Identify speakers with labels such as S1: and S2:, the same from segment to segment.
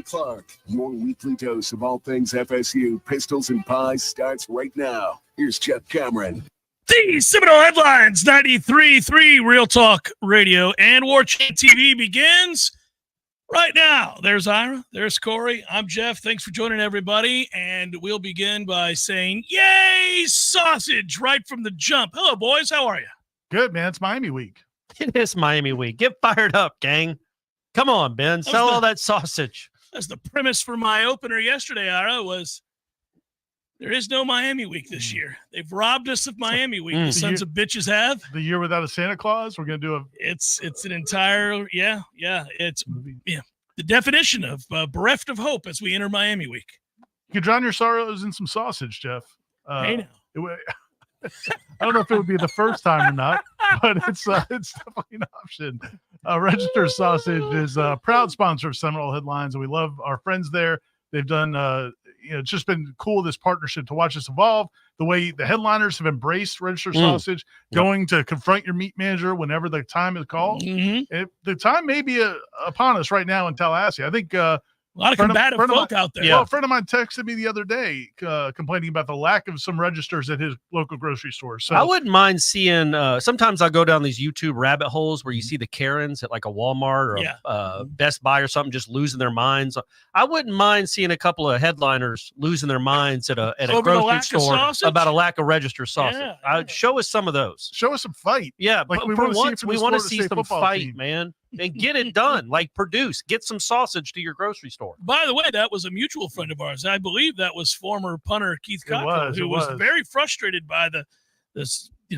S1: o'clock. Your weekly dose of all things FSU, pistols, and pies starts right now. Here's Jeff Cameron.
S2: The Seminole Headlines, 93.3 Real Talk Radio and Warchant TV begins right now. There's Ira. There's Corey. I'm Jeff. Thanks for joining everybody. And we'll begin by saying, yay, sausage, right from the jump. Hello, boys. How are you?
S3: Good, man. It's Miami week.
S4: It is Miami week. Get fired up, gang. Come on, Ben. Sell all that sausage.
S2: That's the premise for my opener yesterday, Ira, was there is no Miami week this year. They've robbed us of Miami week. The sons of bitches have.
S3: The year without a Santa Claus? We're going to do a...
S2: It's an entire, It's the definition of bereft of hope as we enter Miami week.
S3: You could drown your sorrows in some sausage, Jeff.
S2: Hey now.
S3: I don't know if it would be the first time or not, but it's definitely an option. Register Sausage is a proud sponsor of Seminole Headlines, and we love our friends there. They've done, it's just been cool, this partnership, to watch us evolve. The way the headliners have embraced Register Sausage, going to confront your meat manager whenever the time is called. The time may be upon us right now in Tallahassee. I think a
S2: lot of combative folk out there.
S3: Well, a friend of mine texted me the other day complaining about the lack of some registers at his local grocery store. So
S4: I wouldn't mind seeing, sometimes I'll go down these YouTube rabbit holes where you see the Karens at like a Walmart or a Best Buy or something just losing their minds. I wouldn't mind seeing a couple of headliners losing their minds at a grocery store about a lack of register sausage. Show us some of those.
S3: Show us some fight.
S4: Yeah,
S3: like
S4: we want to see some fight, man. And get it done. Like get some sausage to your grocery store.
S2: By the way, that was a mutual friend of ours. I believe that was former punter Keith Cockrell, who was very frustrated by the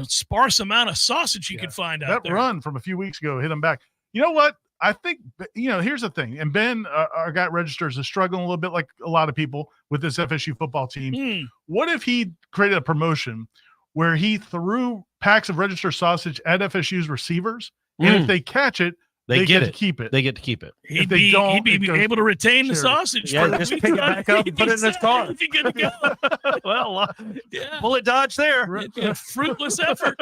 S2: sparse amount of sausage he could find out there.
S3: That run from a few weeks ago hit him back. You know what? I think, here's the thing. And Ben, our guy at Registers, is struggling a little bit like a lot of people with this FSU football team. What if he created a promotion where he threw packs of Register Sausage at FSU's receivers, and if they catch it, they get to keep it.
S4: They get to keep it.
S2: He'd be able to retain the sausage.
S4: Yeah, just pick it back up and put it in his car.
S2: He'd be good to go.
S4: Well, bullet dodge there.
S2: Fruitless effort.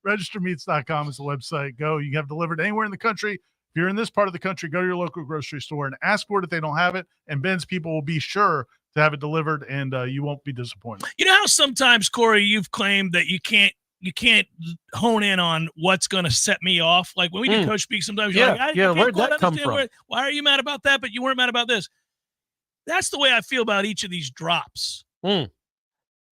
S3: Registermeats.com is the website. Go. You can have it delivered anywhere in the country. If you're in this part of the country, go to your local grocery store and ask for it if they don't have it. And Ben's people will be sure to have it delivered, and you won't be disappointed.
S2: You know how sometimes, Corey, you've claimed that you can't hone in on what's going to set me off. Like when we do Coach Speak, sometimes you're like,
S4: where'd that come from?
S2: Why are you mad about that, but you weren't mad about this? That's the way I feel about each of these drops.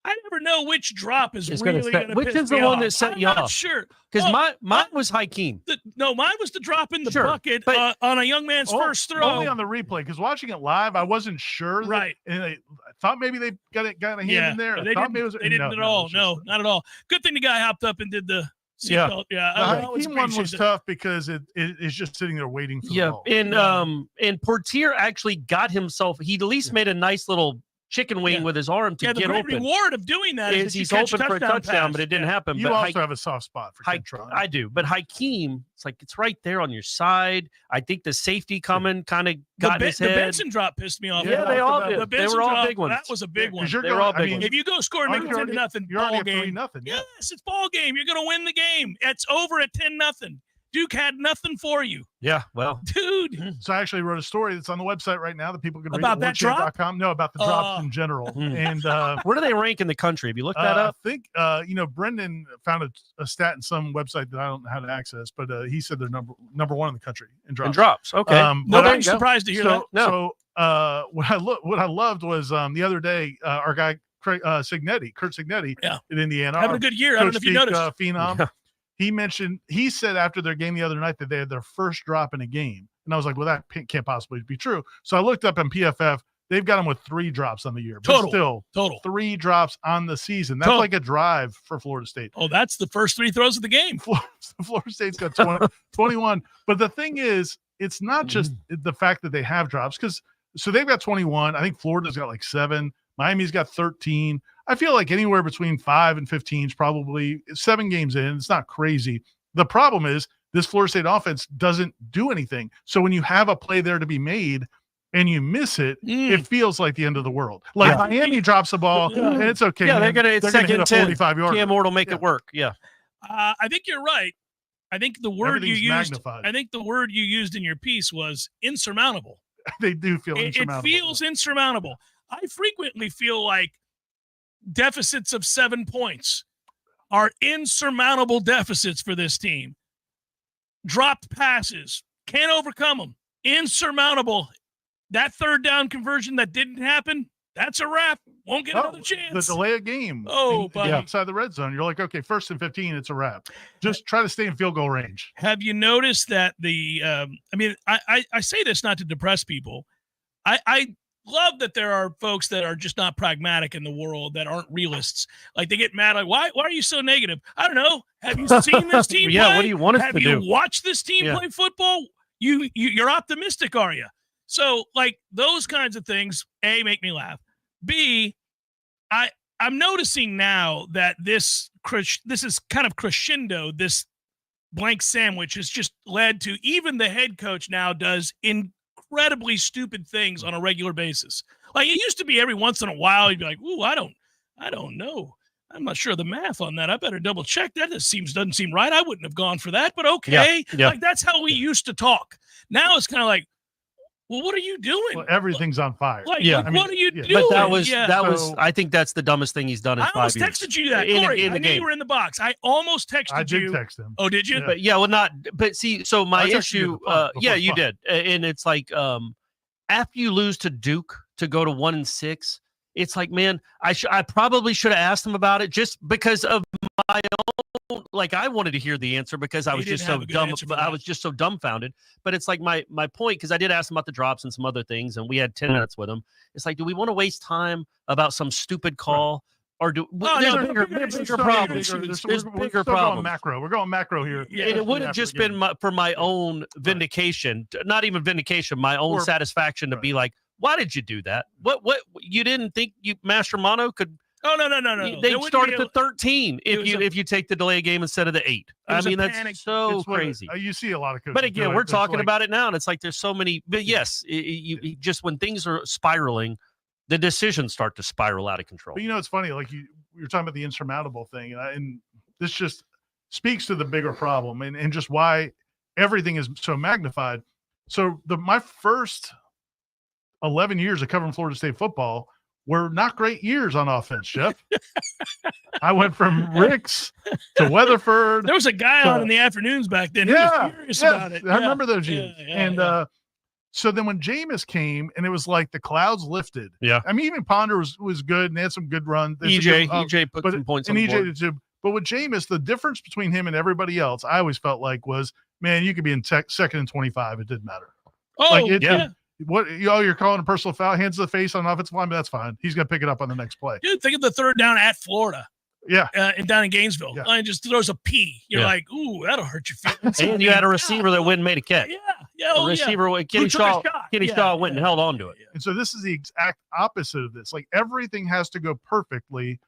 S2: I never know which drop is really going to
S4: which is the one that set you off.
S2: I'm not sure.
S4: Because mine was Hakeem.
S2: Mine was the drop in the bucket on a young man's first throw.
S3: Only on the replay, because watching it live, I wasn't sure.
S2: Right.
S3: And I thought maybe they got a hand in there.
S2: They didn't at all. No, not at all. Good thing the guy hopped up and did the seatbelt.
S3: The Hakeem one was tough because it's just sitting there waiting for the ball.
S4: And Portier actually got himself, he at least made a nice little chicken wing with his arm to get open.
S2: The reward of doing that is
S4: he's open for a touchdown, but it didn't happen.
S3: You also have a soft spot for Kentron.
S4: I do, but Hakeem, it's right there on your side. I think the safety coming kind of got his head.
S2: The Benson drop pissed me off.
S4: Yeah, they all did. They were all big ones.
S2: That was a big one.
S3: They were all big ones.
S2: If you go score and make it 10-0,
S3: you're already at 3-0.
S2: Yes, it's ball game. You're going to win the game. It's over at 10-0. Duke had nothing for you.
S4: Yeah, well.
S2: Dude.
S3: So I actually wrote a story that's on the website right now that people can read.
S2: About that drop?
S3: No, about the drops in general. And
S4: where do they rank in the country? Have you looked that up?
S3: I think, Brendan found a stat in some website that I don't know how to access, but he said they're number one in the country in drops.
S4: Okay.
S2: Nobody's surprised to hear that.
S3: No. So what I loved was the other day, our guy, Kurt Signetti in Indiana.
S2: Having a good year. I don't know if you noticed.
S3: Phenom. He said after their game the other night that they had their first drop in a game. And I was like, well, that can't possibly be true. So I looked up in PFF. They've got them with 3 drops on the year. But total. 3 drops on the season. That's like a drive for Florida State.
S2: Oh, that's the first 3 throws of the game.
S3: Florida State's got 21. But the thing is, it's not just the fact that they have drops. So they've got 21. I think Florida's got like 7. Miami's got 13. I feel like anywhere between 5 and 15 is probably 7 games in. It's not crazy. The problem is this Florida State offense doesn't do anything. So when you have a play there to be made and you miss it, it feels like the end of the world. Like Miami drops the ball and it's okay.
S4: Yeah, they're going to hit a 45-yard. Cam Ward will make it work. Yeah.
S2: I think you're right. I think the word you used in your piece was insurmountable.
S3: they do feel
S2: It
S3: insurmountable.
S2: feels insurmountable. I frequently feel like deficits of 7 points are insurmountable deficits for this team. Dropped passes, can't overcome them. Insurmountable. That third down conversion that didn't happen, that's a wrap. Won't get another chance.
S3: The delay of game.
S2: Buddy.
S3: Outside the red zone, you're like, okay, 1st and 15, it's a wrap. Just try to stay in field goal range.
S2: Have you noticed that I say this not to depress people. I love that there are folks that are just not pragmatic in the world, that aren't realists. Like, they get mad, like, why are you so negative? I don't know. Have you seen this team play?
S4: What do you want us to do?
S2: Have you watched this team play football? You're optimistic, are you? So, like, those kinds of things, A, make me laugh. B, I'm noticing now that this is kind of crescendo. This blank sandwich has just led to even the head coach now does incredibly stupid things on a regular basis. Like, it used to be every once in a while you'd be like, "Ooh, I don't know. I'm not sure of the math on that. I better double check that. Doesn't seem right. I wouldn't have gone for that, but okay."
S4: Yeah.
S2: Like, that's how we used to talk. Now it's kind of like, well, what are you doing?
S3: Well, everything's on fire.
S2: What are you doing?
S4: But that was. I think that's the dumbest thing he's done in 5 years.
S2: I almost texted you that, Corey. I knew you were in the box. I almost texted you.
S3: I did text him.
S2: Oh, did you?
S3: Yeah.
S4: But see, so my issue. You did, and it's like, after you lose to Duke to go to 1-6, it's like, man, I probably should have asked him about it just because of my own. Like, I wanted to hear the answer because I was just so dumb. I was just so dumbfounded. But it's like my point, because I did ask him about the drops and some other things, and we had 10 minutes with him. It's like, do we want to waste time about some stupid call? Or do there's bigger problems? There's bigger problems.
S3: Macro. We're going macro here.
S4: Yeah, and it would have just been for my own vindication, not even vindication, my own satisfaction to be like, why did you do that? What you didn't think Master Mono could?
S2: Oh, no.
S4: They started to 13 if you take the delay game instead of the 8. I mean, that's so crazy.
S3: You see a lot of coaches.
S4: But again, we're talking about it now, and it's like there's so many. But yes, you just when things are spiraling, the decisions start to spiral out of control.
S3: But it's funny, like you're talking about the insurmountable thing, and this just speaks to the bigger problem and just why everything is so magnified. So my first 11 years of covering Florida State football were not great years on offense, Jeff. I went from Ricks to Weatherford.
S2: There was a guy on in the afternoons back then. He was furious about it.
S3: I remember those years. So then when Jameis came and it was like the clouds lifted.
S4: Yeah.
S3: I mean, even Ponder was good and they had some good runs.
S4: EJ put some points on the board.
S3: Did too. But with Jameis, the difference between him and everybody else, I always felt like was, man, you could be in second and 25. It didn't matter. You're calling a personal foul, hands to the face on offensive line, but that's fine. He's going to pick it up on the next play.
S2: Dude, think of the third down at Florida.
S3: Yeah.
S2: And down in Gainesville.
S3: Yeah.
S2: And just throws a P. You're like, ooh, that'll hurt your feelings.
S4: And you had a receiver that went and made a catch.
S2: Yeah.
S4: Receiver, Kenny Shaw went and held on to it.
S3: And so this is the exact opposite of this. Like, everything has to go perfectly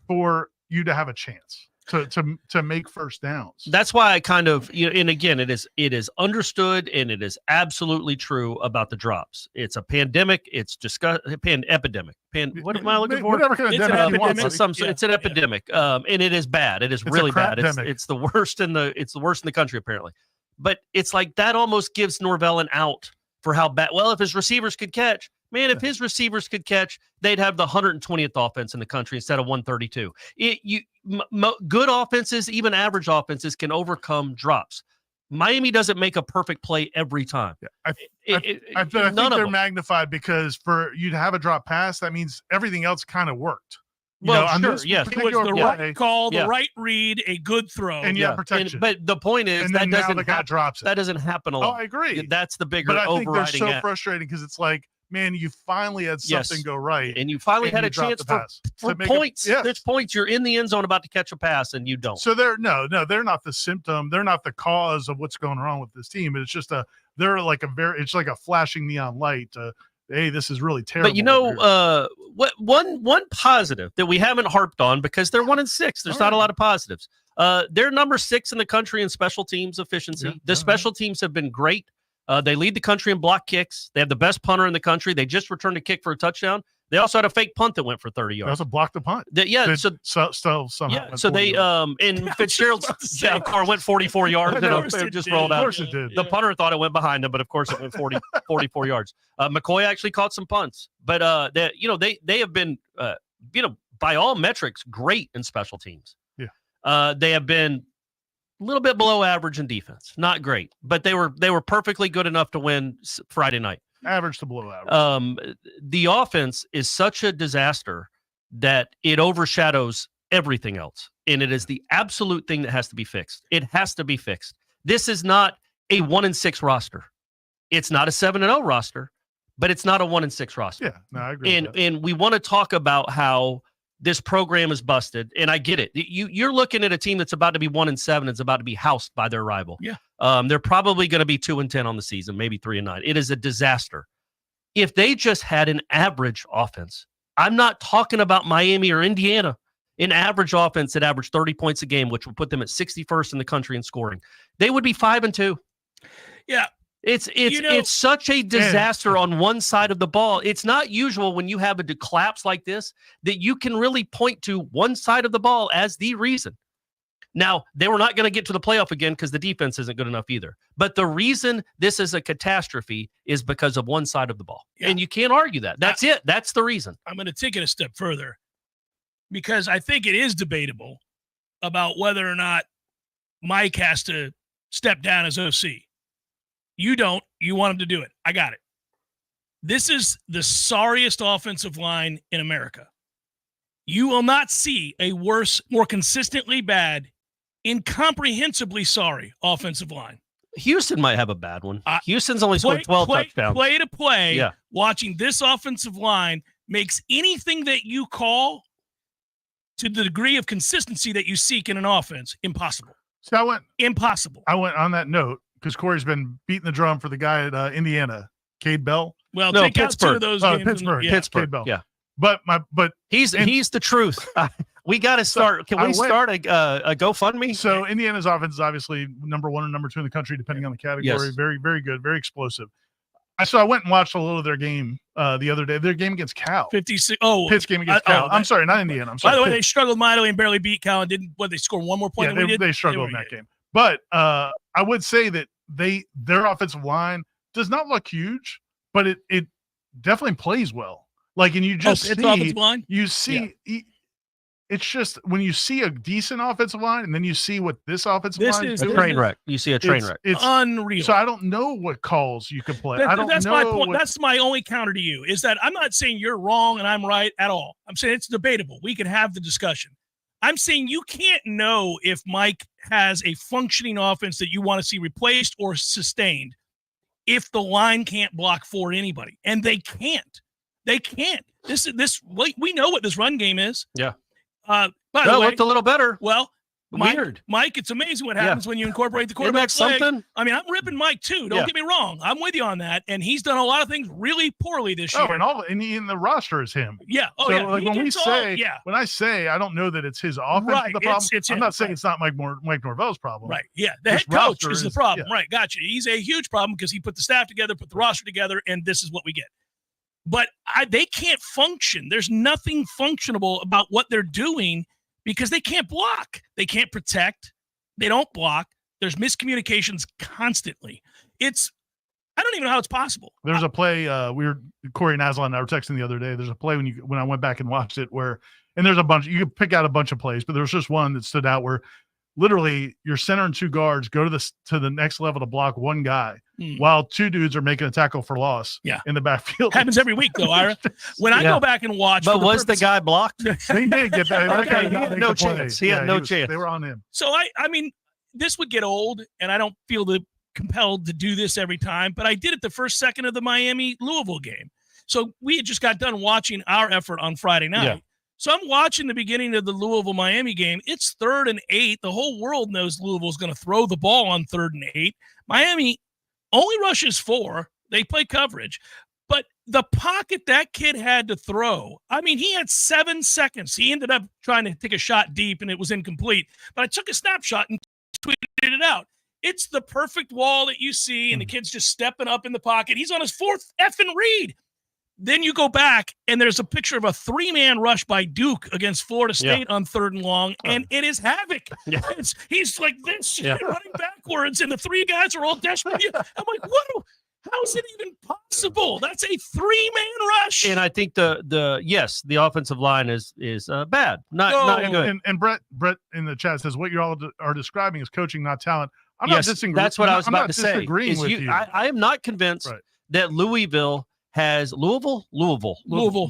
S3: for you to have a chance to make first downs.
S4: That's why I kind of, and again, it is understood and it is absolutely true about the drops. It's a pandemic. It's epidemic. What am I looking for?
S3: Whatever kind of epidemic you want.
S4: It's an epidemic. And it is bad. It is really bad. It's the worst in the country, apparently. But it's like that almost gives Norvell an out for how bad. Well, if his receivers could catch, if his receivers could catch, they'd have the 120th offense in the country instead of 132. Good offenses, even average offenses, can overcome drops. Miami doesn't make a perfect play every time.
S3: I think they're magnified because for you to have a drop pass, that means everything else kind of worked.
S2: It was the right call, the right read, a good throw.
S3: And protection.
S4: But the point is
S3: that doesn't
S4: happen a lot.
S3: Oh, I agree.
S4: That's the bigger overriding.
S3: But I think they're so frustrating because it's like, man, you finally had something go right.
S4: And you finally had a chance for points. There's points. You're in the end zone about to catch a pass and you don't.
S3: So they're not the symptom. They're not the cause of what's going wrong with this team. It's just it's like a flashing neon light. Hey, this is really terrible.
S4: But one positive that we haven't harped on because they're 1-6. There's not a lot of positives. They're number 6 in the country in special teams efficiency. Yeah, the special teams have been great. They lead the country in block kicks. They have the best punter in the country. They just returned a kick for a touchdown. They also had a fake punt that went for 30
S3: They
S4: yards.
S3: also blocked the punt.
S4: Somehow and Fitzgerald's car went 44 yards. It just rolled out.
S3: Of course it did.
S4: The punter thought it went behind him, but of course it went 44 yards. McCoy actually caught some punts, but they have been by all metrics great in special teams.
S3: Yeah,
S4: they have been a little bit below average in defense, not great, but they were perfectly good enough to win Friday night.
S3: Average to below average.
S4: The offense is such a disaster that it overshadows everything else. And it is the absolute thing that has to be fixed. It has to be fixed. This is not a 1-6 roster. It's not a 7-0 roster, but it's not a 1-6 roster.
S3: Yeah, no, I agree.
S4: And we want to talk about how this program is busted. And I get it. You're looking at a team that's about to be 1-7. It's about to be housed by their rival.
S2: Yeah.
S4: They're probably going to be 2-10 on the season, maybe 3-9. It is a disaster. If they just had an average offense, I'm not talking about Miami or Indiana, an average offense that averaged 30 points a game, which would put them at 61st in the country in scoring, they would be 5-2.
S2: Yeah.
S4: It's such a disaster on one side of the ball. It's not usual when you have a collapse like this that you can really point to one side of the ball as the reason. Now, they were not going to get to the playoff again because the defense isn't good enough either. But the reason this is a catastrophe is because of one side of the ball. Yeah. And you can't argue that. That's it. That's the reason.
S2: I'm going to take it a step further because I think it is debatable about whether or not Mike has to step down as OC. You don't. You want him to do it. I got it. This is the sorriest offensive line in America. You will not see a worse, more consistently bad, incomprehensibly sorry offensive line.
S4: Houston might have a bad one. Houston's only scored 12 touchdowns.
S2: Play to play, watching this offensive line makes anything that you call to the degree of consistency that you seek in an offense impossible.
S3: So
S2: impossible.
S3: I went on that note because Corey's been beating the drum for the guy at Indiana, Cade Bell.
S2: Well, take out two of those games.
S3: Pittsburgh.
S2: Pittsburgh.
S3: Cade Bell.
S4: Yeah.
S3: But
S4: he's the truth. We got to start. Can we start a GoFundMe?
S3: So Indiana's offense is obviously number 1 and number 2 in the country, depending on the category.
S4: Yes.
S3: Very, very good, very explosive. So I went and watched a little of their game the other day. Their game against Cal.
S2: 56. Oh,
S3: Pitt's game against Cal. I'm sorry, not Indiana. I'm sorry.
S2: By the way, they struggled mightily and barely beat Cal and didn't. They scored one more point?
S3: Yeah, they struggled in that game. But I would say that their offensive line does not look huge, but it definitely plays well. Like, and you just it's just when you see a decent offensive line and then you see what this offensive line
S4: is a train wreck. You see a train wreck.
S2: It's unreal.
S3: So I don't know what calls you can play.
S2: That's my point. That's my only counter to you is that I'm not saying you're wrong and I'm right at all. I'm saying it's debatable. We can have the discussion. I'm saying you can't know if Mike has a functioning offense that you want to see replaced or sustained if the line can't block for anybody. And they can't. They can't. We know what this run game is.
S4: Yeah.
S2: By the way,
S4: looked a little better.
S2: Well,
S4: weird.
S2: Mike, it's amazing what happens when you incorporate the quarterback.
S4: Something.
S2: I mean, I'm ripping Mike too. Don't get me wrong. I'm with you on that, and he's done a lot of things really poorly this year.
S3: And in the roster is him.
S2: Yeah. Oh,
S3: so,
S2: yeah.
S3: Like when I say I don't know that it's his offense the problem. I'm not saying it's not Mike Norvell's problem.
S2: Right. Yeah. The head coach is the problem. Yeah. Right. Gotcha. He's a huge problem because he put the staff together, put the roster together, and this is what we get. But they can't function. There's nothing functionable about what they're doing because they can't block. They can't protect. They don't block. There's miscommunications constantly. I don't even know how it's possible.
S3: There's a play Corey and Aslan and I were texting the other day. There's a play when I went back and watched it and there's a bunch, you could pick out a bunch of plays, but there was just one that stood out where literally your center and 2 guards go to the next level to block one guy while 2 dudes are making a tackle for loss in the backfield.
S2: Happens every week though, Ira. When I go back and watch.
S4: But was the guy blocked?
S3: He did get that.
S4: Okay, he had no chance. He had no chance.
S3: They were on him.
S2: So I mean, this would get old and I don't feel compelled to do this every time, but I did it the first second of the Miami-Louisville game. So we had just got done watching our effort on Friday night. Yeah. So I'm watching the beginning of the Louisville-Miami game. It's 3rd and 8. The whole world knows Louisville's going to throw the ball on 3rd and 8. Miami only rushes 4. They play coverage. But the pocket that kid had to throw, I mean, he had 7 seconds. He ended up trying to take a shot deep, and it was incomplete. But I took a snapshot and tweeted it out. It's the perfect wall that you see, and the kid's just stepping up in the pocket. He's on his 4th effing read. Then you go back, and there's a picture of a 3-man rush by Duke against Florida State on 3rd and long, and it is havoc.
S4: Yeah.
S2: He's like this, running backwards, and the 3 guys are all desperate. I'm like, what? How is it even possible? That's a 3-man rush.
S4: And I think the offensive line is bad, not good.
S3: And Brett in the chat says what you all are describing is coaching, not talent. I'm not disagreeing.
S4: That's what I was about to say.
S3: Disagreeing with you.
S4: I am not convinced that Louisville has Louisville,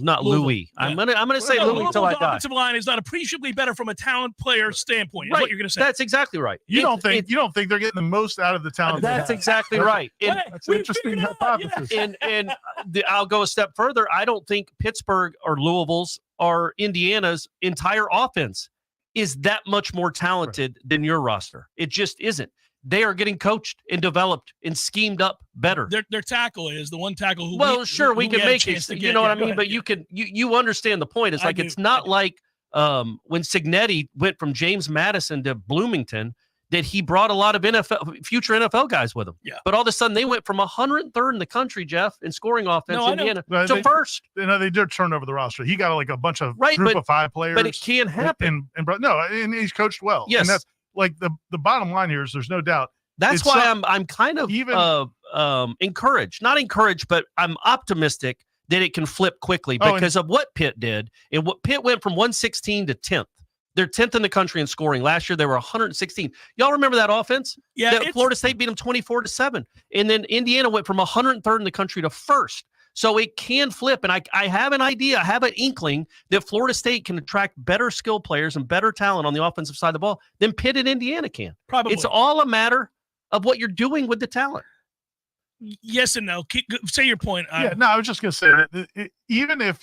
S4: not Louis.
S2: Yeah.
S4: I'm gonna say Louis until I die.
S2: The offensive line is not appreciably better from a talent player standpoint. Is what you're gonna say.
S4: That's exactly right.
S3: You don't think they're getting the most out of the talent?
S4: That's exactly right.
S3: That's an interesting hypothesis.
S4: And I'll go a step further. I don't think Pittsburgh or Louisville's or Indiana's entire offense is that much more talented than your roster. It just isn't. They are getting coached and developed and schemed up better.
S2: Their tackle is the one tackle who.
S4: Well, we can make it. You know what I mean? But you understand the point. It's like it's not like when Cignetti went from James Madison to Bloomington that he brought a lot of future NFL guys with him. Yeah. But all of a sudden they went from 103rd in the country, Jeff, in scoring offense Indiana to first.
S3: They did turn over the roster. He got like a bunch of group of 5 players.
S4: But it can happen.
S3: And he's coached well.
S4: Yes.
S3: And that's like the bottom line here is there's no doubt.
S4: That's why I'm kind of encouraged. Not encouraged, but I'm optimistic that it can flip quickly because of what Pitt did. And what Pitt went from 116 to 10th. They're 10th in the country in scoring. Last year, they were 116. Y'all remember that offense?
S2: Yeah.
S4: Florida State beat them 24-7. And then Indiana went from 103rd in the country to 1st. So it can flip. And I have an idea, I have an inkling that Florida State can attract better skill players and better talent on the offensive side of the ball than Pitt and Indiana can.
S2: Probably.
S4: It's all a matter of what you're doing with the talent.
S2: Yes and no. Say your point.
S3: I was just going to say that even if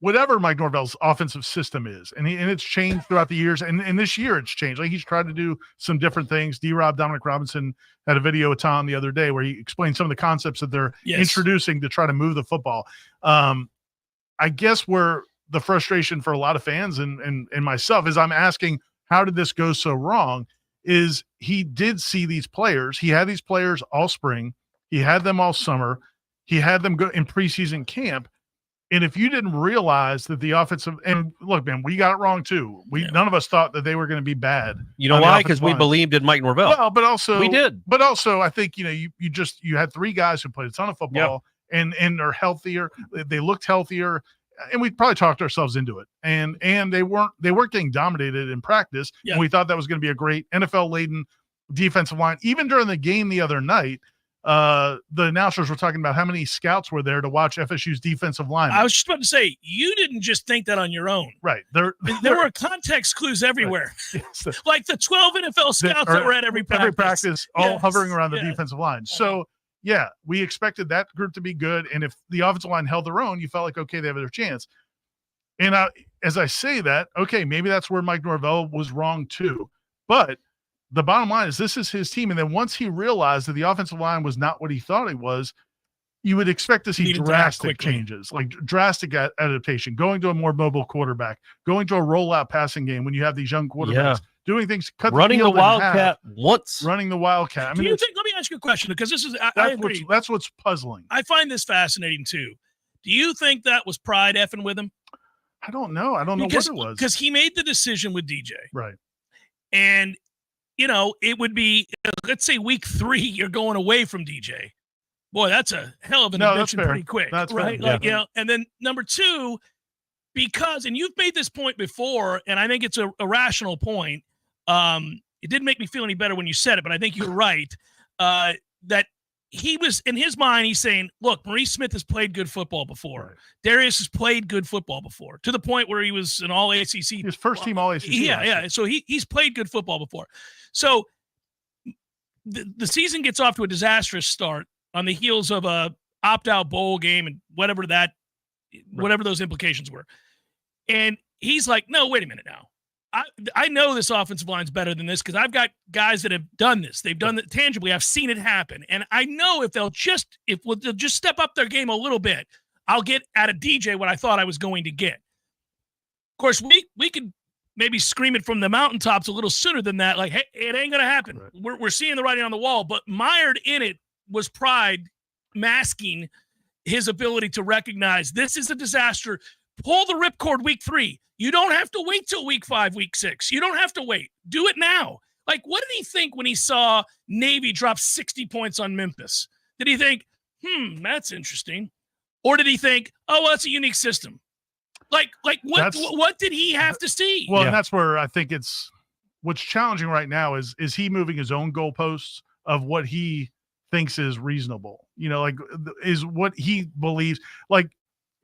S3: whatever Mike Norvell's offensive system is, and it's changed throughout the years, and this year it's changed. Like he's tried to do some different things. Dominic Robinson had a video with Tom the other day where he explained some of the concepts that they're introducing to try to move the football. I guess where the frustration for a lot of fans and myself is I'm asking, how did this go so wrong? Is he did see these players. He had these players all spring. He had them all summer. He had them go in preseason camp. And if you didn't realize that the offensive – and look, man, we got it wrong too. None of us thought that they were going to be bad.
S4: You know why? Because we believed in Mike Norvell.
S3: Well, but also –
S4: we did.
S3: But also I think, you had 3 guys who played a ton of football and are healthier. They looked healthier. And we probably talked ourselves into it. And they weren't getting dominated in practice. Yeah. And we thought that was going to be a great NFL-laden defensive line. Even during the game the other night, the announcers were talking about how many scouts were there to watch FSU's defensive line.
S2: I was just about to say, you didn't just think that on your own.
S3: Right.
S2: There were context clues everywhere. Right. Yes. Like the 12 NFL scouts that were at every practice.
S3: All hovering around the defensive line. So, we expected that group to be good. And if the offensive line held their own, you felt like, okay, they have their chance. And as I say that, okay, maybe that's where Mike Norvell was wrong too. But the bottom line is this is his team. And then once he realized that the offensive line was not what he thought it was, you would expect to see drastic changes, like drastic adaptation, going to a more mobile quarterback, going to a rollout passing game when you have these young quarterbacks, doing things,
S4: running the Wildcat once.
S3: Running the Wildcat.
S2: I mean, let me ask you a question, because this is, I agree.
S3: That's what's puzzling.
S2: I find this fascinating too. Do you think that was pride effing with him?
S3: I don't know. I don't know what it was.
S2: Because he made the decision with DJ.
S3: Right.
S2: And it would be, let's say week 3, you're going away from DJ. Boy, that's a hell of an addition pretty quick.
S3: That's
S2: right.
S3: Fair.
S2: Like, and then number 2, because, and you've made this point before, and I think it's a rational point. It didn't make me feel any better when you said it, but I think you're right. That he was, in his mind, he's saying, look, Maurice Smith has played good football before. Right. Darius has played good football before, to the point where he was an all-ACC.
S3: His first team all-ACC.
S2: Yeah. So he's played good football before. So the season gets off to a disastrous start on the heels of a opt-out bowl game and whatever those implications were. And he's like, no, wait a minute now. I know this offensive line's better than this because I've got guys that have done this. They've done it tangibly. I've seen it happen. And I know if they'll just step up their game a little bit, I'll get out of DJ what I thought I was going to get. Of course, we could maybe scream it from the mountaintops a little sooner than that. Like, hey, it ain't going to happen. Right. We're seeing the writing on the wall. But mired in it was pride masking his ability to recognize this is a disaster. Pull the ripcord week 3. You don't have to wait till week 5, week 6. You don't have to wait. Do it now. Like, what did he think when he saw Navy drop 60 points on Memphis? Did he think, that's interesting? Or did he think, oh, well, it's a unique system? Like what did he have to see?
S3: Well, and that's where I think what's challenging right now is he moving his own goalposts of what he thinks is reasonable, like is what he believes. Like,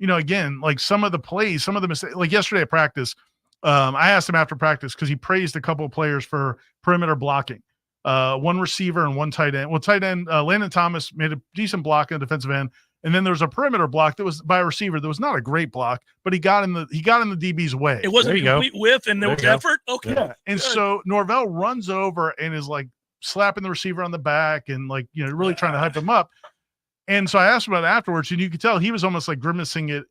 S3: again, like some of the plays, some of the mistakes, like yesterday at practice, I asked him after practice because he praised a couple of players for perimeter blocking, one receiver and one tight end. Well, tight end, Landon Thomas made a decent block on the defensive end. And then there was a perimeter block that was by a receiver that was not a great block, but he got in the DB's way.
S2: It wasn't a complete whiff, and there was effort. Okay.
S3: Yeah. And so Norvell runs over and is like slapping the receiver on the back and like, really trying to hype him up. And so I asked him about it afterwards, and you could tell he was almost like grimacing it.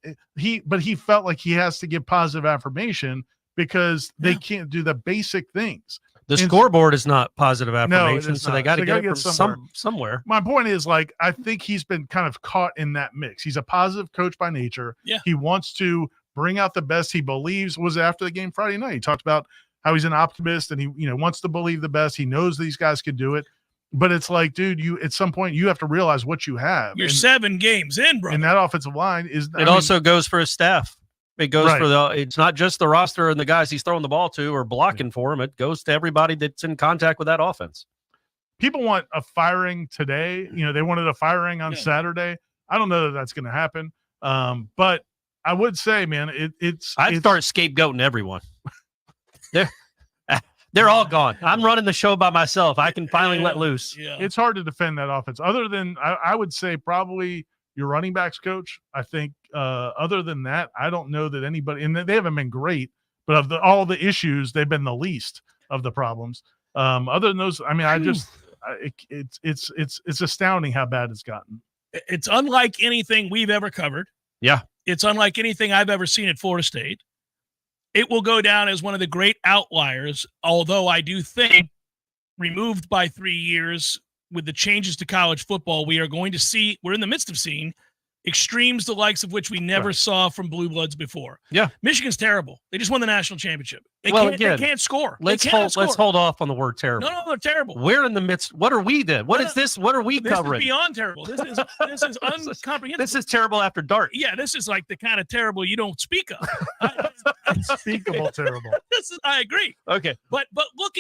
S3: But he felt like he has to give positive affirmation because they can't do the basic things.
S4: The scoreboard is not positive affirmation,
S3: so
S4: they got to get it from somewhere.
S3: My point is, like, I think he's been kind of caught in that mix. He's a positive coach by nature.
S2: Yeah.
S3: He wants to bring out the best he believes. Was after the game Friday night. He talked about how he's an optimist and he wants to believe the best. He knows these guys can do it. But it's like, dude, at some point you have to realize what you have.
S2: You're 7 games in, bro.
S3: And that offensive line is.
S4: It also goes for his staff. It goes for it's not just the roster and the guys he's throwing the ball to or blocking for him. It goes to everybody that's in contact with that offense.
S3: People want a firing today. They wanted a firing on Saturday. I don't know that that's going to happen. But I would say, man, I'd start
S4: scapegoating everyone. They're all gone. I'm running the show by myself. I can finally let loose.
S2: Yeah.
S3: It's hard to defend that offense. Other than I would say probably your running backs coach. I think other than that, I don't know that anybody, and they haven't been great, but of all the issues, they've been the least of the problems. Other than those, I mean, it's astounding how bad it's gotten.
S2: It's unlike anything we've ever covered.
S4: Yeah.
S2: It's unlike anything I've ever seen at Florida State. It will go down as one of the great outliers, although I do think removed by 3 years with the changes to college football, we're in the midst of seeing extremes the likes of which we never saw from Blue Bloods before.
S4: Yeah.
S2: Michigan's terrible. They just won the national championship. They can't score.
S4: Let's hold off on the word terrible.
S2: No, they're terrible.
S4: We're in the midst. What are we then? What is this? What are we covering?
S2: This is beyond terrible. This is uncomprehensible.
S4: This is terrible after dark.
S2: Yeah, this is like the kind of terrible you don't speak of.
S3: Unspeakable terrible.
S2: I agree.
S4: Okay.
S2: But look,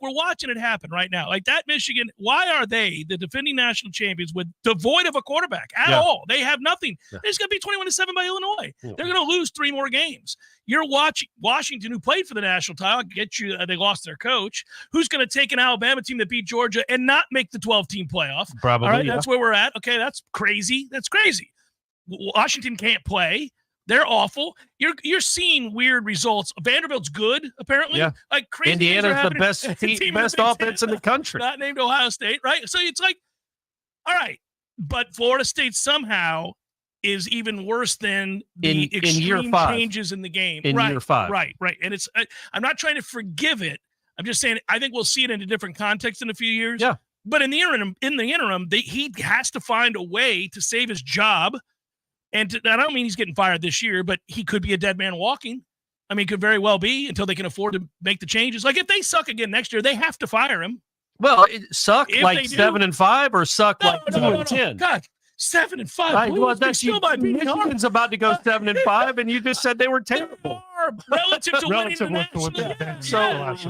S2: we're watching it happen right now. Like that Michigan, why are they the defending national champions with devoid of a quarterback at all? They have nothing. Yeah. They're just going to be 21-7 by Illinois. Yeah. They're going to lose 3 more games. You're watching Washington, who played for the national title, they lost their coach, who's going to take an Alabama team that beat Georgia and not make the 12-team playoff.
S4: Probably.
S2: All right, that's where we're at. Okay, that's crazy. That's crazy. Washington can't play. They're awful. You're seeing weird results. Vanderbilt's good, apparently.
S4: Yeah.
S2: Like crazy.
S4: Indiana's the best offense in the country.
S2: Not named Ohio State, right? So it's like, all right, but Florida State somehow is even worse than the extreme changes in the game.
S4: In year 5.
S2: Right. And I'm not trying to forgive it. I'm just saying I think we'll see it in a different context in a few years.
S4: Yeah.
S2: But in the interim, he has to find a way to save his job. And I don't mean he's getting fired this year, but he could be a dead man walking. I mean, could very well be until they can afford to make the changes. Like if they suck again next year, they have to fire him.
S4: Well, it suck like 7-5 or suck like 2-10.
S2: God, 7-5.
S4: Right, well, that's Michigan's about to go 7-5, and you just said they were terrible.
S2: Relative to winning the national.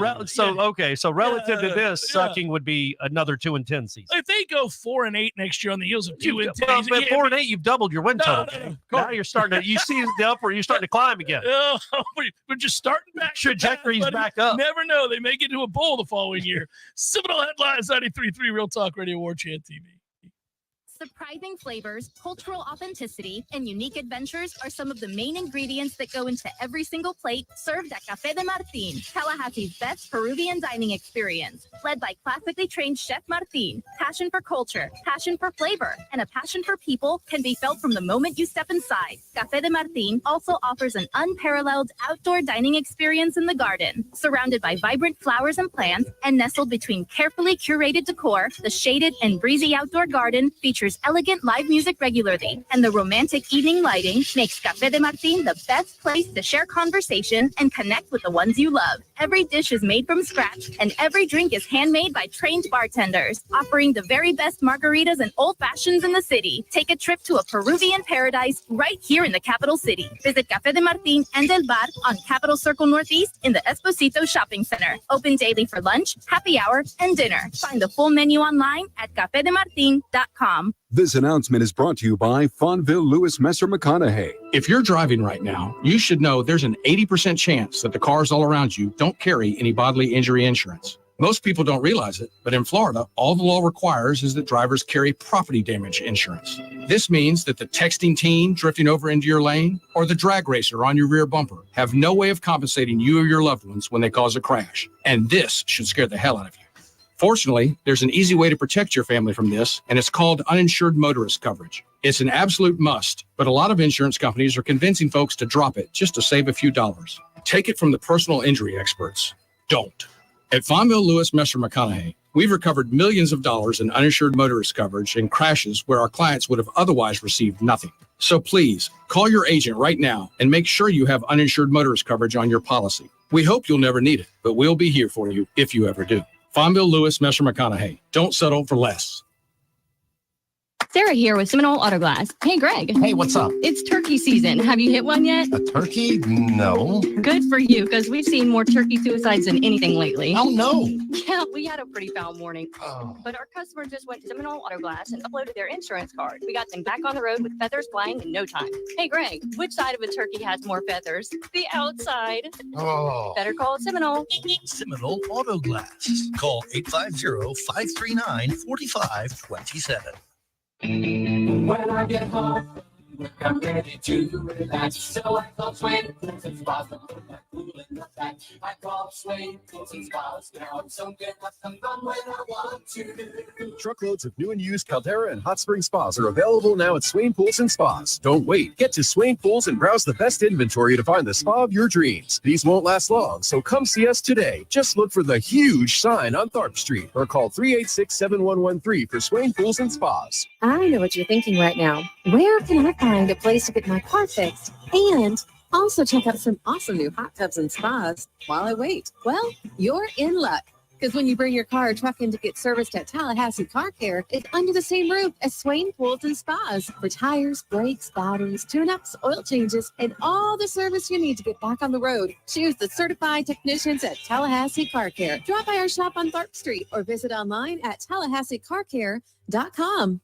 S4: So relative to this, sucking would be another 2-10 season.
S2: If they go 4-8 next year on the heels of 2-10,
S4: but 4-8, you've doubled your win total. Now you're starting to. You see the upward. You're starting to climb again.
S2: We're just starting back.
S4: Trajectory's back up.
S2: Never know. They may get to a bowl the following year. Seminole Headlines 93.3 Real Talk Radio Warchant TV.
S5: Surprising flavors, cultural authenticity, and unique adventures are some of the main ingredients that go into every single plate served at Café de Martín, Tallahassee's best Peruvian dining experience. Led by classically trained Chef Martín, passion for culture, passion for flavor, and a passion for people can be felt from the moment you step inside. Café de Martín also offers an unparalleled outdoor dining experience in the garden. Surrounded by vibrant flowers and plants, and nestled between carefully curated decor, the shaded and breezy outdoor garden features features elegant live music regularly, and the romantic evening lighting makes Café de Martín the best place to share conversation and connect with the ones you love. Every dish is made from scratch, and every drink is handmade by trained bartenders, offering the very best margaritas and old fashions in the city. Take a trip to a Peruvian paradise right here in the capital city. Visit Café de Martín and El Bar on Capitol Circle Northeast in the Esposito Shopping Center. Open daily for lunch, happy hour, and dinner. Find the full menu online at cafedemartin.com.
S6: This announcement is brought to you by Fonville Lewis Messer McConaughey.
S7: If you're driving right now, you should know there's an 80% chance that the cars all around you don't carry any bodily injury insurance. Most people don't realize it, but in Florida, all the law requires is that drivers carry property damage insurance. This means that the texting teen drifting over into your lane or the drag racer on your rear bumper have no way of compensating you or your loved ones when they cause a crash. And this should scare the hell out of you. Fortunately, there's an easy way to protect your family from this, and it's called uninsured motorist coverage. It's an absolute must, but a lot of insurance companies are convincing folks to drop it just to save a few dollars. Take it from the personal injury experts. Don't. At Fonville Lewis Messer McConaughey, we've recovered millions of dollars in uninsured motorist coverage in crashes where our clients would have otherwise received nothing. So please, call your agent right now and make sure you have uninsured motorist coverage on your policy. We hope you'll never need it, but we'll be here for you if you ever do. Fonville Lewis Messer McConaughey. Don't settle for less.
S8: Sarah here with Seminole Auto Glass. Hey, Greg.
S9: Hey, what's up?
S8: It's turkey season. Have you hit one yet?
S9: A turkey? No.
S8: Good for you, because we've seen more turkey suicides than anything lately.
S9: Oh, no.
S8: Yeah, we had a pretty foul morning.
S9: Oh.
S8: But our customer just went to Seminole Auto Glass and uploaded their insurance card. We got them back on the road with feathers flying in no time. Hey, Greg, which side of a turkey has more feathers? The outside.
S9: Oh.
S8: Better call Seminole.
S10: Seminole Auto Glass. Call 850-539-4527.
S11: When I get home, I'm ready to relax. So I call Swain Pools and Spas to put my pool in the back. I call Swain Pools and Spas. Now I'm so good, have some fun when I want to.
S12: Truckloads of new and used Caldera and Hot Spring Spas are available now at Swain Pools and Spas. Don't wait. Get to Swain Pools and browse the best inventory to find the spa of your dreams. These won't last long, so come see us today. Just look for the huge sign on Tharp Street or call 386-7113 for Swain Pools and Spas.
S13: I know what you're thinking right now. Where can I find a place to get my car fixed and also check out some awesome new hot tubs and spas while I wait? Well, you're in luck. Because when you bring your car or truck in to get serviced at Tallahassee Car Care, it's under the same roof as Swain Pools and Spas for tires, brakes, batteries, tune-ups, oil changes, and all the service you need to get back on the road. Choose the certified technicians at Tallahassee Car Care. Drop by our shop on Tharp Street or visit online at TallahasseeCarCare.com.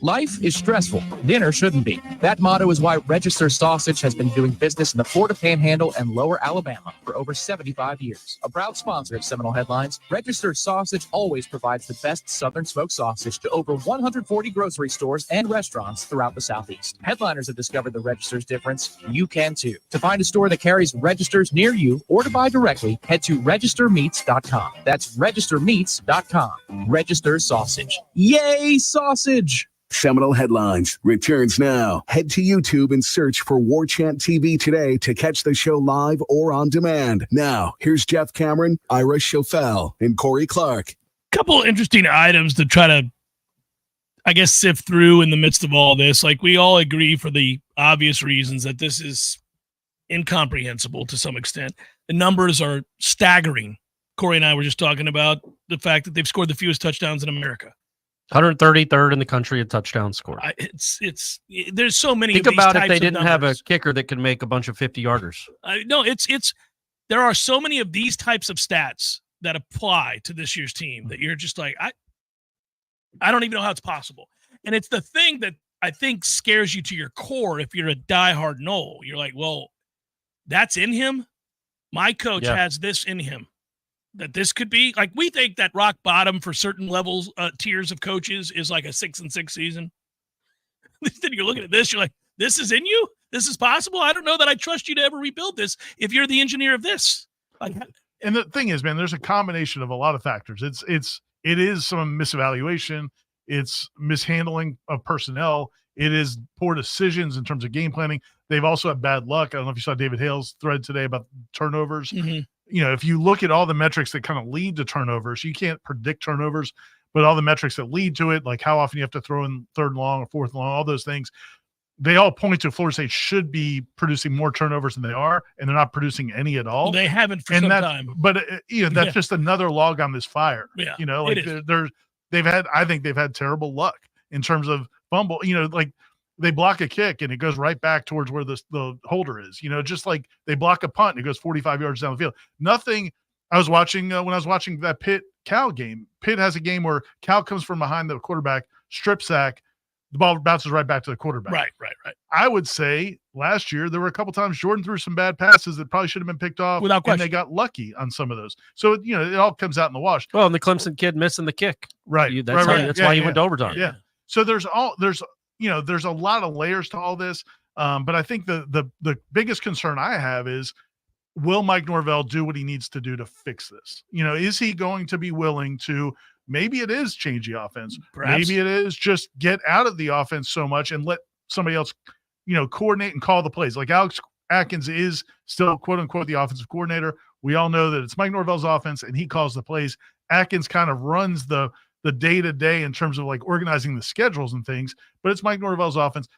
S14: Life is stressful. Dinner shouldn't be. That motto is why Register Sausage has been doing business in the Florida Panhandle and Lower Alabama for over 75 years. A proud sponsor of Seminole Headlines, Register Sausage always provides the best Southern smoked sausage to over 140 grocery stores and restaurants throughout the Southeast. Headliners have discovered the Register's difference. You can too. To find a store that carries Registers near you or to buy directly, head to registermeats.com. That's registermeats.com. Register Sausage. Yay, sausage!
S1: Seminole Headlines returns now. Head to YouTube and search for Warchant TV today to catch the show live or on demand. Now, here's Jeff Cameron, Ira Schofel, and Corey Clark.
S2: Couple interesting items to try to, I guess, sift through in the midst of all this. Like, we all agree for the obvious reasons that this is incomprehensible to some extent. The numbers are staggering. Corey and I were just talking about the fact that they've scored the fewest touchdowns in America.
S4: 133rd in the country in touchdowns scored.
S2: There's so many.
S4: Think
S2: of these
S4: about
S2: types
S4: if they didn't
S2: of
S4: have a kicker that could make a bunch of 50-yarders.
S2: There are so many of these types of stats that apply to this year's team that you're just like, I don't even know how it's possible. And it's the thing that I think scares you to your core if you're a diehard Nole. You're like, well, that's in him. My coach has this in him. That this could be like, we think that rock bottom for certain levels, tiers of coaches is like a 6-6 season. Then you're looking at this, you're like, this is in you? This is possible? I don't know that I trust you to ever rebuild this if you're the engineer of this. Like,
S3: and the thing is, man, there's a combination of a lot of factors. It is some misevaluation. It's mishandling of personnel. It is poor decisions in terms of game planning. They've also had bad luck. I don't know if you saw David Hale's thread today about turnovers. Mm-hmm. You know, if you look at all the metrics that kind of lead to turnovers, you can't predict turnovers, but all the metrics that lead to it, like how often you have to throw in third and long or fourth and long, all those things, they all point to Florida State should be producing more turnovers than they are, and they're not producing any at all.
S2: They haven't for some time.
S3: But that's just another log on this fire.
S2: Yeah,
S3: like I think they've had terrible luck in terms of fumble. Like they block a kick and it goes right back towards where the holder is. Just like they block a punt and it goes 45 yards down the field. Nothing. I was watching when I was watching that Pitt-Cal game. Pitt has a game where Cal comes from behind the quarterback, strip sack. The ball bounces right back to the quarterback.
S2: Right.
S3: I would say last year there were a couple times Jordan threw some bad passes that probably should have been picked off.
S2: Without question.
S3: And they got lucky on some of those. So, it all comes out in the wash.
S4: Well, and the Clemson kid missing the kick.
S3: Right.
S4: That's why he went to overtime.
S3: Yeah. So there's a lot of layers to all this. But I think the biggest concern I have is, will Mike Norvell do what he needs to do to fix this? Is he going to be willing to, maybe it is change the offense.
S2: Perhaps.
S3: Maybe it is just get out of the offense so much and let somebody else, coordinate and call the plays. Like Alex Atkins is still, quote unquote, the offensive coordinator. We all know that it's Mike Norvell's offense and he calls the plays. Atkins kind of runs the day-to-day in terms of like organizing the schedules and things, but it's Mike Norvell's offense.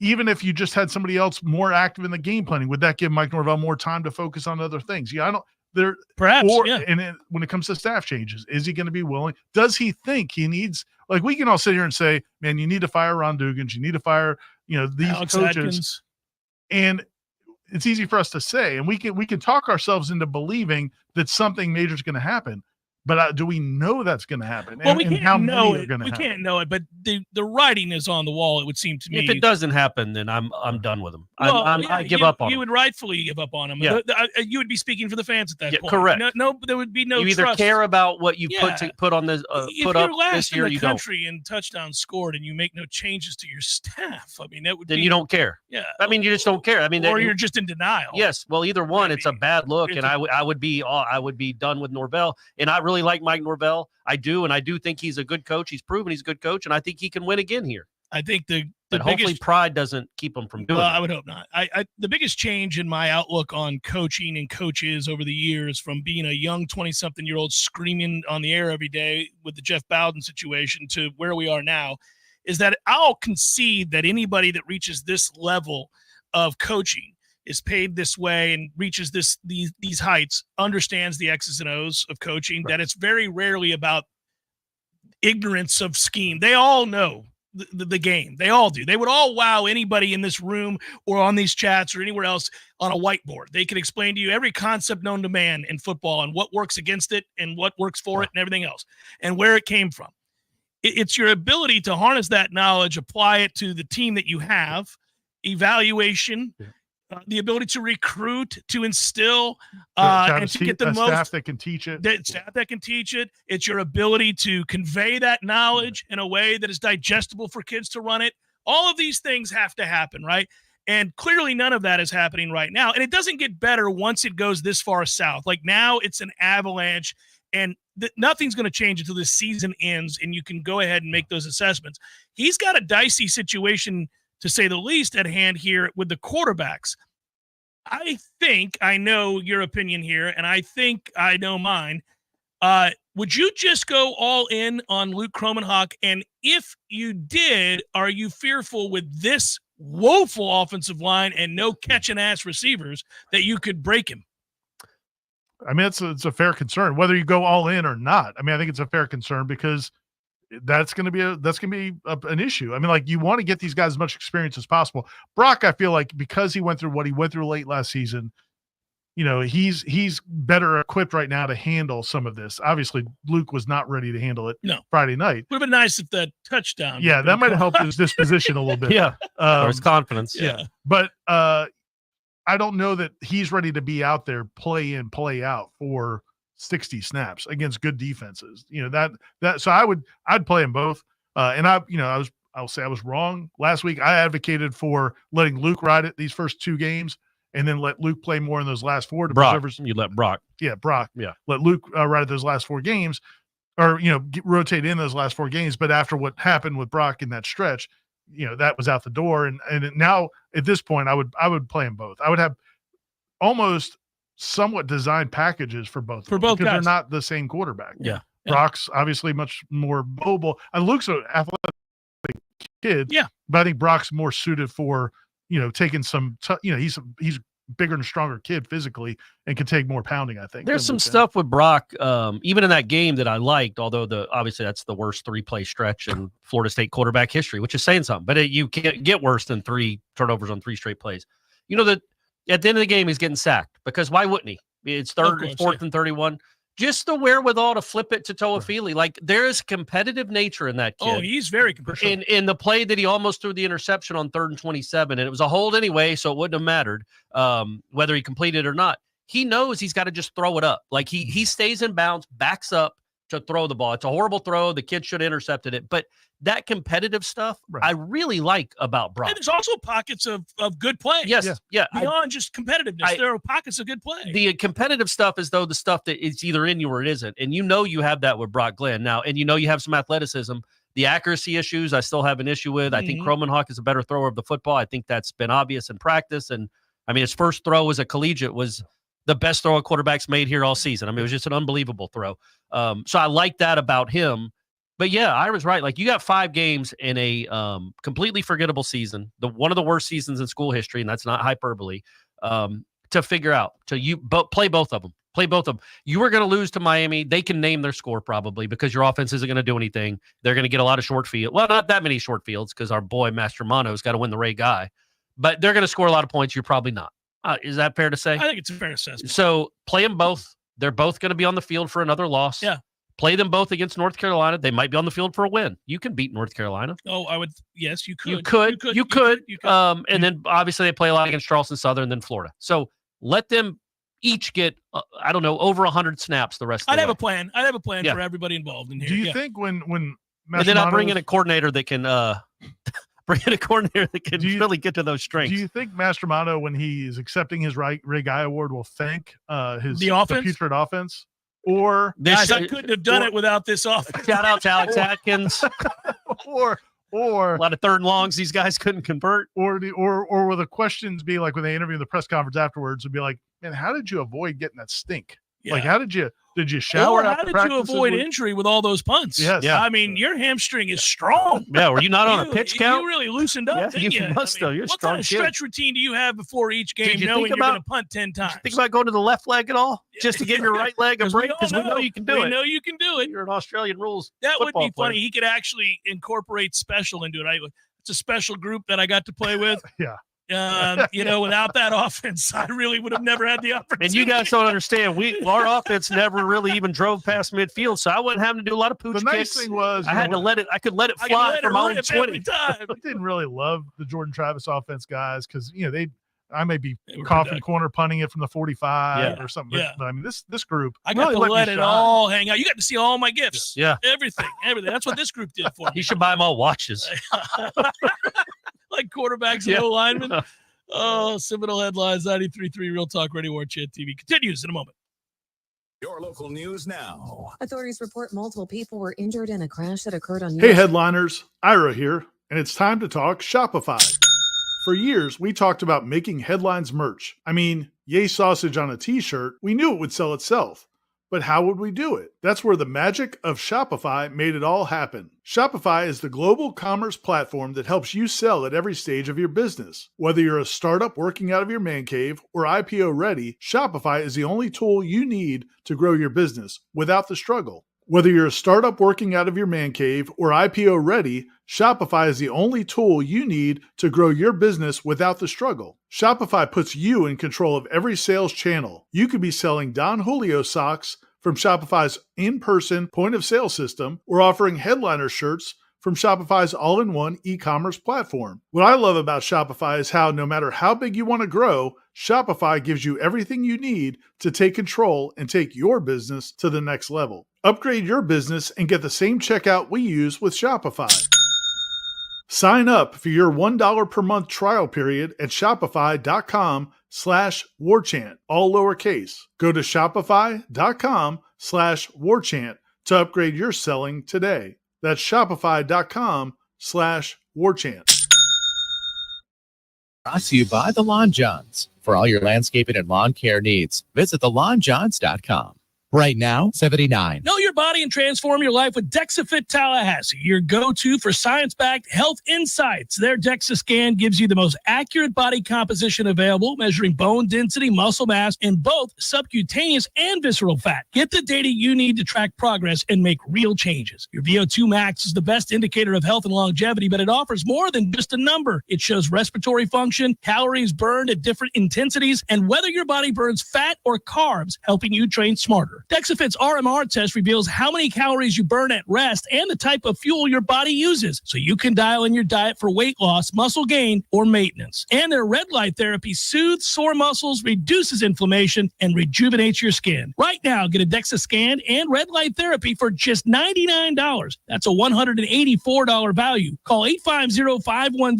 S3: Even if you just had somebody else more active in the game planning, would that give Mike Norvell more time to focus on other things?
S2: Perhaps.
S3: And when it comes to staff changes, is he going to be willing? Does he think he needs, like, we can all sit here and say, man, you need to fire Ron Dugans, you need to fire, these
S2: Alex
S3: coaches.
S2: Atkins.
S3: And it's easy for us to say, and we can talk ourselves into believing that something major is going to happen. But do we know that's going to happen?
S2: Well, we can't know it.
S3: We
S2: can't know it, but the writing is on the wall. It would seem to me.
S4: If it doesn't happen, then I'm done with him. I give up on him.
S2: You would rightfully give up on him.
S4: Yeah.
S2: You would be speaking for the fans at that point.
S4: Correct.
S2: No, there would be no.
S4: You either
S2: trust.
S4: care about what you put on this
S2: if
S4: put up
S2: you're last
S4: this year,
S2: in the
S4: you don't.
S2: country and touchdowns scored, and you make no changes to your staff. I mean, that would.
S4: Then you don't care.
S2: Yeah.
S4: I mean, you just don't care. I mean,
S2: or you're just in denial.
S4: Yes. Well, either one, it's a bad look, and I would be done with Norvell. And I really like Mike Norvell. I do, and I do think he's a good coach. He's proven he's a good coach, and I think he can win again here.
S2: I think the
S4: hopefully
S2: biggest
S4: pride doesn't keep him from doing it.
S2: I would hope not. The biggest change in my outlook on coaching and coaches over the years, from being a young 20-something-year-old screaming on the air every day with the Jeff Bowden situation to where we are now, is that I'll concede that anybody that reaches this level of coaching, is paid this way and reaches these heights, understands the X's and O's of coaching, right. That it's very rarely about ignorance of scheme. They all know the game. They all do. They would all wow anybody in this room or on these chats or anywhere else on a whiteboard. They can explain to you every concept known to man in football and what works against it and what works for it and everything else and where it came from. It's your ability to harness that knowledge, apply it to the team that you have, evaluation, the ability to recruit, to instill, and to get the most
S3: staff that can teach it.
S2: Staff that can teach it. It's your ability to convey that knowledge in a way that is digestible for kids to run it. All of these things have to happen, right? And clearly none of that is happening right now. And it doesn't get better once it goes this far south. Like now it's an avalanche, and nothing's going to change until the season ends, and you can go ahead and make those assessments. He's got a dicey situation, to say the least, at hand here with the quarterbacks. I think I know your opinion here, and I think I know mine. Would you just go all in on Luke Kromenhoek? And if you did, are you fearful with this woeful offensive line and no catching-ass receivers that you could break him?
S3: I mean, it's a fair concern, whether you go all in or not. I mean, I think it's a fair concern because that's going to be an issue. I mean, like, you want to get these guys as much experience as possible. Brock, I feel like, because he went through what he went through late last season, he's better equipped right now to handle some of this. Obviously, Luke was not ready to handle it Friday night.
S2: Would have been nice if that touchdown.
S3: Yeah, that might have helped his disposition a little bit.
S4: Yeah, or his confidence.
S3: Yeah. But I don't know that he's ready to be out there play in, play out for 60 snaps against good defenses. So I'd play them both. And I'll say I was wrong last week. I advocated for letting Luke ride it these first two games and then let Luke play more in those last four.
S4: You let Brock.
S3: Yeah, Brock.
S4: Yeah.
S3: Let Luke ride those last four games, or, rotate in those last four games. But after what happened with Brock in that stretch, that was out the door. And now at this point, I would play them both. I would have almost somewhat designed packages for both
S2: guys.
S3: They're not the same quarterback.
S2: Yeah.
S3: Brock's obviously much more mobile, and Luke's an athletic kid.
S2: Yeah,
S3: but I think Brock's more suited for taking some. He's bigger and stronger kid physically and can take more pounding. I think
S4: there's some stuff with Brock, even in that game that I liked. Although obviously that's the worst 3-play stretch in Florida State quarterback history, which is saying something. But you can't get worse than 3 turnovers on 3 straight plays. That at the end of the game he's getting sacked because why wouldn't he? It's fourth and 31. Just the wherewithal to flip it to Toafili. Like there is competitive nature in that kid.
S2: Oh, he's very competitive.
S4: In the play that he almost threw the interception on 3rd and 27, and it was a hold anyway, so it wouldn't have mattered whether he completed it or not. He knows he's got to just throw it up. Like he stays in bounds, backs up to throw the ball. It's a horrible throw. The kid should have intercepted it. But that competitive stuff, I really like about Brock.
S2: And there's also pockets of good play.
S4: Yes, yeah.
S2: Beyond just competitiveness, there are pockets of good play.
S4: The competitive stuff is the stuff that is either in you or it isn't. And you have that with Brock Glenn now. And you have some athleticism. The accuracy issues I still have an issue with. I think Kromenhoek is a better thrower of the football. I think that's been obvious in practice. And, his first throw as a collegiate was the best throw a quarterback's made here all season. It was just an unbelievable throw. So I like that about him. But yeah, Ira's right. Like you got 5 games in a completely forgettable season, one of the worst seasons in school history, and that's not hyperbole, to figure out. Play both of them. Play both of them. You were going to lose to Miami. They can name their score probably because your offense isn't going to do anything. They're going to get a lot of short field. Well, not that many short fields because our boy Mastromono's got to win the Ray Guy. But they're going to score a lot of points. You're probably not. Is that fair to say?
S2: I think it's a fair assessment.
S4: So play them both. They're both going to be on the field for another loss.
S2: Yeah.
S4: Play them both against North Carolina. They might be on the field for a win. You can beat North Carolina.
S2: Oh, I would. Yes, you could.
S4: You could. And then obviously they play a lot against Charleston Southern, then Florida. So let them each get, over 100 snaps the rest of the way.
S2: I'd have a plan for everybody involved in here.
S3: Do you think when
S4: and then I bring in a coordinator that can really get to those strengths.
S3: Do you think Mastromono, when he is accepting his Ray Guy Award, will thank
S2: the
S3: putrid offense? Or
S2: guys, I couldn't have done it without this offense.
S4: Shout out to Alex Atkins.
S3: or
S4: a lot of 3rd and longs these guys couldn't convert.
S3: Or will the questions be like when they interview the press conference afterwards, would be like, man, how did you avoid getting that stink? Yeah. Like, how did you shower?
S2: Or how did you avoid injury with all those punts?
S3: Yes.
S2: Yeah. Your hamstring is strong.
S4: Yeah. Were you not on a pitch count?
S2: You really loosened up.
S4: Yeah, you must though. You're
S2: what
S4: strong
S2: kind of stretch routine do you have before each game, knowing you're going to punt 10 times?
S4: Think about going to the left leg at all, just to give your right leg a break because we know you can do it.
S2: We know you can do it.
S4: You're an Australian rules.
S2: That would be funny. He could actually incorporate special into it. It's a special group that I got to play with.
S3: Yeah.
S2: Without that offense, I really would have never had the opportunity.
S4: And you guys don't understand. Our offense never really even drove past midfield, so I wasn't having to do a lot of pooch
S3: kicks. The nice
S4: kicks.
S3: thing was
S4: I could let it fly from my own 20.
S3: I didn't really love the Jordan Travis offense guys because I may be coughing corner punting it from the 45 or something.
S2: Yeah.
S3: But this group,
S2: I got to let it all hang out. You got to see all my gifts.
S4: Yeah,
S2: everything. That's what this group did for me.
S4: You should buy them all watches.
S2: Like quarterbacks and O-linemen. Oh, Seminole Headlines, 93.3 Real Talk Radio, Warchant TV. Continues in a moment.
S1: Your local news now.
S13: Authorities report multiple people were injured in a crash that occurred on.
S3: Hey, headliners, Ira here, and it's time to talk Shopify. For years, we talked about making headlines merch. Yay sausage on a t-shirt, we knew it would sell itself. But how would we do it? That's where the magic of Shopify made it all happen. Shopify is the global commerce platform that helps you sell at every stage of your business. Whether you're a startup working out of your man cave or IPO ready, Shopify is the only tool you need to grow your business without the struggle. Whether you're a startup working out of your man cave or IPO ready, Shopify is the only tool you need to grow your business without the struggle. Shopify puts you in control of every sales channel. You could be selling Don Julio socks from Shopify's in-person point-of-sale system or offering headliner shirts from Shopify's all-in-one e-commerce platform. What I love about Shopify is how no matter how big you want to grow, Shopify gives you everything you need to take control and take your business to the next level. Upgrade your business and get the same checkout we use with Shopify. Sign up for your $1 per month trial period at shopify.com/warchant, all lowercase. Go to shopify.com/warchant to upgrade your selling today. That's shopify.com/warchant.
S14: Brought to you by The Lawn Johns. For all your landscaping and lawn care needs, visit thelawnjohns.com. Right now, $79.
S2: Know your body and transform your life with Dexafit Tallahassee, your go-to for science-backed health insights. Their DexaScan gives you the most accurate body composition available, measuring bone density, muscle mass, in both subcutaneous and visceral fat. Get the data you need to track progress and make real changes. Your VO2 max is the best indicator of health and longevity, but it offers more than just a number. It shows respiratory function, calories burned at different intensities, and whether your body burns fat or carbs, helping you train smarter. Dexafit's RMR test reveals how many calories you burn at rest and the type of fuel your body uses, so you can dial in your diet for weight loss, muscle gain, or maintenance. And their red light therapy soothes sore muscles, reduces inflammation, and rejuvenates your skin. Right now, get a DexaScan and red light therapy for just $99. That's a $184 value. Call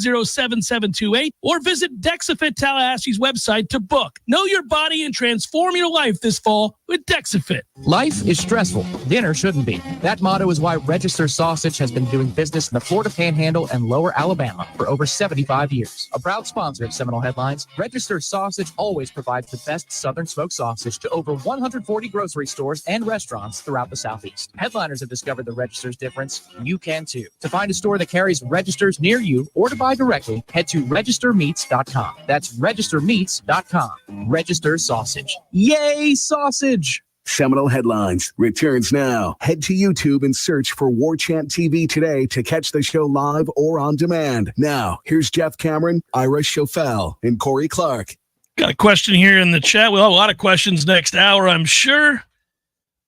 S2: 850-510-7728 or visit Dexafit Tallahassee's website to book. Know your body and transform your life this fall with Dexafit.
S14: Life is stressful. Dinner shouldn't be. That motto is why Register Sausage has been doing business in the Florida Panhandle and Lower Alabama for over 75 years. A proud sponsor of Seminole Headlines, Register Sausage always provides the best Southern smoked sausage to over 140 grocery stores and restaurants throughout the Southeast. Headliners have discovered the Register's difference. You can too. To find a store that carries Registers near you or to buy directly, head to registermeats.com. That's registermeats.com. Register Sausage. Yay, sausage!
S1: Seminole Headlines returns now. Head to YouTube and search for Warchant TV today to catch the show live or on demand. Now, here's Jeff Cameron, Ira Schofel, and Corey Clark.
S2: Got a question here in the chat. We'll have a lot of questions next hour, I'm sure.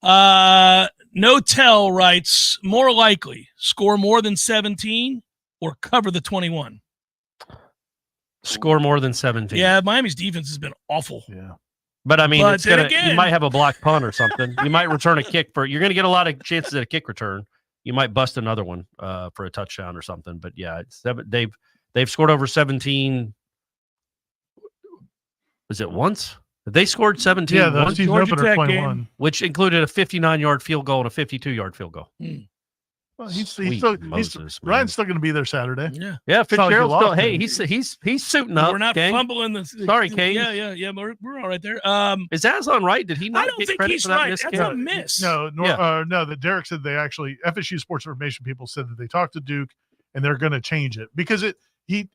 S2: No Tell writes, more likely, score more than 17 or cover the 21?
S4: Score more than 17.
S2: Yeah, Miami's defense has been awful.
S3: Yeah.
S4: But I mean,
S2: But
S4: it's
S2: then
S4: gonna.
S2: again-
S4: You might have a block punt or something. You might return a kick for. You're going to get a lot of chances at a kick return. You might bust another one for a touchdown or something. But yeah, they've scored over 17. Was it once? They scored 17.
S3: Yeah, the
S4: once,
S3: season
S2: Georgia
S3: opener
S2: Tech
S3: 21.
S2: game.
S4: which included a 59-yard field goal and a 52-yard field goal.
S3: Well, he's
S4: Sweet
S3: still
S4: Moses, man.
S3: Ryan's still going to be there Saturday.
S2: Yeah.
S4: Yeah,
S3: It's not like you
S4: Fitzgerald's still.
S3: lost
S4: Hey,
S3: him.
S4: he's suiting up.
S2: We're not
S4: gang.
S2: fumbling the.
S4: Sorry, Canes.
S2: Yeah. We're all right there.
S4: Is Azon right? Did he not
S2: I don't
S4: get
S2: think
S4: credit
S2: he's
S4: for that
S2: right.
S4: missed
S2: That's
S4: kick?
S2: a miss.
S3: No,
S4: Yeah.
S3: no. That Derek said they actually FSU Sports Information people said that they talked to Duke and they're going to change it because he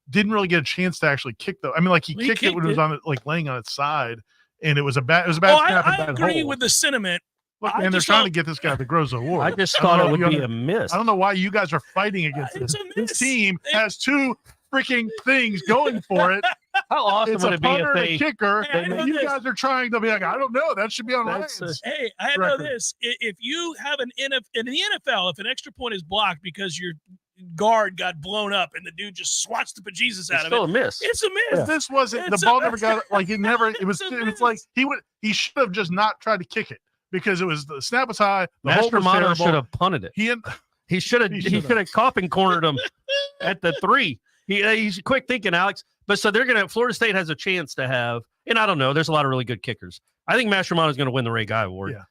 S3: didn't really get a chance to actually kick though. I mean, like he
S2: Well, he
S3: kicked it when it
S2: kicked
S3: was on it, like laying on its side, and it was a bad snap and
S2: I
S3: bad
S2: agree
S3: hole.
S2: with the sentiment.
S3: Look,
S2: I
S3: man, they're
S2: just
S3: trying
S2: don't-
S3: to get this guy the Groza Award.
S4: I just
S3: I don't
S4: thought
S3: know
S4: it
S3: if
S4: would
S3: you
S4: be a miss.
S3: I don't know why you guys are fighting against
S2: It's
S3: this.
S2: a
S3: This
S2: miss.
S3: team has two freaking things going for it.
S4: How awesome
S3: It's
S4: would
S3: a
S4: it be
S3: punter
S4: if
S3: and a
S4: they?
S3: kicker,
S2: Hey, I
S3: and
S2: know
S3: you
S2: this.
S3: guys are trying to be like, I don't know, that should be on
S4: That's,
S3: Lions.
S2: Hey, I know
S3: record.
S2: this. If you have in the NFL, if an extra point is blocked because your guard got blown up and the dude just swats the bejesus
S4: It's
S2: out of
S4: still
S2: it,
S4: a miss.
S2: it's a miss.
S3: If this wasn't
S2: It's
S3: the ball
S2: a-
S3: never got like it never it was
S2: It's a
S3: it was like
S2: miss.
S3: he should have just not tried to kick it because it was the snap was high, the hole
S4: Master
S3: was
S4: Mono
S3: terrible.
S4: should have punted it. He should have.
S3: He
S4: He
S3: should've.
S4: should have copping cornered him at the 3. He's quick thinking, Alex. But so they're gonna. Florida State has a chance to have, and I don't know. There's a lot of really good kickers. I think Master Mono is going to win the Ray Guy Award.
S3: Yeah.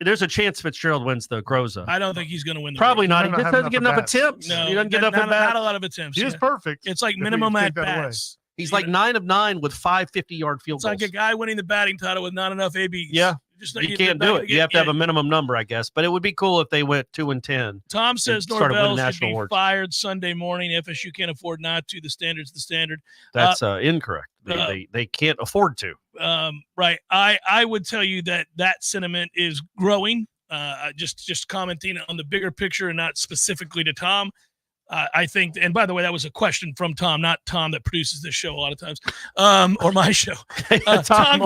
S4: There's a chance Fitzgerald wins the Groza.
S2: I don't think he's going to win.
S4: Probably
S2: race.
S4: not.
S3: He
S4: He
S3: might
S4: just
S3: not have
S4: doesn't get
S3: enough
S4: enough
S3: at-bats.
S4: attempts.
S2: No,
S4: He doesn't get enough
S2: not,
S4: at bats.
S2: not a lot of attempts.
S3: He is
S2: yeah.
S3: perfect.
S2: It's like
S3: if we
S2: minimum
S3: take
S2: at
S3: that away.
S2: bats.
S4: He's like 9 of 9 with 5 50-yard field
S2: It's
S4: goals.
S2: like a guy winning the batting title with not enough ABs.
S4: Yeah.
S2: Just
S4: You can't do it. You have to have a minimum number, I guess. But it would be cool if they went 2 and 10.
S2: Tom says
S4: started winning
S2: Norvell should
S4: national
S2: be
S4: awards.
S2: fired Sunday morning. FSU can't afford not to. The standard's the standard.
S4: That's incorrect. They can't afford to.
S2: Right. I would tell you that sentiment is growing. Just commenting on the bigger picture and not specifically to Tom. I think, and by the way, that was a question from Tom, not Tom that produces this show a lot of times, or my show. Tom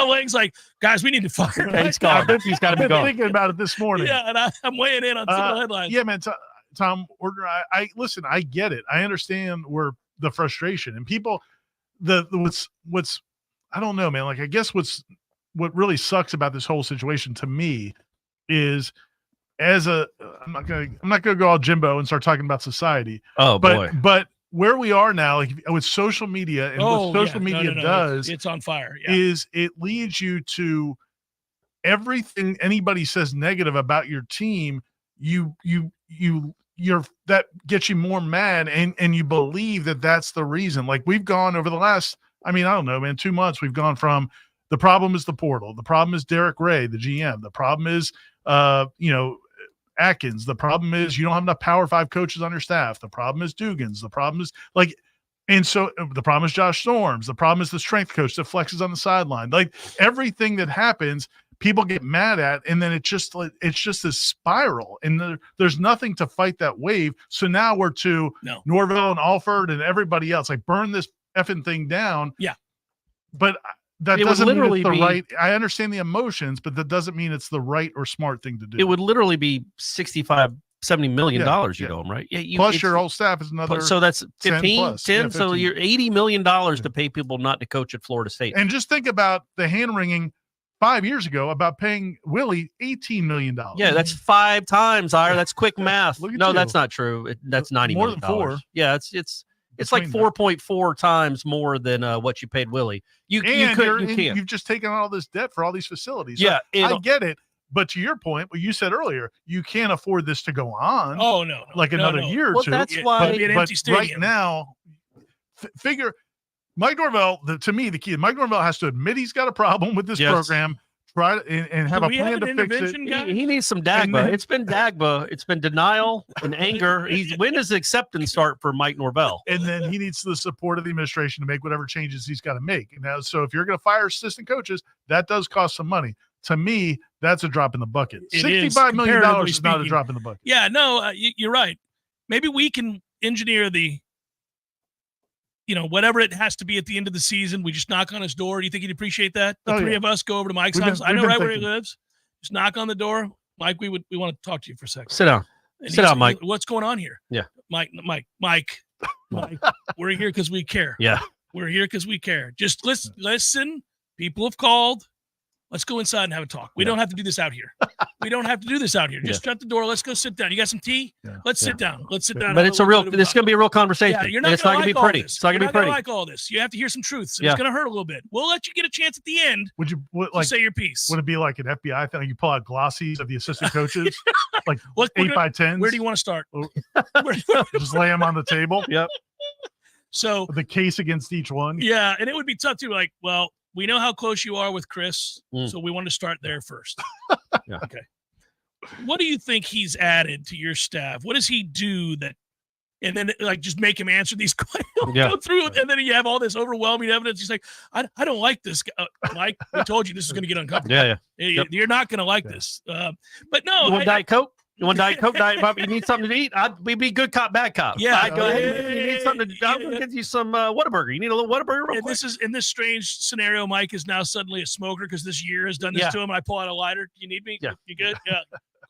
S2: Lang's like, guys, we need to fire him.
S4: He's gone. He's got to be
S3: I've been
S4: gone.
S3: thinking about it this morning.
S2: Yeah, and I'm weighing in on some of the headlines.
S3: Yeah, man. Tom, I listen. I get it. I understand where the frustration and people. What's I don't know, man. Like I guess what really sucks about this whole situation to me is I'm not gonna go all Jimbo and start talking about society.
S4: Oh boy.
S3: But where we are now, like with social media and what social media does,
S2: it's on fire. Yeah.
S3: is it leads you to everything anybody says negative about your team, you're that gets you more mad and you believe that that's the reason. Like we've gone over the last, I don't know, man, 2 months, we've gone from The problem is the portal. The problem is Derek Ray, the GM. The problem is, Atkins. The problem is you don't have enough Power 5 coaches on your staff. The problem is Dugans. The problem is and so the problem is Josh Storms. The problem is the strength coach that flexes on the sideline. Like everything that happens, people get mad at, and then it's just this spiral, and there's nothing to fight that wave. So now we're to Norvell and Alford and everybody else, like burn this effing thing down.
S2: Yeah,
S3: but that doesn't mean it's the right. I understand the emotions, but that doesn't mean it's the right or smart thing to do.
S4: It would literally be $65-70 million you owe them, right? Yeah,
S3: plus your whole staff is another.
S4: So that's 10.
S3: Yeah,
S4: so you're $80 million to pay people not to coach at Florida State.
S3: And just think about the hand wringing 5 years ago about paying Willie $18 million.
S4: Yeah, that's 5 times, Ira. That's quick math. No, that's not true. That's $90
S3: more
S4: million.
S3: Than 4.
S4: Yeah, it's like 4.4 times more than what you paid Willie. You can't.
S3: You've just taken on all this debt for all these facilities.
S4: Yeah,
S3: I get it. But to your point, what you said earlier, you can't afford this to go on.
S2: Oh no,
S3: another year or two.
S4: That's why.
S3: But right now, figure Mike Norvell. To me, the key. Mike Norvell has to admit he's got a problem with this program. Try and have a plan to fix it.
S4: He needs some Dagba. It's been Dagba. It's been denial and anger. When does acceptance start for Mike Norvell?
S3: And then he needs the support of the administration to make whatever changes he's got to make. Now, so if you're going to fire assistant coaches, that does cost some money. To me, that's a drop in the bucket. $65 million is not a drop in the bucket.
S2: Yeah, no, you're right. Maybe we can engineer the, whatever it has to be at the end of the season. We just knock on his door. Do you think he'd appreciate that? The three of us go over to Mike's house. I know right where he lives. Just knock on the door. Mike, we want to talk to you for a second.
S4: Sit down. Sit down, Mike.
S2: What's going on here?
S4: Yeah.
S2: Mike, we're here because we care.
S4: Yeah.
S2: We're here because we care. Just listen. People have called. Let's go inside and have a talk. We don't have to do this out here. Just shut the door. Let's go sit down. You got some tea? Yeah. Let's sit down. Let's sit down.
S4: But it's this is going to be a real conversation.
S2: Yeah, you're not
S4: going to be pretty. It's not going to be pretty.
S2: Like all this. You have to hear some truths. It's going to hurt a little bit. We'll let you get a chance at the end.
S3: Would you
S2: say your piece?
S3: Would it be like an FBI thing? Like you pull out glossies of the assistant coaches, like 8x10s?
S2: Where do you want to start?
S3: Just lay them on the table.
S4: Yep.
S2: So
S3: the case against each one.
S2: Yeah, and it would be tough too. Like, well, we know how close you are with Chris, so we want to start there first.
S4: Yeah.
S2: Okay. What do you think he's added to your staff? What does he do that, and then just make him answer these questions? Go through, and then you have all this overwhelming evidence. He's like, I don't like this guy. Mike, we told you this is going to get uncomfortable.
S4: Yeah.
S2: You're not going to like this. But no.
S4: You want Diet Coke? You want Diet Coke? You need something to eat? We'd be good cop, bad cop.
S2: Yeah.
S4: Go ahead. You need something to I'm going to get you some Whataburger. You need a little Whataburger?
S2: And this is in this strange scenario. Mike is now suddenly a smoker because this year has done this to him. I pull out a lighter. You need me?
S4: Yeah.
S2: You good? Yeah.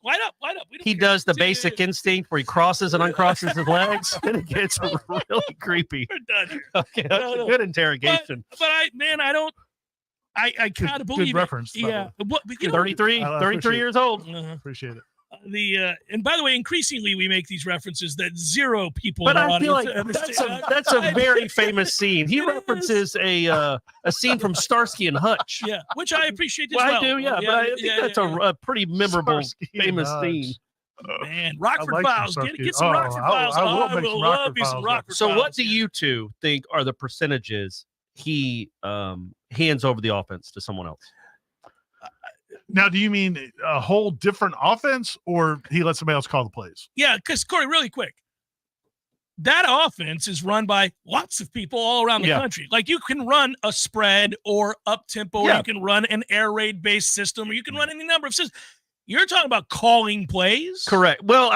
S2: Light up.
S4: He does the basic instinct where he crosses and uncrosses his legs, and it gets really creepy.
S2: We're done here.
S4: Okay, that's a good interrogation.
S2: But I don't. I kind of believe
S3: good reference.
S2: Yeah.
S4: 33 years old.
S3: Appreciate it.
S2: And by the way, increasingly we make these references that zero people.
S4: But I feel like that's a very famous scene. He references a scene from Starsky and Hutch.
S2: Yeah, which I appreciate as
S4: well.
S2: well.
S4: I do, yeah. But I think that's a pretty memorable, famous scene.
S2: Man, Rockford Files. Get some Rockford Files. I will love me some Rockford Files.
S4: So what do you two think are the percentages he hands over the offense to someone else?
S3: Now, do you mean a whole different offense, or he lets somebody else call the plays?
S2: Yeah, because Corey, really quick, that offense is run by lots of people all around the country. Like you can run a spread or up tempo, or you can run an air raid based system, or you can run any number of systems. You're talking about calling plays,
S4: correct? Well,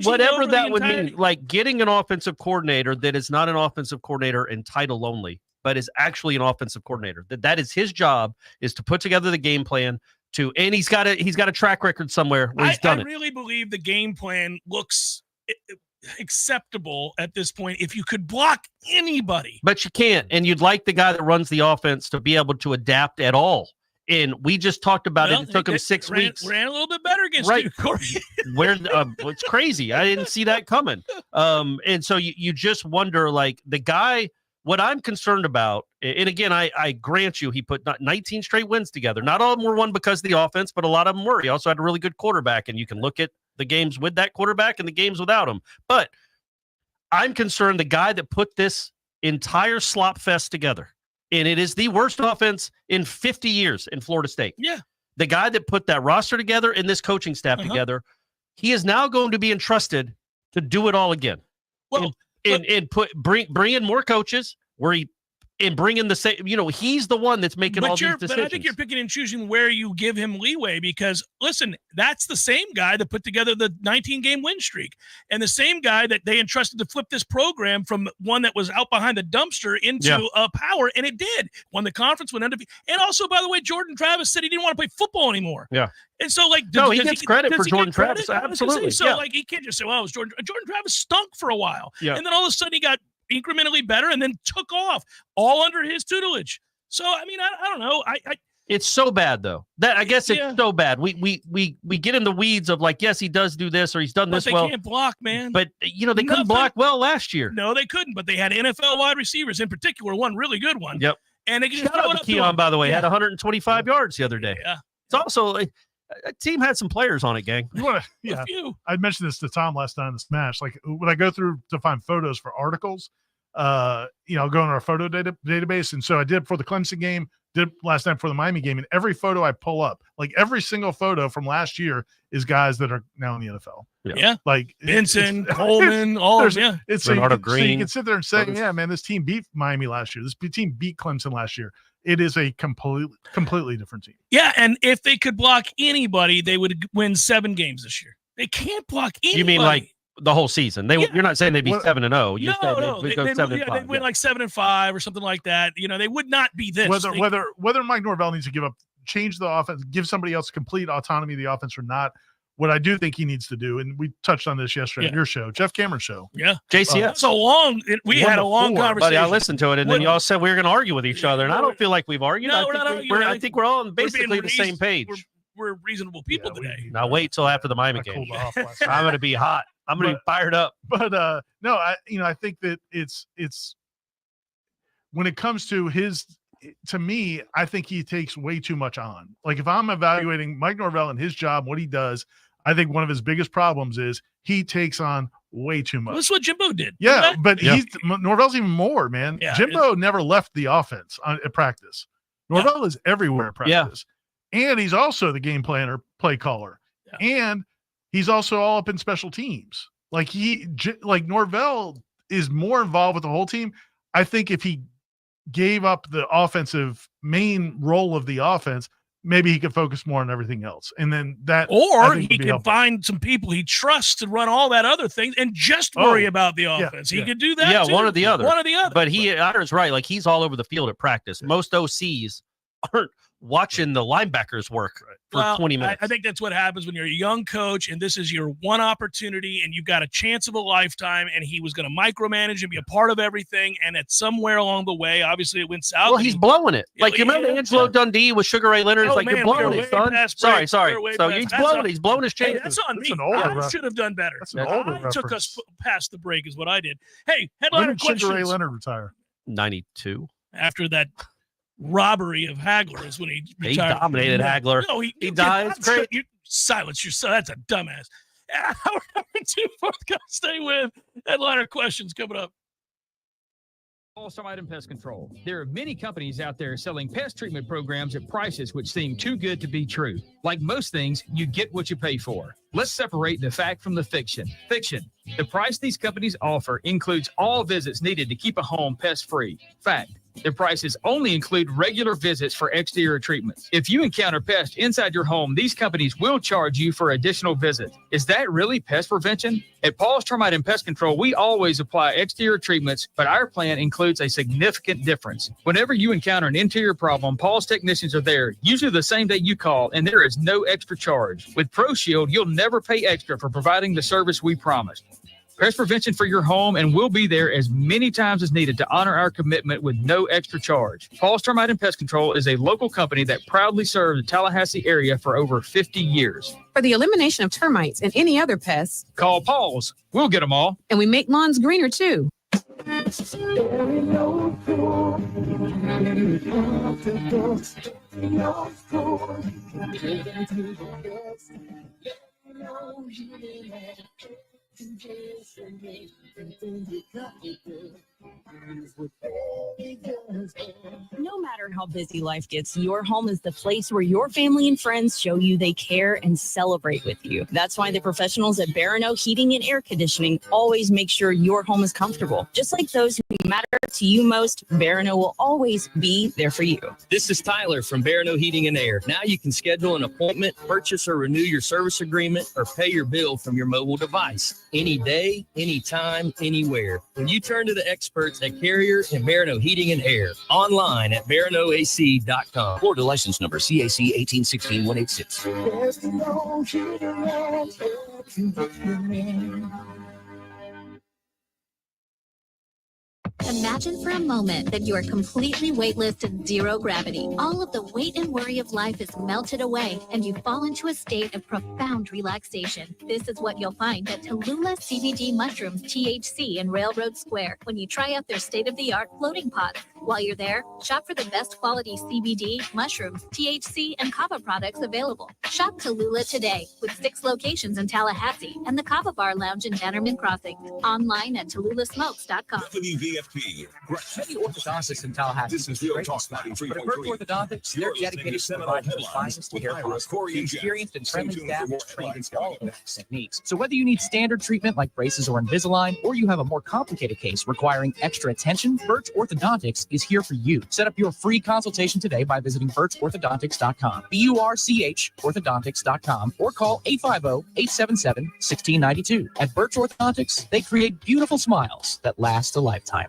S4: whatever that would
S2: mean,
S4: like getting an offensive coordinator that is not an offensive coordinator in title only, but is actually an offensive coordinator. That is his job, is to put together the game plan. And he's got a track record somewhere where he's done it.
S2: I really believe the game plan looks acceptable at this point if you could block anybody.
S4: But you can't, and you'd like the guy that runs the offense to be able to adapt at all. And we just talked about it. It took him 6 weeks.
S2: Ran a little bit better against you, Corey.
S4: It's crazy. I didn't see that coming. And so you just wonder, like, the guy. What I'm concerned about, and again, I grant you, he put 19 straight wins together. Not all of them were won because of the offense, but a lot of them were. He also had a really good quarterback, and you can look at the games with that quarterback and the games without him. But I'm concerned the guy that put this entire slop fest together, and it is the worst offense in 50 years in Florida State.
S2: Yeah.
S4: The guy that put that roster together and this coaching staff together, he is now going to be entrusted to do it all again.
S2: Well,
S4: and bring in more coaches and bring in the same, he's the one that's making all these decisions.
S2: But I think you're picking and choosing where you give him leeway because, listen, that's the same guy that put together the 19-game win streak and the same guy that they entrusted to flip this program from one that was out behind the dumpster into a power, and it did. Won the conference, went undefeated. And also, by the way, Jordan Travis said he didn't want to play football anymore.
S4: Yeah.
S2: And so, like,
S4: he gets credit for Jordan Travis. Absolutely.
S2: So, he can't just say, well, it was Jordan. Jordan Travis stunk for a while. Yeah. And then all of a sudden he got incrementally better and then took off all under his tutelage. So, I mean, I don't know.
S4: It's so bad though. That I guess it's so bad. We get in the weeds of like, yes, he does do this or he's done this well.
S2: They can't block, man.
S4: But they couldn't block well last year.
S2: No, they couldn't. But they had NFL wide receivers, in particular, one really good one.
S4: Yep.
S2: And they can
S4: shout out to Keon, by the way, had 125 yards the other day.
S2: Yeah.
S4: It's also a team had some players on it, gang.
S3: You want to? Yeah. I mentioned this to Tom last night in the Smash. Like when I go through to find photos for articles, I'll go in our photo database. And so I did for the Clemson game, did last night for the Miami game. And every photo I pull up, like every single photo from last year is guys that are now in the NFL.
S2: Yeah.
S3: Like
S2: Vincent, Coleman, all of them.
S3: It's so you can sit there and say, yeah, man, this team beat Miami last year. This team beat Clemson last year. It is a completely different team.
S2: Yeah. And if they could block anybody, they would win 7 games this year. They can't block anybody.
S4: You mean like the whole season? You're not saying they'd be 7-0.
S2: No. They'd win like 7-5 or something like that. They would not be this.
S3: Whether Mike Norvell needs to change the offense, give somebody else complete autonomy of the offense or not. What I do think he needs to do, and we touched on this yesterday on your show, Jeff Cameron's show.
S2: Yeah.
S4: JCF.
S2: We had a long conversation.
S4: Buddy, I listened to it, and then y'all said we were going to argue with each other, and I don't feel like we've argued.
S2: No, we're not arguing.
S4: I think we're all on basically the same page.
S2: We're reasonable people today.
S4: Now wait till after the Miami game. I'm going to be hot. I'm going to be fired up.
S3: But no, I think that it's when it comes to to me, I think he takes way too much on. Like if I'm evaluating Mike Norvell and his job, what he does, I think one of his biggest problems is he takes on way too much.
S2: That's what Jimbo did.
S3: Yeah, but Norvell's even more, man.
S2: Yeah,
S3: Jimbo never left the offense at practice. Norvell is everywhere at practice. Yeah. And he's also the game planner, play caller. Yeah. And he's also all up in special teams. Like Norvell is more involved with the whole team. I think if he gave up the offensive main role of the offense, maybe he could focus more on everything else. And then
S2: he could find some people he trusts to run all that other things and just worry about the offense. He could do that.
S4: Yeah,
S2: too.
S4: one or the other. But
S2: Right.
S4: Otter's right. Like he's all over the field at practice. Most OCs aren't watching the linebackers work for 20 minutes.
S2: I think that's what happens when you're a young coach and this is your one opportunity and you've got a chance of a lifetime, and he was going to micromanage and be a part of everything. And at somewhere along the way, obviously it went south.
S4: Well, he's blowing it. Like, you remember Angelo Dundee with Sugar Ray Leonard? It's you're blowing it, son. Sorry. So he's blowing his chances.
S2: That's on me. I should have done better. I took us past the break is what I did. Hey, headliner questions.
S3: Sugar Ray Leonard retire?
S4: 92.
S2: After that robbery of Hagler is when he retired.
S4: He dominated Hagler.
S2: No,
S4: he died. Great.
S2: You silence yourself. That's a dumbass. Hour number 2, podcast. Stay with headliner questions coming up.
S15: Termite and Pest Control. There are many companies out there selling pest treatment programs at prices which seem too good to be true. Like most things, you get what you pay for. Let's separate the fact from the fiction. Fiction. The price these companies offer includes all visits needed to keep a home pest-free. Fact. Their prices only include regular visits for exterior treatments. If you encounter pests inside your home, these companies will charge you for additional visits. Is that really pest prevention? At Paul's Termite and Pest Control, we always apply exterior treatments, but our plan includes a significant difference. Whenever you encounter an interior problem, Paul's technicians are there, usually the same day you call, and there is no extra charge. With ProShield, you'll never pay extra for providing the service we promised. Pest prevention for your home, and we'll be there as many times as needed to honor our commitment with no extra charge. Paul's Termite and Pest Control is a local company that proudly served the Tallahassee area for over 50 years.
S16: For the elimination of termites and any other pests,
S15: call Paul's. We'll get them all.
S16: And we make lawns greener, too.
S17: matter how busy life gets, your home is the place where your family and friends show you they care and celebrate with you. That's why the professionals at Barano Heating and Air Conditioning always make sure your home is comfortable. Just like those who matter to you most, Barano will always be there for you.
S18: This is Tyler from Barano Heating and Air. Now you can schedule an appointment, purchase or renew your service agreement, or pay your bill from your mobile device. Any day, anytime, anywhere. When you turn to the experts at Carrier and Barano Heating and Air. Online at baranoac.com.
S19: Florida license number CAC 1816186.
S11: There's no
S5: Imagine for a moment that you are completely weightless in zero gravity. All of the weight and worry of life is melted away, and you fall into a state of profound relaxation. This is what you'll find at Tallulah CBD Mushrooms THC in Railroad Square when you try out their state-of-the-art floating pods. While you're there, shop for the best quality CBD, mushrooms, THC, and kava products available. Shop Tallulah today with 6 locations in Tallahassee and the Kava Bar Lounge in Bannerman Crossing. Online at TallulahSmokes.com.
S20: WVFP.
S14: Many orthodontists in Tallahassee.
S20: This is Real Talk 93.3.
S14: But at Burke Orthodontics, they're dedicated to providing the finest care possible. Experienced and friendly staff trained in all of their techniques. So whether you need standard treatment like braces or Invisalign, or you have a more complicated case requiring extra attention, Birch Orthodontics is here for you. Set up your free consultation today by visiting birchorthodontics.com. BURCH orthodontics.com or call 850-877-1692. At Birch Orthodontics, they create beautiful smiles that last a lifetime.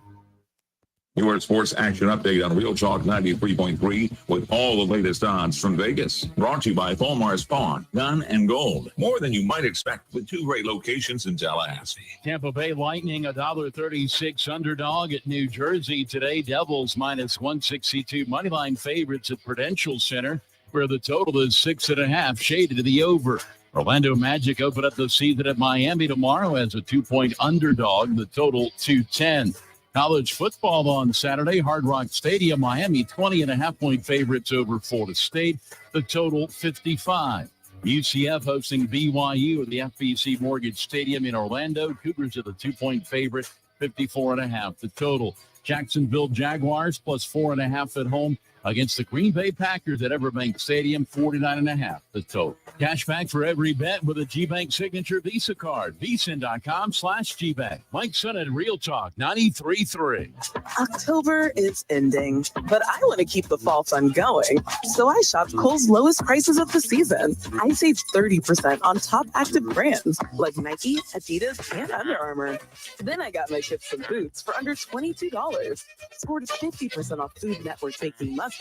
S20: Your sports action update on Real Talk 93.3 with all the latest odds from Vegas. Brought to you by Falmar's Pawn, Gun and Gold. More than you might expect with 2 great locations in Tallahassee.
S21: Tampa Bay Lightning $1.36 underdog at New Jersey today. Devils minus 162 moneyline favorites at Prudential Center, where the total is 6.5, shaded to the over. Orlando Magic open up the season at Miami tomorrow as a 2-point underdog. The total 210. College football on Saturday, Hard Rock Stadium, Miami 20.5-point favorites over Florida State. The total 55. UCF hosting BYU at the FBC Mortgage Stadium in Orlando. Cougars are the 2-point favorite, 54.5. The total. Jacksonville Jaguars plus 4.5 at home against the Green Bay Packers at Everbank Stadium, 49.5 the total. Cash back for every bet with a GBank signature Visa card. vsin.com/GBank. Mike Son at Real Talk 93.3.
S22: October is ending, but I want to keep the fall fun going. So I shopped Kohl's lowest prices of the season. I saved 30% on top active brands like Nike, Adidas, and Under Armour. Then I got my shirts and boots for under $22. Scored 50% off Food Network baking must-haves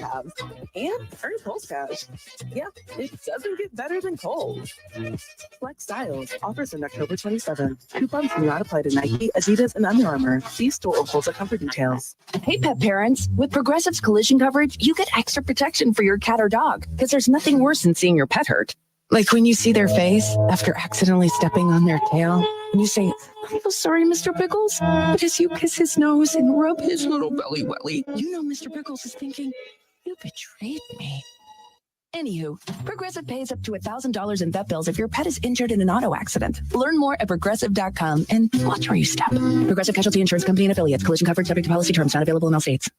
S22: and earned Kohl's cash. Yeah, it doesn't get better than Kohl's. Flex Styles offers in October 27th. Coupons do not apply to Nike, Adidas, and Under Armour. See store or Kohl's account for details.
S23: Hey, pet parents. With Progressive's collision coverage, you get extra protection for your cat or dog, because there's nothing worse than seeing your pet hurt. Like when you see their face after accidentally stepping on their tail, and you say, "I'm so sorry, Mr. Pickles." But as you kiss his nose and rub his little belly welly, you know Mr. Pickles is thinking, "You betrayed me." Anywho, Progressive pays up to $1,000 in vet bills if your pet is injured in an auto accident. Learn more at progressive.com and watch where you step. Progressive Casualty Insurance Company and affiliates. Collision coverage subject to policy terms. Not available in all states.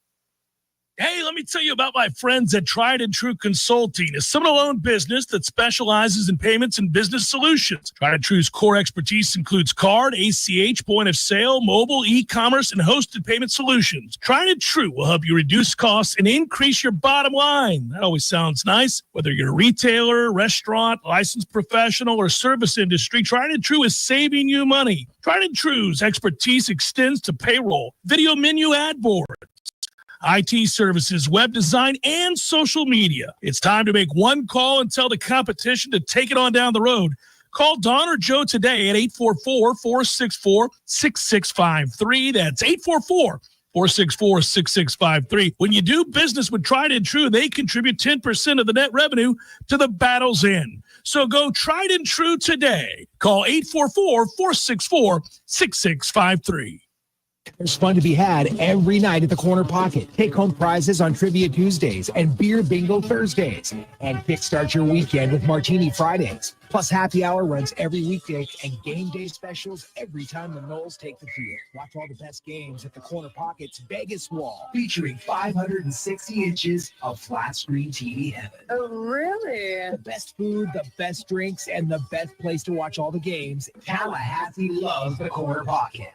S2: Hey, let me tell you about my friends at Tried and True Consulting, a Seminole-owned business that specializes in payments and business solutions. Tried and True's core expertise includes card, ACH, point of sale, mobile, e-commerce, and hosted payment solutions. Tried and True will help you reduce costs and increase your bottom line. That always sounds nice. Whether you're a retailer, restaurant, licensed professional, or service industry, Tried and True is saving you money. Tried and True's expertise extends to payroll, video menu ad board, IT services, web design, and social media. It's time to make one call and tell the competition to take it on down the road. Call Don or Joe today at 844-464-6653. That's 844-464-6653. When you do business with Tried and True, they contribute 10% of the net revenue to the battle's end. So go Tried and True today. Call 844-464-6653.
S6: There's fun to be had every night at the Corner Pocket. Take home prizes on Trivia Tuesdays and Beer Bingo Thursdays. And kickstart your weekend with Martini Fridays. Plus happy hour runs every weekday and game day specials every time the Noles take the field. Watch all the best games at the Corner Pocket's Vegas Wall, featuring 560 inches of flat screen TV heaven.
S13: Oh, really?
S6: The best food, the best drinks, and the best place to watch all the games. Tallahassee loves the Corner Pocket.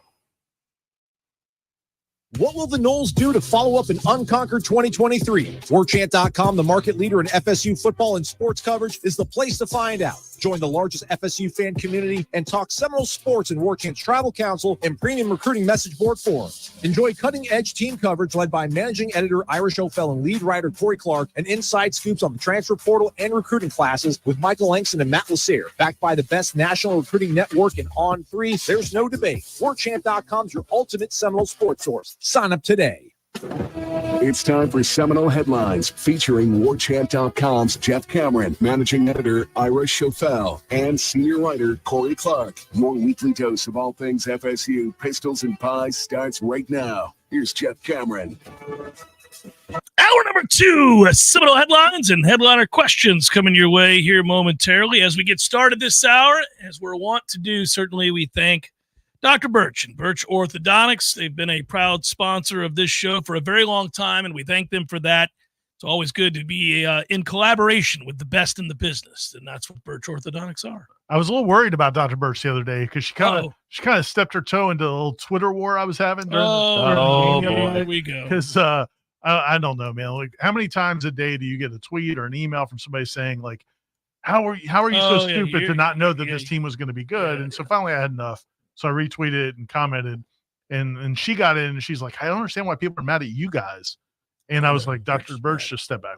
S7: What will the Noles do to follow up an unconquered 2023? Warchant.com, the market leader in FSU football and sports coverage, is the place to find out. Join the largest FSU fan community and talk Seminole sports in Warchant's Travel Council and premium recruiting message board forums. Enjoy cutting-edge team coverage led by managing editor Ira Schofel and lead writer Corey Clark, and inside scoops on the transfer portal and recruiting classes with Michael Langston and Matt Lassere. Backed by the best national recruiting network and On3, there's no debate. Warchant.com's your ultimate Seminole sports source. Sign up today.
S1: It's time for Seminole Headlines, featuring Warchant.com's Jeff Cameron, managing editor Ira Schofel, and senior writer Corey Clark. Your weekly dose of all things FSU, pistols and pies starts right now. Here's Jeff Cameron.
S2: Hour number 2, Seminole Headlines and headliner questions coming your way here momentarily. As we get started this hour, as we're wont to do, certainly we thank Dr. Birch and Birch Orthodontics. They've been a proud sponsor of this show for a very long time, and we thank them for that. It's always good to be in collaboration with the best in the business, and that's what Birch Orthodontics are.
S3: I was a little worried about Dr. Birch the other day because she kind of stepped her toe into the little Twitter war I was having. During the game.
S2: Here we go.
S3: Because I don't know, man. Like, how many times a day do you get a tweet or an email from somebody saying, like, how are you so stupid to not know that this team was going to be good? And so finally I had enough. So I retweeted and commented, and she got in, and she's like, I don't understand why people are mad at you guys. And I was like, Dr. Birch, just step back.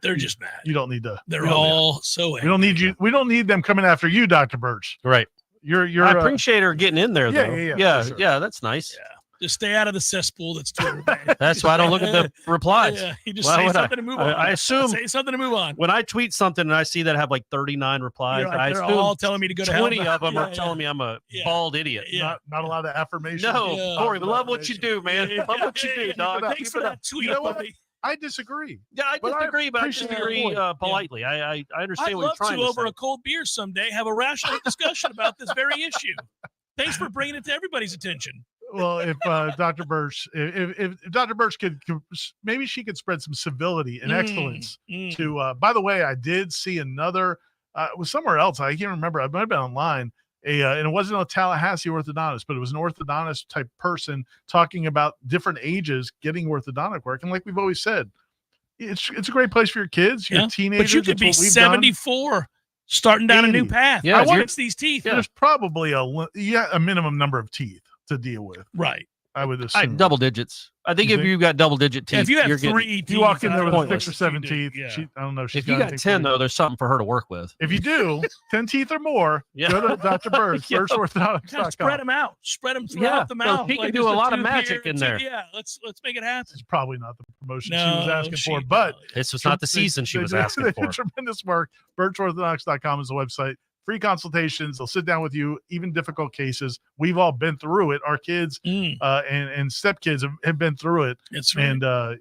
S2: They're just mad.
S3: You don't need to.
S2: They're all so angry.
S3: We don't need you. We don't need them coming after you, Dr. Birch.
S4: Right.
S3: You're.
S4: I appreciate her getting in there, though.
S3: Yeah.
S4: Sure. Yeah, that's nice.
S2: Yeah. Just stay out of the cesspool that's Twitter.
S4: That's why I don't look at the replies.
S2: Yeah, you just say something to move on.
S4: I assume
S2: say something to move on.
S4: When I tweet something and I see that have like 39 replies, I
S2: they're
S4: assume
S2: all telling me to go to
S4: 20
S2: hell.
S4: of them are telling me I'm a bald idiot.
S3: Not a lot of affirmation.
S4: No, Corey, we love what you do, man. Love what you do, dog.
S2: Thanks for that tweet, buddy.
S3: I disagree.
S4: Yeah, I disagree, but I disagree politely. I understand what you're trying to say.
S2: I'd love to, over a cold beer someday, have a rational discussion about this very issue. Thanks for bringing it to everybody's attention.
S3: Well, if Dr. Birch, if Dr. Birch could, maybe she could spread some civility and excellence to. By the way, I did see another. It was somewhere else. I can't remember. I might have been online. And it wasn't a Tallahassee orthodontist, but it was an orthodontist type person talking about different ages getting orthodontic work. And like we've always said, it's a great place for your kids, your teenagers.
S2: But you could be 74. Starting down 80. A new path.
S3: Yeah,
S2: I want to fix these teeth.
S3: There's probably a minimum number of teeth to deal with.
S2: Right.
S3: I would assume.
S4: Double digits. I think if you've got double digit teeth,
S2: if you have 3 teeth,
S3: you walk in there with 6 or 7 teeth. I don't know.
S4: If you got 10, though, there's something for her to work with.
S3: If you do, 10 teeth or more, go to Dr. Birch, FirstOrthodontics.com.
S2: Spread them out. Spread them throughout the mouth.
S4: He can do a lot of magic in there.
S2: Yeah, let's make it happen.
S3: It's probably not the promotion she was asking for, but
S4: this was not the season she was asking for.
S3: Tremendous work. BirchOrthodontics.com is the website. Free consultations. They'll sit down with you, even difficult cases. We've all been through it. Our kids and stepkids have been through it.
S2: That's right.
S3: And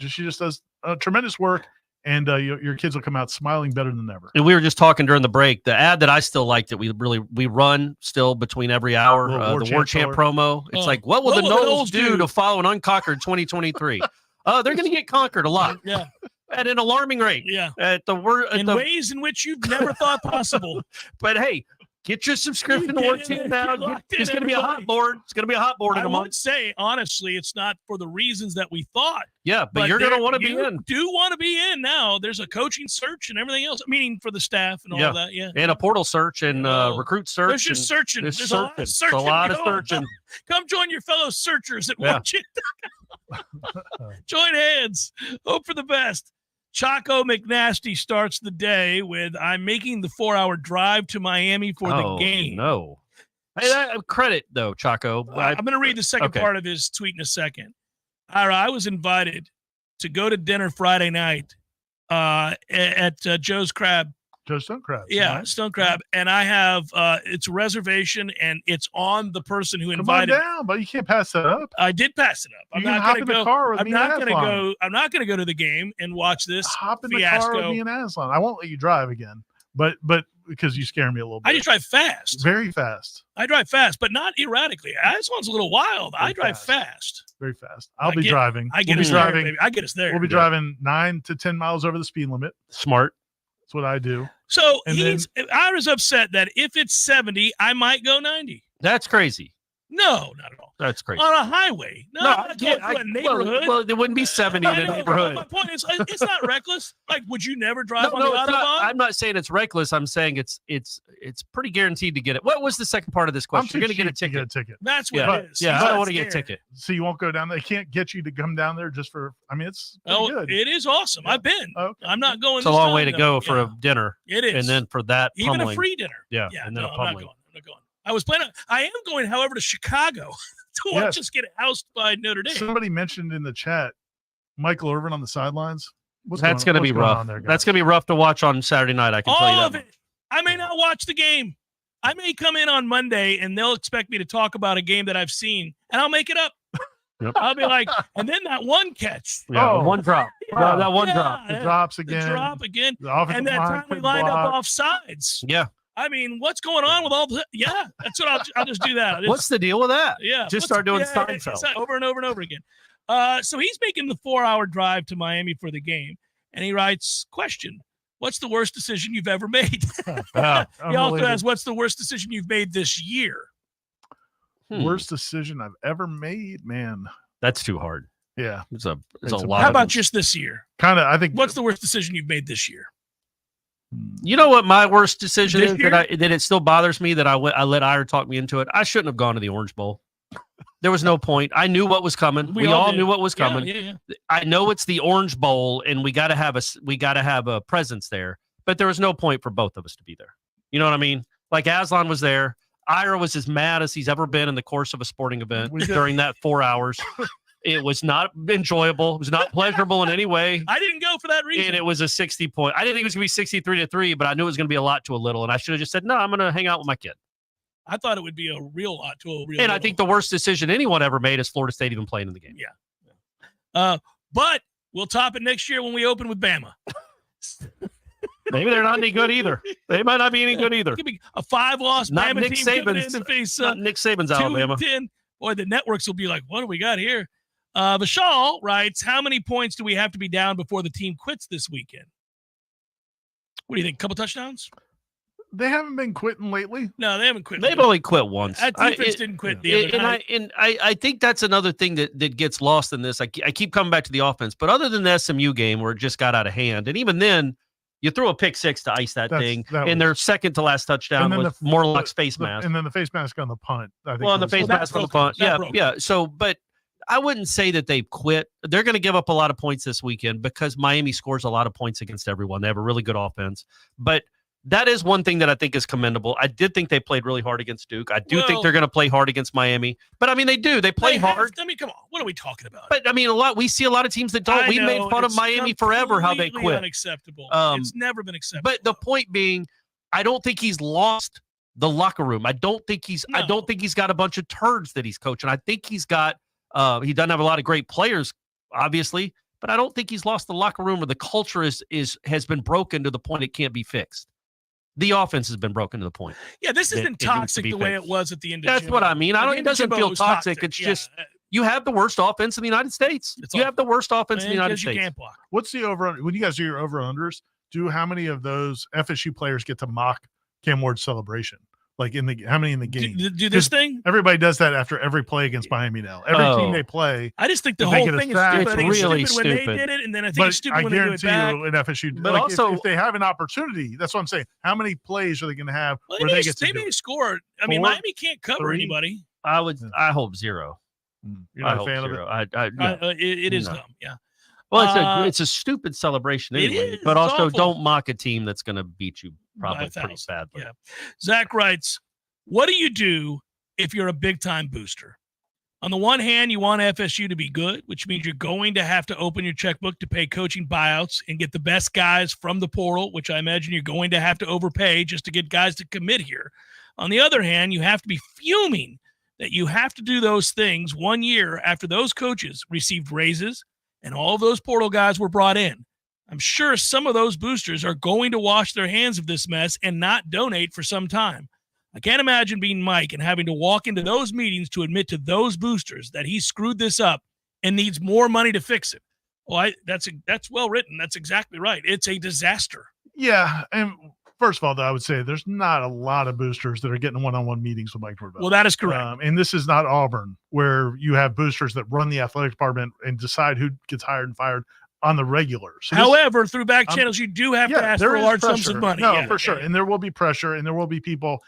S3: she just does tremendous work, and your kids will come out smiling better than ever.
S4: And we were just talking during the break. The ad that I still like that we run still between every hour, the Warchant promo. It's like, what will the Noles do to follow an unconquered 2023? They're going to get conquered a lot.
S2: Yeah.
S4: At an alarming rate.
S2: Yeah.
S4: In
S2: ways in which you've never thought possible.
S4: But hey, get your subscription to Warchant now. It's going to be a hot board. It's going to be a hot board in a month. I would
S2: say, honestly, it's not for the reasons that we thought.
S4: Yeah, but you're going to want to be in.
S2: Do want to be in now. There's a coaching search and everything else, meaning for the staff and all that. Yeah.
S4: And a portal search and recruit search.
S2: There's just searching. There's a lot of searching.
S4: A lot of searching.
S2: Come join your fellow searchers at Warchant. Join hands. Hope for the best. Chaco McNasty starts the day with, I'm making the 4-hour drive to Miami for the game.
S4: No. Hey, credit, though, Chaco.
S2: I'm going to read the second part of his tweet in a second. Ira, I was invited to go to dinner Friday night at Joe's Crab
S3: Joe Stone Crab.
S2: Yeah,
S3: Right?
S2: Stone Crab. And I have it's a reservation, and it's on the person who
S3: Come
S2: invited
S3: on down, but you can't pass that up.
S2: I did pass it up. I'm
S3: You can
S2: not
S3: hop
S2: going
S3: in
S2: to
S3: the
S2: go.
S3: car with
S2: I'm
S3: me and
S2: not going to
S3: Aslan.
S2: go. I'm not going to go to the game and watch this
S3: Hop in the
S2: fiasco.
S3: car with me and Aslan. I won't let you drive again, but because you scare me a little bit.
S2: I just drive fast.
S3: Very fast.
S2: I drive fast, but not erratically. This one's a little wild. I drive fast.
S3: Very fast. I'll be driving.
S2: I get
S3: we'll
S2: us
S3: be
S2: there,
S3: driving.
S2: baby. I get us there.
S3: We'll be driving 9 to 10 miles over the speed limit.
S4: Smart.
S3: That's what I do.
S2: So
S3: And
S2: I was upset that if it's 70, I might go 90.
S4: That's crazy.
S2: No, not at all.
S4: That's crazy.
S2: On a highway. No, I'm not going to a neighborhood.
S4: Well, there wouldn't be 70 in a neighborhood.
S2: My point is, it's not reckless. Like, would you never drive on the
S4: it's
S2: Autobahn?
S4: not, I'm not saying it's reckless. I'm saying it's pretty guaranteed to get it. What was the second part of this question? You're going to get a ticket.
S2: That's what it is.
S4: Yeah, I don't want to get a ticket.
S3: So you won't go down there. They can't get you to come down there just for. I mean, it's good.
S2: It is awesome. I've been.
S3: Okay.
S2: I'm not going.
S4: It's a long way to go for a dinner.
S2: It is.
S4: And then for that
S2: even
S4: pummeling.
S2: a free dinner.
S4: Yeah.
S2: Yeah.
S4: And then
S2: No,
S4: a
S2: I'm not
S4: pummeling.
S2: going. I'm not going. I was planning. I am going, however, to Chicago to watch us get ousted by Notre Dame.
S3: Somebody mentioned in the chat Michael Irvin on the sidelines.
S4: That's going to be rough. That's going to be rough to watch on Saturday night. I can tell you
S2: All
S4: that.
S2: of it. I may not watch the game. I may come in on Monday and they'll expect me to talk about a game that I've seen, and I'll make it up.
S4: Yep.
S2: I'll be like, and then that one catch.
S4: Yeah, one drop.
S2: Yeah.
S4: That one
S2: Yeah.
S4: drop.
S3: The drops again.
S2: The drop again.
S3: The offensive
S2: And that
S3: line
S2: time we
S3: couldn't
S2: lined up
S3: block.
S2: off sides.
S4: Yeah.
S2: I mean, what's going on with all the? Yeah, that's what I'll just do that.
S4: What's the deal with that?
S2: Yeah,
S4: Just start doing
S2: it's
S4: Seinfeld.
S2: over and over and over again. So he's making the 4-hour drive to Miami for the game, and he writes, question, what's the worst decision you've ever made? He also asks, what's the worst decision you've made this year?
S3: Worst decision I've ever made, man.
S4: That's too hard.
S3: Yeah.
S4: It's a
S3: It's a
S4: lot.
S2: How
S4: of
S2: about
S4: them.
S2: just this year?
S3: Kind of, I think.
S2: What's the worst decision you've made this year?
S4: You know what my worst decision
S2: This
S4: is?
S2: year?
S4: That it still bothers me that I let Ira talk me into it. I shouldn't have gone to the Orange Bowl. There was no point. I knew what was coming. We all
S2: did.
S4: knew what was
S2: Yeah,
S4: coming.
S2: yeah.
S4: I know it's the Orange Bowl, and we got to have a presence there. But there was no point for both of us to be there. You know what I mean? Like Aslan was there. Ira was as mad as he's ever been in the course of a sporting event during that 4 hours. It was not enjoyable. It was not pleasurable in any way.
S2: I didn't go for that reason.
S4: And it was a 60-point. I didn't think it was going to be 63-3, but I knew it was going to be a lot to a little. And I should have just said, no, I'm going to hang out with my kid.
S2: I thought it would be a real lot to a real.
S4: And I think the worst decision anyone ever made is Florida State even playing in the game.
S2: Yeah. But we'll top it next year when we open with Bama.
S4: Maybe they're not any good either. They might not be any good either.
S2: It could be a 5-loss
S4: Not
S2: Bama
S4: Nick
S2: team coming in
S4: Saban's.
S2: to face
S4: Not Nick Saban's Alabama.
S2: 2-10. Boy, the networks will be like, what do we got here? Vishal writes, how many points do we have to be down before the team quits this weekend? What do you think? A couple touchdowns?
S3: They haven't been quitting lately.
S2: No, they haven't quit.
S4: They've only quit once.
S2: That defense didn't quit the other night.
S4: I think that's another thing that gets lost in this. I keep coming back to the offense, but other than the SMU game where it just got out of hand, and even then, you threw a pick six to ice that thing, and their second to last touchdown was Morlock's face mask.
S3: And then the face mask on the punt. I think
S4: Well, on the face mask on the punt. Yeah. So, but I wouldn't say that they've quit. They're going to give up a lot of points this weekend because Miami scores a lot of points against everyone. They have a really good offense. But that is one thing that I think is commendable. I did think they played really hard against Duke. I do think they're going to play hard against Miami. But I mean, they do. They play hard.
S2: I mean, come on. What are we talking about?
S4: But I mean, we see a lot of teams that don't. We made fun of Miami forever how they quit.
S2: Unacceptable. It's never been acceptable.
S4: But the point being, I don't think he's lost the locker room. I don't think he's got a bunch of turds that he's coaching. I think he's got he doesn't have a lot of great players, obviously, but I don't think he's lost the locker room, or the culture has been broken to the point it can't be fixed. The offense has been broken to the point.
S2: Yeah, this isn't toxic the way it was at the end of
S4: That's what I mean. It doesn't feel toxic. It's just you have the worst offense in the United States. You have the worst offense in the United States.
S2: You can't block.
S3: What's the over? When you guys do your over-unders, how many of those FSU players get to mock Cam Ward's celebration? Like how many in the game?
S2: Do this thing?
S3: Everybody does that after every play against Miami now. Every team they play.
S2: I just think the whole thing is stupid.
S4: It's really stupid
S2: when they did it, and then I think it's stupid when they do it back.
S3: I guarantee you in FSU,
S4: but
S3: like
S4: also
S3: if they have an opportunity, that's what I'm saying. How many plays are they going to have where they get to
S2: they may score? I mean,
S3: 4,
S2: Miami can't cover
S3: 3?
S2: anybody.
S4: I hope 0.
S3: You're not a fan of it?
S4: No.
S2: It is dumb. Yeah.
S4: Well, it's a stupid celebration anyway. But also,
S2: awful.
S4: don't mock a team that's going to beat you probably pretty badly.
S2: Yeah. Zach writes, what do you do if you're a big time booster? On the one hand, you want FSU to be good, which means you're going to have to open your checkbook to pay coaching buyouts and get the best guys from the portal, which I imagine you're going to have to overpay just to get guys to commit here. On the other hand, you have to be fuming that you have to do those things 1 year after those coaches received raises and all of those portal guys were brought in. I'm sure some of those boosters are going to wash their hands of this mess and not donate for some time. I can't imagine being Mike and having to walk into those meetings to admit to those boosters that he screwed this up and needs more money to fix it. Well, that's well written. That's exactly right. It's a disaster.
S3: Yeah, and first of all, though, I would say there's not a lot of boosters that are getting one-on-one meetings with Mike Norvell.
S2: Well, that is correct.
S3: And this is not Auburn, where you have boosters that run the athletic department and decide who gets hired and fired on the regular. So
S2: however, through back channels, you do have to ask for large sums of money.
S3: No, for sure. And there will be pressure, and there will be people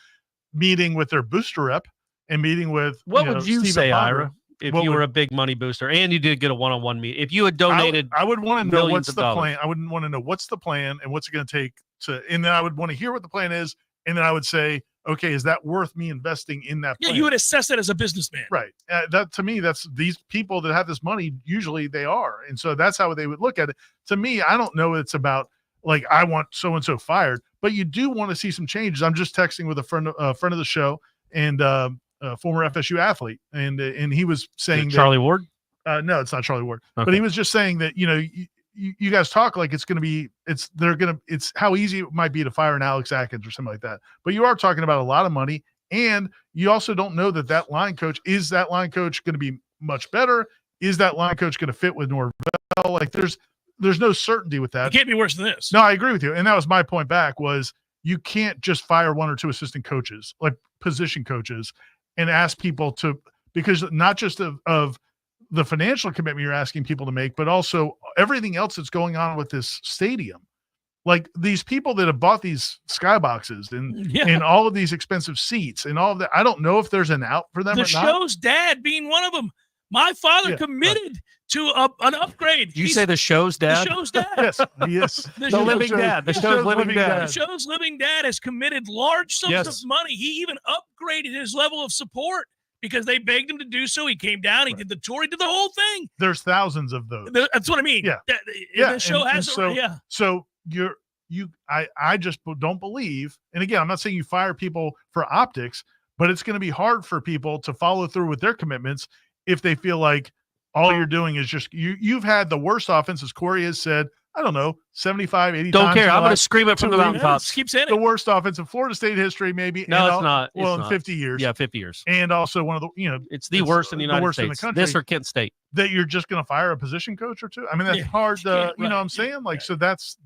S3: meeting with their booster rep and meeting with
S4: what would you
S3: Stephen
S4: say,
S3: Ponder.
S4: Ira, if you were a big money booster and you did get a one-on-one meeting? If you had donated,
S3: I would want to know what's the
S4: dollars.
S3: plan. I would want to know what's the plan and what's it going to take to, and then I would want to hear what the plan is, and then I would say, okay, is that worth me investing in that plan?
S2: Yeah, you would assess it as a businessman.
S3: Right. That to me, that's these people that have this money, usually they are. And so that's how they would look at it. To me, I don't know it's about like, I want so-and-so fired, but you do want to see some changes. I'm just texting with a friend of the show and a former FSU athlete. And he was saying
S4: Charlie Ward?
S3: No, it's not Charlie Ward,
S4: okay.
S3: But he was just saying that, you guys talk like it's how easy it might be to fire an Alex Atkins or something like that. But you are talking about a lot of money. And you also don't know that line coach, is that line coach going to be much better? Is that line coach going to fit with Norvell? Like there's no certainty with that.
S2: It can't be worse than this.
S3: No, I agree with you. And that was my point back was you can't just fire one or two assistant coaches, like position coaches, and ask people to, because not just of the financial commitment you're asking people to make, but also everything else that's going on with this stadium. Like these people that have bought these skyboxes and all of these expensive seats and all of that. I don't know if there's an out for them.
S2: The
S3: or not.
S2: show's dad being one of them. My father committed to an upgrade.
S4: You say the show's dad?
S2: The show's dad.
S3: Yes.
S4: The living dad. The show's living dad.
S2: The show's living dad has committed large sums of money. He even upgraded his level of support because they begged him to do so. He came down. He did the tour. He did the whole thing.
S3: There's thousands of those.
S2: That's what I mean.
S3: Yeah.
S2: The show has.
S3: So I just don't believe. And again, I'm not saying you fire people for optics, but it's going to be hard for people to follow through with their commitments if they feel like all you're doing is just you've had the worst offense, as Corey has said, I don't know, 75, 80
S4: don't
S3: times.
S4: Care. I'm going to scream it from the mountaintops.
S2: Keep saying it.
S3: The worst offense in Florida State history, maybe.
S4: No, it's not.
S3: Well,
S4: it's
S3: in 50 years.
S4: Yeah, 50 years.
S3: And also one of the,
S4: it's the worst in the United States.
S3: In the country,
S4: this or Kent State.
S3: That you're just going to fire a position coach or two. I mean, that's hard to, you know what I'm saying? Like, so that's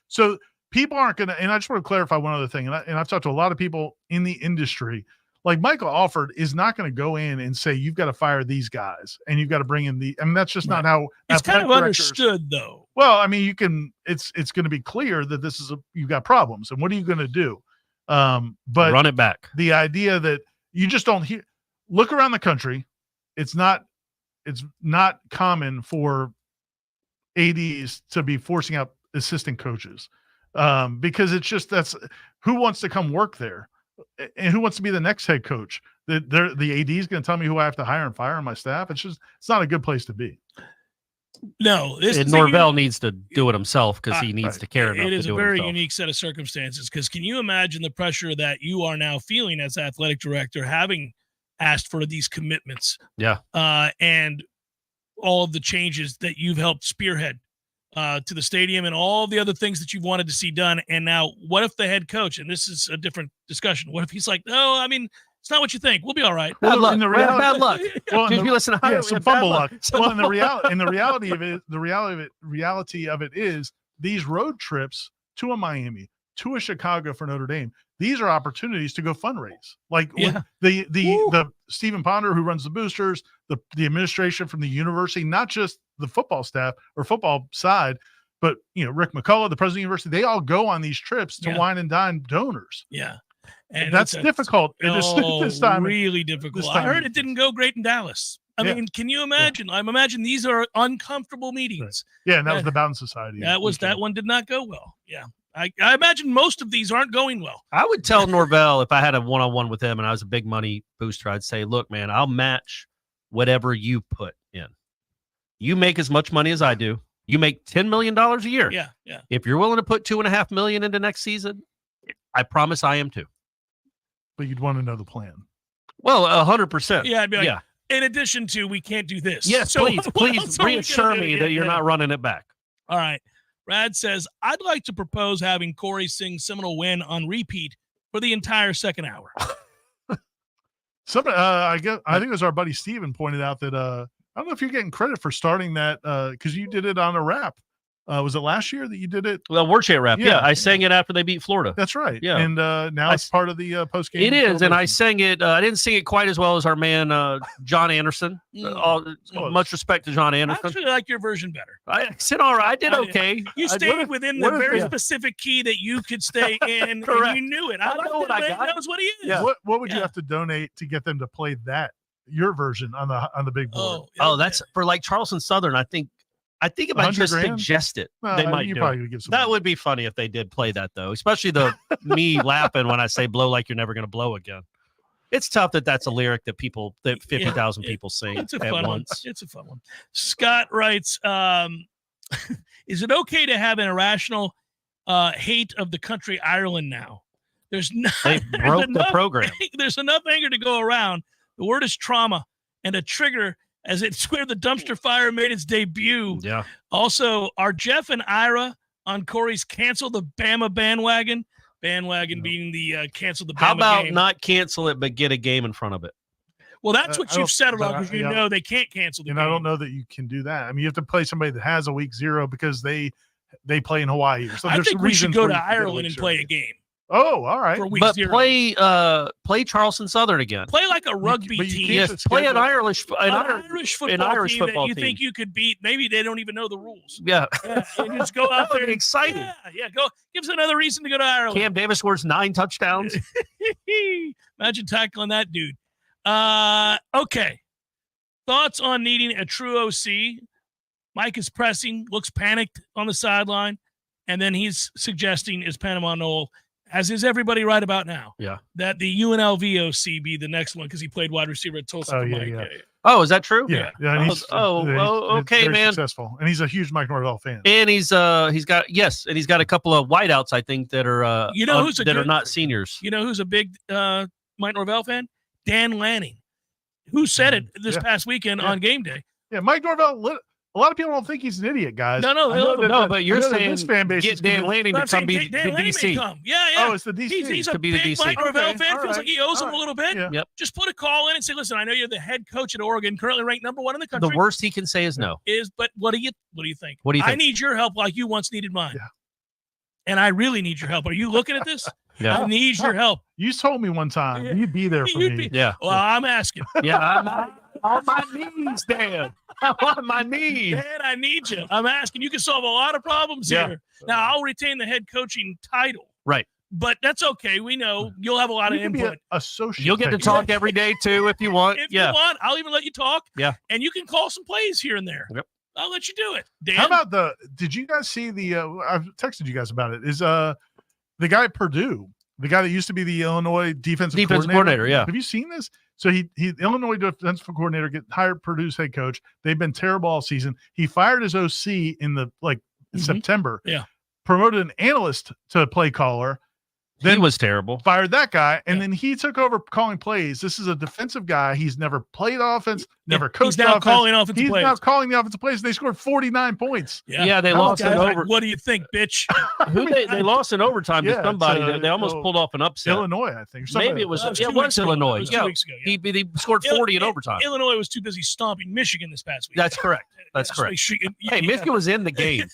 S3: so people aren't going to, and I just want to clarify one other thing. And I've talked to a lot of people in the industry. Like Michael Alford is not going to go in and say, you've got to fire these guys and you've got to bring in I mean, that's just not how
S2: it's kind of understood though.
S3: Well, I mean, it's going to be clear that you've got problems and what are you going to do? But
S4: run it back.
S3: The idea that you just don't look around the country. It's not common for ADs to be forcing out assistant coaches because it's just, that's who wants to come work there. And who wants to be the next head coach? The AD is going to tell me who I have to hire and fire on my staff. It's not a good place to be.
S2: No,
S4: Norvell needs to do it himself because he needs to care enough.
S2: It is
S4: to do
S2: a very
S4: himself.
S2: unique set of circumstances. Because can you imagine the pressure that you are now feeling as athletic director, having asked for these commitments?
S4: Yeah,
S2: and all of the changes that you've helped spearhead to the stadium and all the other things that you've wanted to see done. And now what if the head coach, and this is a different discussion, what if he's like, no, I mean, it's not what you think. We'll be all right.
S4: Bad luck.
S3: Bad
S4: luck.
S3: Well,
S4: Did you listen to
S3: some fumble luck. Well, and the reality of it is these road trips to a Miami, to a Chicago for Notre Dame, these are opportunities to go fundraise. Like the Stephen Ponder, who runs the boosters, the administration from the university, not just the football staff or football side, but Rick McCullough, the president of the university, they all go on these trips to wine and dine donors.
S2: Yeah. And
S3: that's difficult.
S2: This time, really difficult. I heard it didn't go great in Dallas. I mean, can you imagine? I imagine these are uncomfortable meetings.
S3: Right. Yeah, and that was the Bowden Society.
S2: That one did not go well. Yeah. I imagine most of these aren't going well.
S4: I would tell Norvell if I had a one-on-one with him and I was a big money booster, I'd say, look, man, I'll match whatever you put in. You make as much money as I do. You make $10 million a year.
S2: Yeah, yeah.
S4: If you're willing to put $2.5 million into next season, I promise I am too.
S3: But you'd want to know the plan.
S4: Well, 100%.
S2: Yeah, I'd be like, in addition to, we can't do this.
S4: Yes,
S2: so
S4: please reassure me that you're not running it back.
S2: All right. Brad says, I'd like to propose having Corey sing Seminole Win on repeat for the entire second hour.
S3: I think it was our buddy Steven pointed out that I don't know if you're getting credit for starting that because you did it on a rap. Was it last year that you did it?
S4: Well, Warchant rap. Yeah, I sang it after they beat Florida.
S3: That's right.
S4: Yeah,
S3: and now it's part of the post game.
S4: It is, and I sang it. I didn't sing it quite as well as our man John Anderson. Much respect to John Anderson.
S2: I actually like your version better.
S4: I said, all right, I did okay.
S2: You stayed within the very specific key that you could stay in, and you knew it. I know what I got. That was what he is.
S3: Yeah. What would you have to donate to get them to play your version on the big board?
S4: That's for like Charleston Southern. I think if I just suggest it, they might do it. That would be funny if they did play that, though, especially me laughing when I say blow like you're never going to blow again. It's tough that's a lyric that 50,000 people sing
S2: at
S4: once.
S2: One. It's a fun one. Scott writes, is it okay to have an irrational hate of the country Ireland now?
S4: They broke the program.
S2: There's enough anger to go around. The word is trauma and a trigger as it's where the dumpster fire made its debut.
S4: Yeah.
S2: Also, are Jeff and Ira on Corey's cancel the Bama bandwagon? Bandwagon being the cancel the Bama
S4: How about
S2: game.
S4: Not cancel it, but get a game in front of it?
S2: Well, that's what you've settled on because you know they can't cancel the game.
S3: I don't know that you can do that. I mean, you have to play somebody that has a week 0 because they play in Hawaii. So
S2: I think we should go to Ireland and play a game.
S3: Oh, all right.
S4: But play Charleston Southern again.
S2: Play like a rugby team.
S4: Yes, play an Irish
S2: football
S4: football
S2: team
S4: team.
S2: You think you could beat. Maybe they don't even know the rules.
S4: Yeah.
S2: And just go out there.
S4: Excited.
S2: Yeah, go. Gives another reason to go to Ireland.
S4: Cam Davis scores 9 touchdowns.
S2: Imagine tackling that dude. Okay. Thoughts on needing a true OC? Mike is pressing, looks panicked on the sideline, and then he's suggesting is Panama Nole, as is everybody right about now.
S4: Yeah.
S2: That the UNLV OC be the next one because he played wide receiver at Tulsa.
S4: Oh, is that true?
S3: Yeah.
S4: Okay, man.
S3: Successful, and he's a huge Mike Norvell fan.
S4: And he's got a couple of wideouts I think that are are not seniors.
S2: You know who's a big Mike Norvell fan? Dan Lanning, who said it this past weekend on game day.
S3: Yeah, Mike Norvell. A lot of people don't think he's an idiot, guys.
S2: No,
S4: but you're saying
S3: this fan base
S4: get Dan Lanning to come be the DC.
S2: Yeah.
S3: Oh, it's the DC.
S2: He's a big Mike Norvell fan. Feels like he owes him a little bit.
S4: Yeah. Yep.
S2: Just put a call in and say, listen, I know you're the head coach at Oregon, currently ranked #1 in the country.
S4: The worst he can say is no.
S2: But what do you think?
S4: What do you think?
S2: I need your help like you once needed mine. Yeah. And I really need your help. Are you looking at this?
S4: Yeah.
S2: I need your help.
S3: You told me one time you'd be there for me.
S4: Yeah.
S2: Well, I'm asking.
S4: Yeah, I'm on my knees, Dan. I'm on my knees.
S2: Dan, I need you. I'm asking. You can solve a lot of problems here. Now, I'll retain the head coaching title.
S4: Right.
S2: But that's okay. We know you'll have a lot of input.
S3: You'll
S4: get to talk every day, too, if you want.
S2: If you want, I'll even let you talk.
S4: Yeah.
S2: And you can call some plays here and there.
S4: Yep.
S2: I'll let you do it. Dan?
S3: How about did you guys see I've texted you guys about it, is the guy at Purdue, the guy that used to be the Illinois defensive coordinator?
S4: Yeah.
S3: Have you seen this? So he Illinois defensive coordinator hired Purdue's head coach. They've been terrible all season. He fired his OC in September.
S2: Yeah.
S3: Promoted an analyst to play caller. Then
S4: he was terrible.
S3: Fired that guy, and then he took over calling plays. This is a defensive guy. He's never played offense, never coached
S2: He's now
S3: offense.
S2: calling offensive plays.
S3: He's now calling the offensive plays. They scored 49 points.
S4: Yeah, they lost in over.
S2: What do you think, bitch?
S4: They lost in overtime to somebody. They almost pulled off an upset.
S3: Illinois, I think.
S4: Maybe it was. It was Illinois.
S2: It was 2 weeks ago. Yeah.
S4: He scored 40 in overtime.
S2: Illinois was too busy stomping Michigan this past week.
S4: That's correct. That's correct. Hey, Michigan was in the game.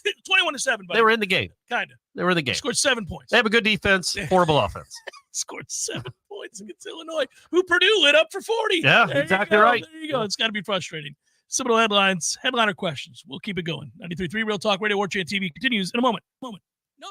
S2: 21-7.
S4: They were in the game.
S2: Kind of.
S4: They were in the game.
S2: Scored 7 points.
S4: They have a good defense, horrible offense.
S2: Scored 7 points against Illinois, who Purdue lit up for 40.
S4: Yeah, exactly right.
S2: There you go. It's got to be frustrating. Seminole Headlines, headliner questions. We'll keep it going. 93.3 Real Talk Radio, Warchant TV continues in a moment. Know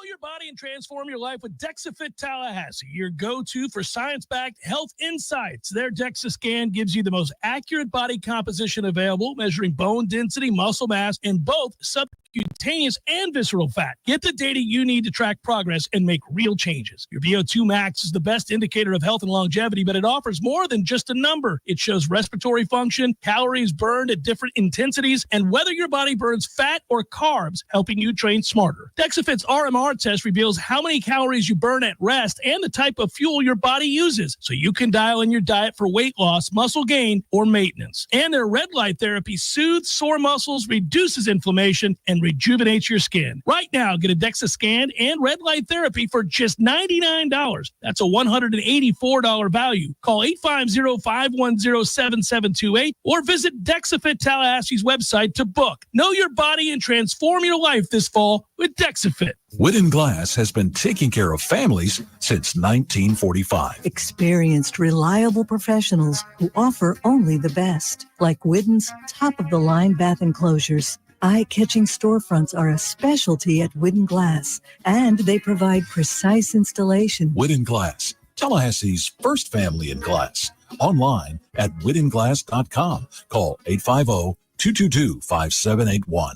S2: your body and transform your life with Dexafit Tallahassee, your go-to for science-backed health insights. Their DEXA scan gives you the most accurate body composition available, measuring bone density, muscle mass, and both subcutaneous and visceral fat. Get the data you need to track progress and make real changes. Your VO2 max is the best indicator of health and longevity, but it offers more than just a number. It shows respiratory function, calories burned at different intensities, and whether your body burns fat or carbs, helping you train smarter. Dexafit's RMR test reveals how many calories you burn at rest and the type of fuel your body uses, so you can dial in your diet for weight loss, muscle gain, or maintenance. And their red light therapy soothes sore muscles, reduces inflammation, and rejuvenates your skin. Right now, get a DEXA scan and red light therapy for just $99. That's a $184 value. Call 850-510-7728 or visit Dexafit Tallahassee's website to book. Know your body and transform your life this fall with Dexafit.
S8: Wooden Glass has been taking care of families since 1945.
S9: Experienced, reliable professionals who offer only the best, like Wooden's top-of-the-line bath enclosures. Eye-catching storefronts are a specialty at Wooden Glass, and they provide precise installation.
S8: Wooden Glass, Tallahassee's first family in glass. Online at woodenglass.com. Call 850-222-5781.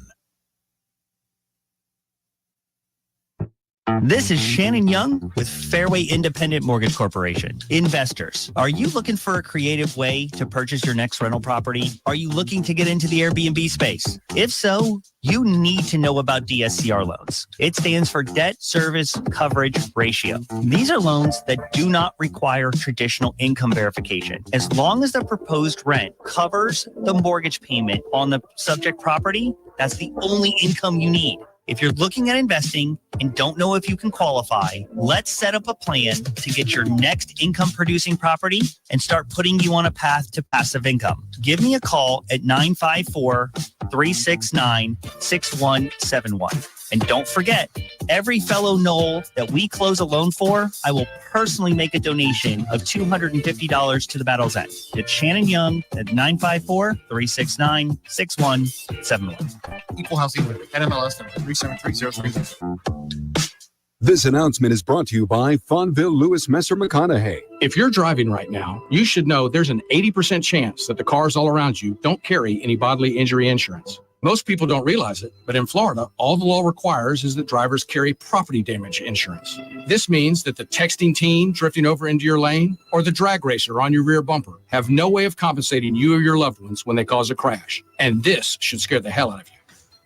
S10: This is Shannon Young with Fairway Independent Mortgage Corporation. Investors, are you looking for a creative way to purchase your next rental property? Are you looking to get into the Airbnb space? If so, you need to know about DSCR loans. It stands for Debt Service Coverage Ratio. These are loans that do not require traditional income verification. As long as the proposed rent covers the mortgage payment on the subject property, that's the only income you need. If you're looking at investing and don't know if you can qualify, let's set up a plan to get your next income producing property and start putting you on a path to passive income. Give me a call at 954-369-6171. And don't forget, every fellow Nole that we close a loan for, I will personally make a donation of $250 to the Battle's End. It's Shannon Young at 954-369-6171.
S24: Equal housing lender, NMLS number 373030.
S25: This announcement is brought to you by Fonville Lewis Messer McConaughey.
S14: If you're driving right now, you should know there's an 80% chance that the cars all around you don't carry any bodily injury insurance. Most people don't realize it, but in Florida, all the law requires is that drivers carry property damage insurance. This means that the texting teen drifting over into your lane or the drag racer on your rear bumper have no way of compensating you or your loved ones when they cause a crash. And this should scare the hell out of you.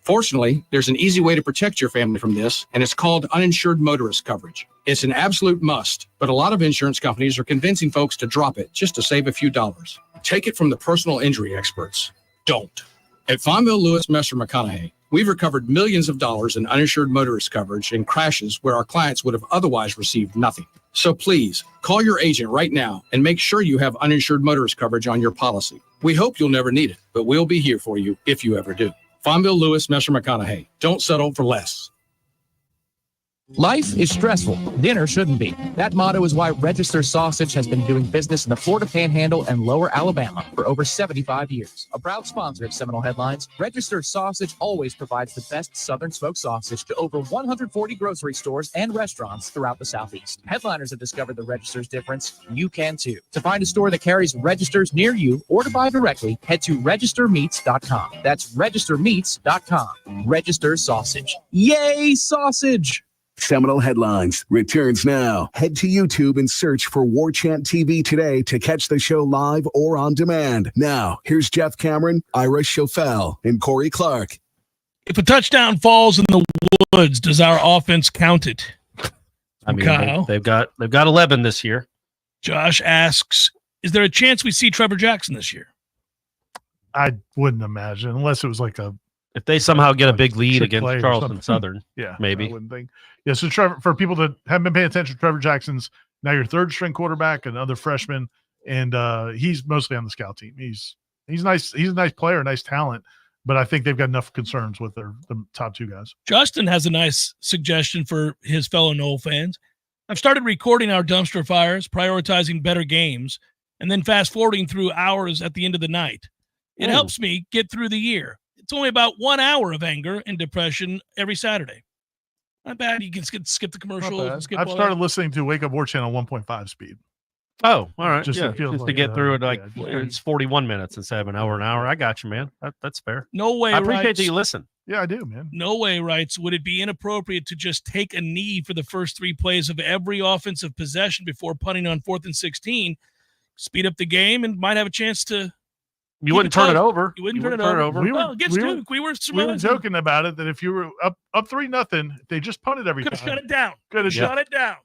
S14: Fortunately, there's an easy way to protect your family from this, and it's called uninsured motorist coverage. It's an absolute must, but a lot of insurance companies are convincing folks to drop it just to save a few dollars. Take it from the personal injury experts. Don't. At Fonville Lewis Messer McConaughey, we've recovered millions of dollars in uninsured motorist coverage in crashes where our clients would have otherwise received nothing. So please, call your agent right now and make sure you have uninsured motorist coverage on your policy. We hope you'll never need it, but we'll be here for you if you ever do. Fonville Lewis Messer McConaughey. Don't settle for less. Life is stressful. Dinner shouldn't be. That motto is why Register Sausage has been doing business in the Florida Panhandle and Lower Alabama for over 75 years. A proud sponsor of Seminole Headlines, Register Sausage always provides the best Southern smoked sausage to over 140 grocery stores and restaurants throughout the Southeast. Headliners have discovered the Register's difference. You can too. To find a store that carries Registers near you or to buy directly, head to registermeats.com. That's registermeats.com. Register Sausage. Yay, sausage!
S1: Seminole Headlines returns now. Head to YouTube and search for Warchant TV today to catch the show live or on demand. Now, here's Jeff Cameron, Ira Schofel, and Corey Clark.
S2: If a touchdown falls in the woods, does our offense count it?
S4: I mean,
S2: Kyle?
S4: they've got 11 this year.
S2: Josh asks, is there a chance we see Trevor Jackson this year?
S3: I wouldn't imagine, unless it was like
S4: if they somehow get a big lead against
S3: play or
S4: Charleston
S3: something.
S4: Southern.
S3: Yeah,
S4: maybe.
S3: I wouldn't think. Yeah, so Trevor, for people that haven't been paying attention, Trevor Jackson's now your third string quarterback, another freshman, and he's mostly on the scout team. He's nice. He's a nice player, nice talent, but I think they've got enough concerns with the top two guys.
S2: Justin has a nice suggestion for his fellow Nole fans. I've started recording our dumpster fires, prioritizing better games, and then fast forwarding through hours at the end of the night. It helps me get through the year. It's only about 1 hour of anger and depression every Saturday. Not bad. You can skip the commercial. Skip
S3: I've started listening to Wake Up War Channel 1.5 speed.
S4: Oh, all right.
S3: Just
S4: Just to get through it, like it's 41 minutes instead of an hour. I got you, man. That's fair.
S2: No way.
S4: I appreciate that you listen.
S3: Yeah, I do, man.
S2: No way writes, would it be inappropriate to just take a knee for the first 3 plays of every offensive possession before punting on 4th and 16? Speed up the game and might have a chance to.
S4: You wouldn't turn it over.
S2: You wouldn't turn it over. Well, against Duke, we were
S3: joking about it that if you were up 3-0, they just punted every time.
S2: Shut it down.
S3: Shut
S2: it down.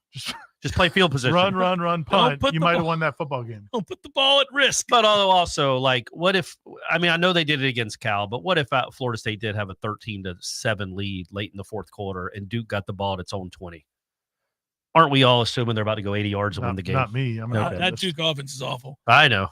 S4: Just play field position.
S3: Run, punt. You might have won that football game.
S2: Don't put the ball at risk.
S4: But also, like, what if? I mean, I know they did it against Cal, but what if Florida State did have a 13-7 lead late in the fourth quarter and Duke got the ball at its own 20? Aren't we all assuming they're about to go 80 yards and win the game?
S3: Not me.
S2: That Duke offense is awful.
S4: I know.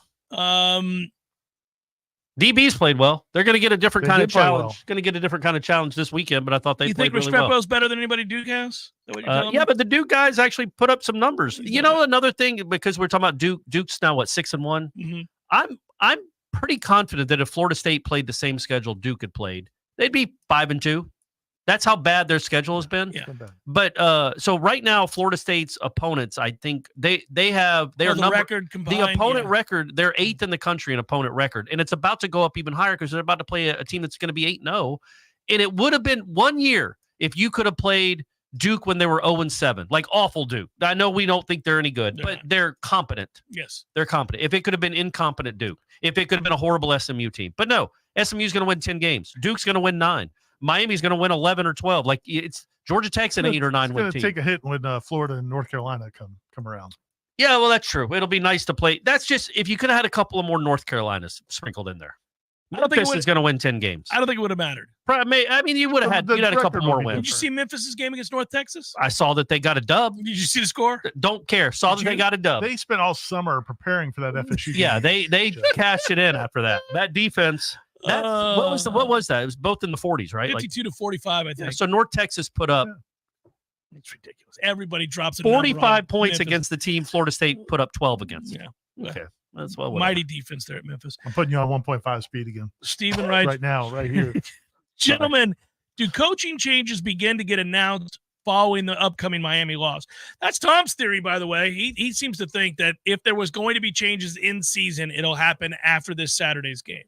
S4: DBs played well. They're going to get a different kind of challenge.
S3: Well.
S4: Going to get a different kind of challenge this weekend, but I thought they played really well.
S2: You think Restrepo's better than anybody Duke has? Is that what you're telling me?
S4: Yeah, but the Duke guys actually put up some numbers. You know, another thing, because we're talking about Duke. Duke's now, 6-1?
S2: Mm-hmm.
S4: I'm pretty confident that if Florida State played the same schedule Duke had played, they'd be 5-2. That's how bad their schedule has been.
S2: Yeah.
S4: But so right now, Florida State's opponents, I think they are
S2: the record combined.
S4: The opponent record, they're 8th in the country in opponent record, and it's about to go up even higher because they're about to play a team that's going to be 8-0. And it would have been 1 year if you could have played Duke when they were 0-7, like awful Duke. I know we don't think they're any good, but they're competent.
S2: Yes,
S4: they're competent. If it could have been incompetent Duke, if it could have been a horrible SMU team, but no, SMU's going to win 10 games. Duke's going to win 9. Miami's going to win 11 or 12. Like it's Georgia Tech's an 8 or 9 win team.
S3: It's going to take a hit when Florida and North Carolina come around.
S4: Yeah, well, that's true. It'll be nice to play. That's just if you could have had a couple of more North Carolinas sprinkled in there. I don't think Memphis is going to win 10 games.
S2: I don't think it would have mattered.
S4: I mean, you would have had a couple more wins.
S2: Did you see Memphis's game against North Texas?
S4: I saw that they got a dub.
S2: Did you see the score?
S4: Don't care. Saw that they got a dub.
S3: They spent all summer preparing for that FSU game.
S4: Yeah, they cashed it in after that. That defense. What was that? It was both in the 40s, right?
S2: 52-45, I think.
S4: Yeah, so North Texas put up.
S2: It's ridiculous. Everybody drops it.
S4: 45 points against the team Florida State put up 12 against.
S2: Yeah.
S4: Okay. That's well.
S2: Mighty defense there at Memphis.
S3: I'm putting you on 1.5 speed again.
S2: Stephen writes
S3: right now, right here.
S2: Gentlemen, do coaching changes begin to get announced following the upcoming Miami loss? That's Tom's theory, by the way. He seems to think that if there was going to be changes in season, it'll happen after this Saturday's game.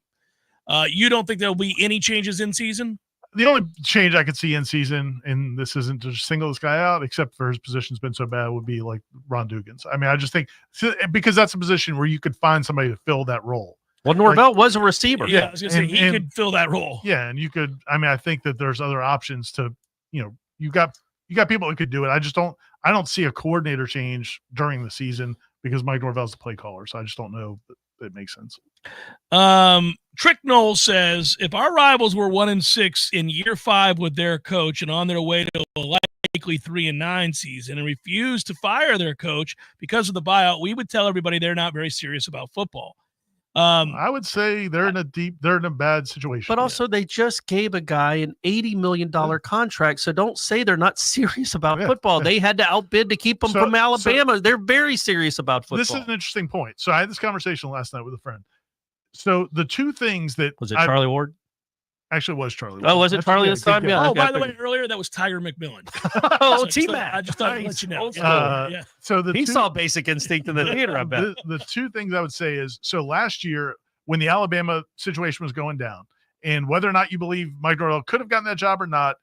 S2: You don't think there'll be any changes in season?
S3: The only change I could see in season, and this isn't to single this guy out, except for his position's been so bad, would be like Ron Dugan's. I mean, I just think because that's a position where you could find somebody to fill that role.
S4: Well, Norvell was a receiver.
S2: Yeah, I was going to say he could fill that role.
S3: Yeah, and you could. I mean, I think that there's other options to. You got people who could do it. I don't see a coordinator change during the season because Mike Norvell's the play caller, so I just don't know that it makes sense.
S2: Trick Noles says, if our rivals were 1-6 in year 5 with their coach and on their way to a likely 3-9 season and refused to fire their coach because of the buyout, we would tell everybody they're not very serious about football.
S3: I would say they're in a bad situation.
S4: But also they just gave a guy an $80 million contract. So don't say they're not serious about football. They had to outbid to keep them from Alabama. They're very serious about football.
S3: This is an interesting point. So I had this conversation last night with a friend. So the two things that
S4: was it Charlie Ward?
S3: Actually, it was Charlie Ward.
S4: Oh, was it Charlie this time? Yeah.
S2: Oh, by the way, earlier that was Tiger McMillan.
S4: T-Mac.
S2: I just thought I'd let you know.
S3: So
S4: he saw Basic Instinct in the theater, I bet.
S3: The two things I would say is, so last year when the Alabama situation was going down, and whether or not you believe Mike Norvell could have gotten that job or not,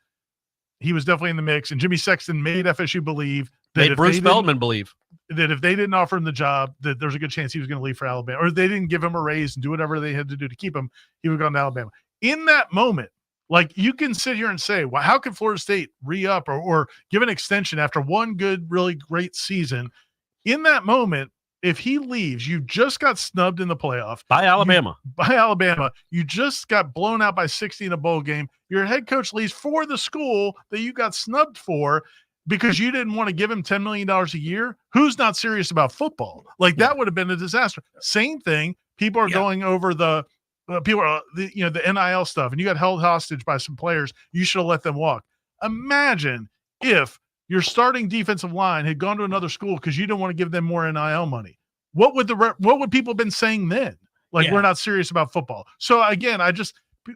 S3: he was definitely in the mix. And Jimmy Sexton made FSU believe that
S4: made Bruce Feldman believe
S3: that if they didn't offer him the job, that there's a good chance he was going to leave for Alabama, or they didn't give him a raise and do whatever they had to do to keep him, he would go to Alabama. In that moment, like, you can sit here and say, well, how can Florida State re-up or give an extension after one good, really great season? In that moment, if he leaves, you just got snubbed in the playoff.
S4: By Alabama.
S3: You just got blown out by 60 in a bowl game. Your head coach leaves for the school that you got snubbed for because you didn't want to give him $10 million a year. Who's not serious about football? Like, that would have been a disaster. Same thing. People are going over the NIL stuff, and you got held hostage by some players. You should have let them walk. Imagine if your starting defensive line had gone to another school because you didn't want to give them more NIL money. What would people have been saying then? Like, we're not serious about football. So again,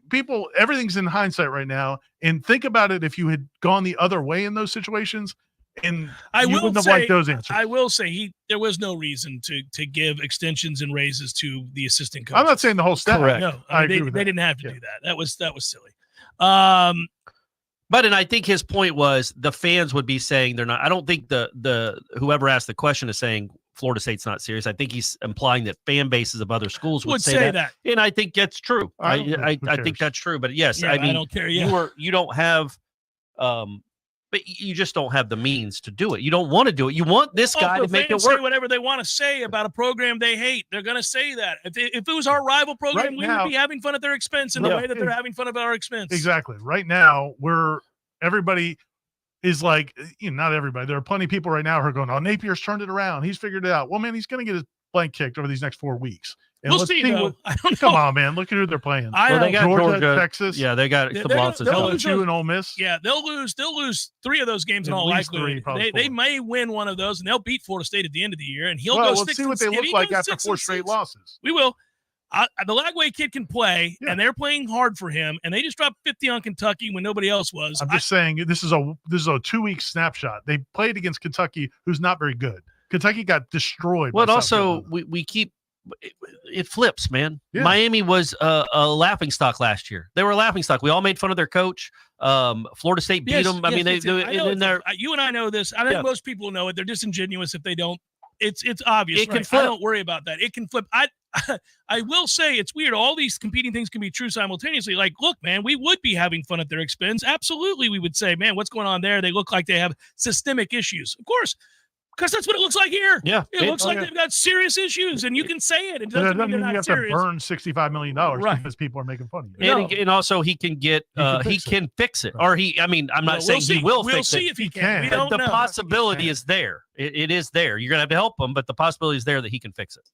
S3: people, everything's in hindsight right now. And think about it if you had gone the other way in those situations, and you wouldn't have liked those answers.
S2: I will say there was no reason to give extensions and raises to the assistant coach.
S3: I'm not saying the whole staff.
S4: Correct.
S2: No, they didn't have to do that. That was silly.
S4: But I think his point was the fans would be saying they're not. I don't think the whoever asked the question is saying Florida State's not serious. I think he's implying that fan bases of other schools would say that. And I think that's true. I think that's true. But yes,
S2: yeah,
S4: I mean,
S2: I don't care. Yeah.
S4: you don't have, but you just don't have the means to do it. You don't want to do it. You want this guy to make it work.
S2: Say whatever they want to say about a program they hate. They're going to say that. If it was our rival program, we would be having fun at their expense in the way that they're having fun at our expense.
S3: Exactly. Right now, everybody is like, not everybody. There are plenty of people right now who are going, "Oh, Napier's turned it around. He's figured it out." Well, man, he's going to get his blank kicked over these next 4 weeks. And
S2: we'll see, though. I don't know.
S3: Come on, man. Look at who they're playing.
S4: They got Georgia,
S3: Texas.
S4: Yeah, they got some losses.
S3: LSU and Ole Miss.
S2: Yeah, they'll lose 3 of those games in all likelihood. They may win one of those, and they'll beat Florida State at the end of the year. And
S3: we'll see what they look like after 4 straight losses.
S2: We will. The Lagway kid can play, and they're playing hard for him. And they just dropped 50 on Kentucky when nobody else was.
S3: I'm just saying this is a 2-week snapshot. They played against Kentucky, who's not very good. Kentucky got destroyed.
S4: Well, also we keep. It flips, man. Yeah. Miami was a laughingstock last year. They were a laughingstock. We all made fun of their coach. Florida State beat them. I mean, they do it in there.
S2: You and I know this. I think most people know it. They're disingenuous if they don't. It's obvious.
S4: It can flip.
S2: I don't worry about that. It can flip. I will say it's weird. All these competing things can be true simultaneously. Like, look, man, we would be having fun at their expense. Absolutely, we would say, man, what's going on there? They look like they have systemic issues. Of course. Because that's what it looks like here.
S4: Yeah,
S2: it looks like they've got serious issues, and you can say it. It doesn't mean they're not serious.
S3: You have to burn $65 million because people are making fun of
S4: you. And also, he can get he can fix it, or I'm not saying he will fix it.
S2: We'll see if he can. We don't
S4: the
S2: know.
S4: Possibility is there. It is there. You're gonna have to help him, but the possibility is there that he can fix it.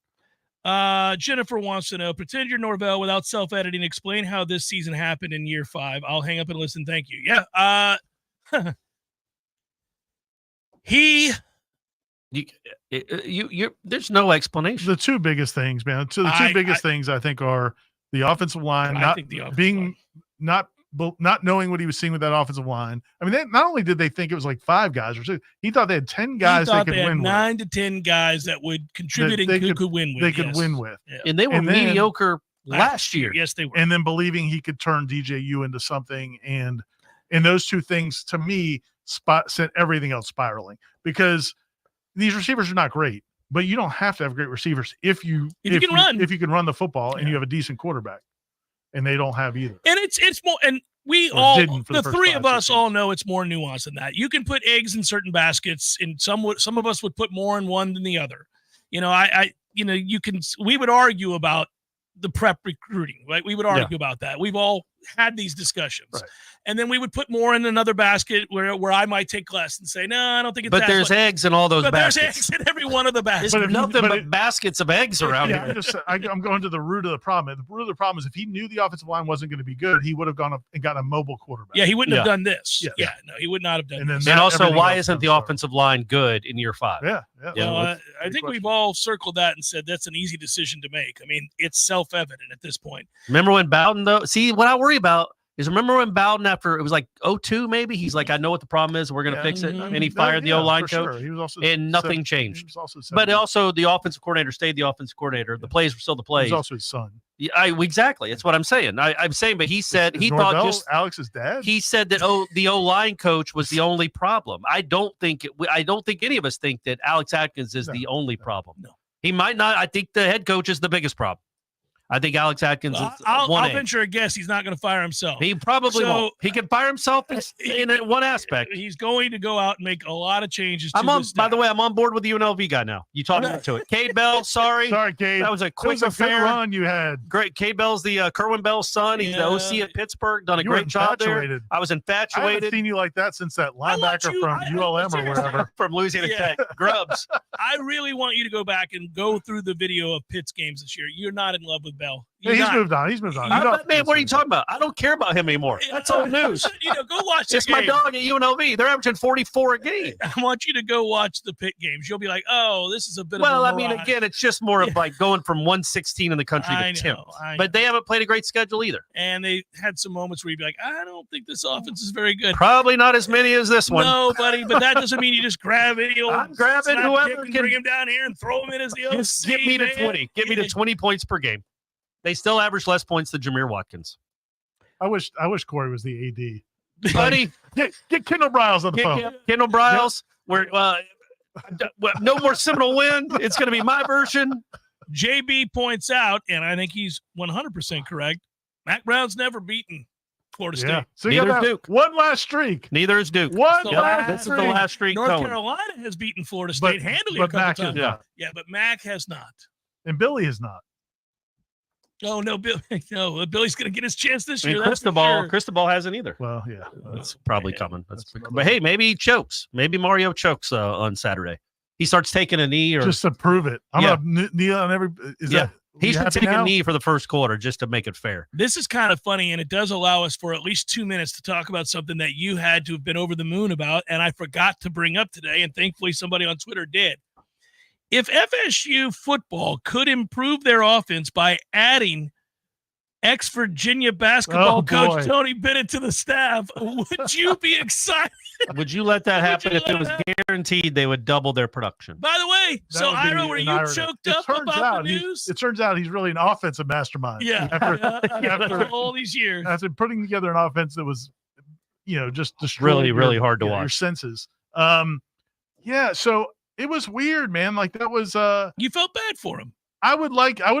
S2: Jennifer wants to know: pretend you're Norvell without self-editing. Explain how this season happened in year 5. I'll hang up and listen. Thank you. Yeah.
S4: There's no explanation.
S3: The 2 biggest things, man. So the two biggest things I think are the offensive line not knowing what he was seeing with that offensive line. I mean, not only did they think it was like 5 guys or 6, he thought they had 10 guys they could win with.
S2: 9 to 10 guys that would contribute and could win with.
S3: They could win with.
S2: Yeah.
S4: And they were mediocre last year.
S2: Yes, they were.
S3: And then believing he could turn DJU into something. And those 2 things, to me, sent everything else spiraling. Because these receivers are not great, but you don't have to have great receivers if you can run the football and you have a decent quarterback, and they don't have either.
S2: And it's more, and we all, the 3 of us all know it's more nuanced than that. You can put eggs in certain baskets, and some of us would put more in one than the other. We would argue about the prep recruiting, right? We would argue about that. We've all had these discussions.
S3: Right.
S2: And then we would put more in another basket where I might take less and say, no, I don't think it's
S4: but
S2: that.
S4: There's eggs in all those baskets.
S2: There's eggs in every one of the baskets.
S4: There's nothing but baskets of eggs around here.
S3: I'm going to the root of the problem. The root of the problem is if he knew the offensive line wasn't going to be good, he would have gone up and got a mobile quarterback.
S2: Yeah, he wouldn't have done this. Yeah, no, he would not have done this.
S4: And also, why isn't the offensive line good in year 5?
S3: Yeah.
S2: Well, I think we've all circled that and said that's an easy decision to make. I mean, it's self-evident at this point.
S4: Remember when Bowden, though? See, what I worry about is remember when Bowden, after it was like 02 maybe, he's like, I know what the problem is. We're going to fix it. And he fired the O-line coach.
S3: He was also
S4: and nothing changed. But also the offensive coordinator stayed the offensive coordinator. The plays were still the plays.
S3: He was also his son.
S4: Yeah, exactly. That's what I'm saying. I'm saying, but he said he
S3: Norvell,
S4: thought just
S3: Alex's dad.
S4: He said that the O-line coach was the only problem. I don't think any of us think that Alex Atkins is the only problem.
S2: No,
S4: he might not. I think the head coach is the biggest problem. I think Alex Atkins is
S2: I'll venture a guess he's not going to fire himself.
S4: He probably won't. He can fire himself in one aspect.
S2: He's going to go out and make a lot of changes.
S4: By the way, I'm on board with the UNLV guy now. You talked into it. Cade Bell, sorry,
S3: Cade.
S4: That was a quick
S3: good run you had.
S4: Great. Cade Bell's the Kerwin Bell's son. He's the OC at Pittsburgh. Done a great job there. I was infatuated.
S3: I haven't seen you like that since that linebacker from ULM or whatever.
S4: From Louisiana Tech. Grubbs.
S2: I really want you to go back and go through the video of Pitt's games this year. You're not in love with Bell.
S3: He's moved on. He's moved on.
S4: Man, what are you talking about? I don't care about him anymore. That's old news.
S2: Go watch
S4: It's my dog at UNLV. They're averaging 44 a game.
S2: I want you to go watch the Pitt games. You'll be like, oh, this is a bit of a
S4: Well, I
S2: mirage.
S4: mean, again, it's just more of like going from 116 in the country to 10th. But they haven't played a great schedule either.
S2: And they had some moments where you'd be like, I don't think this offense is very good.
S4: Probably not as many as this one.
S2: No, buddy, but that doesn't mean you just grab any old
S4: I'm grabbing whoever
S2: and
S4: can
S2: bring him down here and throw him in as the OC.
S4: Just get me to 20. Get me to 20 points per game. They still average less points than Jameer Watkins.
S3: I wish Corey was the AD.
S4: Buddy,
S3: get Kendall Briles on the phone.
S4: Kendall Briles. No more Seminole win. It's going to be my version.
S2: JB points out, and I think he's 100% correct, Mac Brown's never beaten Florida State.
S3: Yeah. So
S4: Neither is Duke.
S3: One last streak.
S4: Neither is Duke.
S3: This
S4: is the last streak.
S2: North Carolina has beaten Florida State handily a couple
S3: Mac
S2: times.
S3: has
S2: But Mac has not.
S3: And Billy has not.
S2: Oh, no, no, Billy's going to get his chance this year.
S4: Cristobal hasn't either.
S3: Well, yeah.
S4: That's probably coming. But hey, maybe he chokes. Maybe Mario chokes on Saturday. He starts taking a knee
S3: just to prove it. I'm going to kneel on every.
S4: He should take a knee for the first quarter just to make it fair.
S2: This is kind of funny, and it does allow us for at least 2 minutes to talk about something that you had to have been over the moon about, and I forgot to bring up today, and thankfully somebody on Twitter did. If FSU football could improve their offense by adding ex-Virginia basketball coach Tony Bennett to the staff, would you be excited?
S4: Would you let that happen if it was guaranteed they would double their production?
S2: By the way, Ira, were you choked up about the news?
S3: It turns out he's really an offensive mastermind.
S2: Yeah. After all these years.
S3: After putting together an offense that was, just destroying
S4: really hard to watch.
S3: Your senses. So it was weird, man. Like that was
S2: you felt bad for him.
S3: I would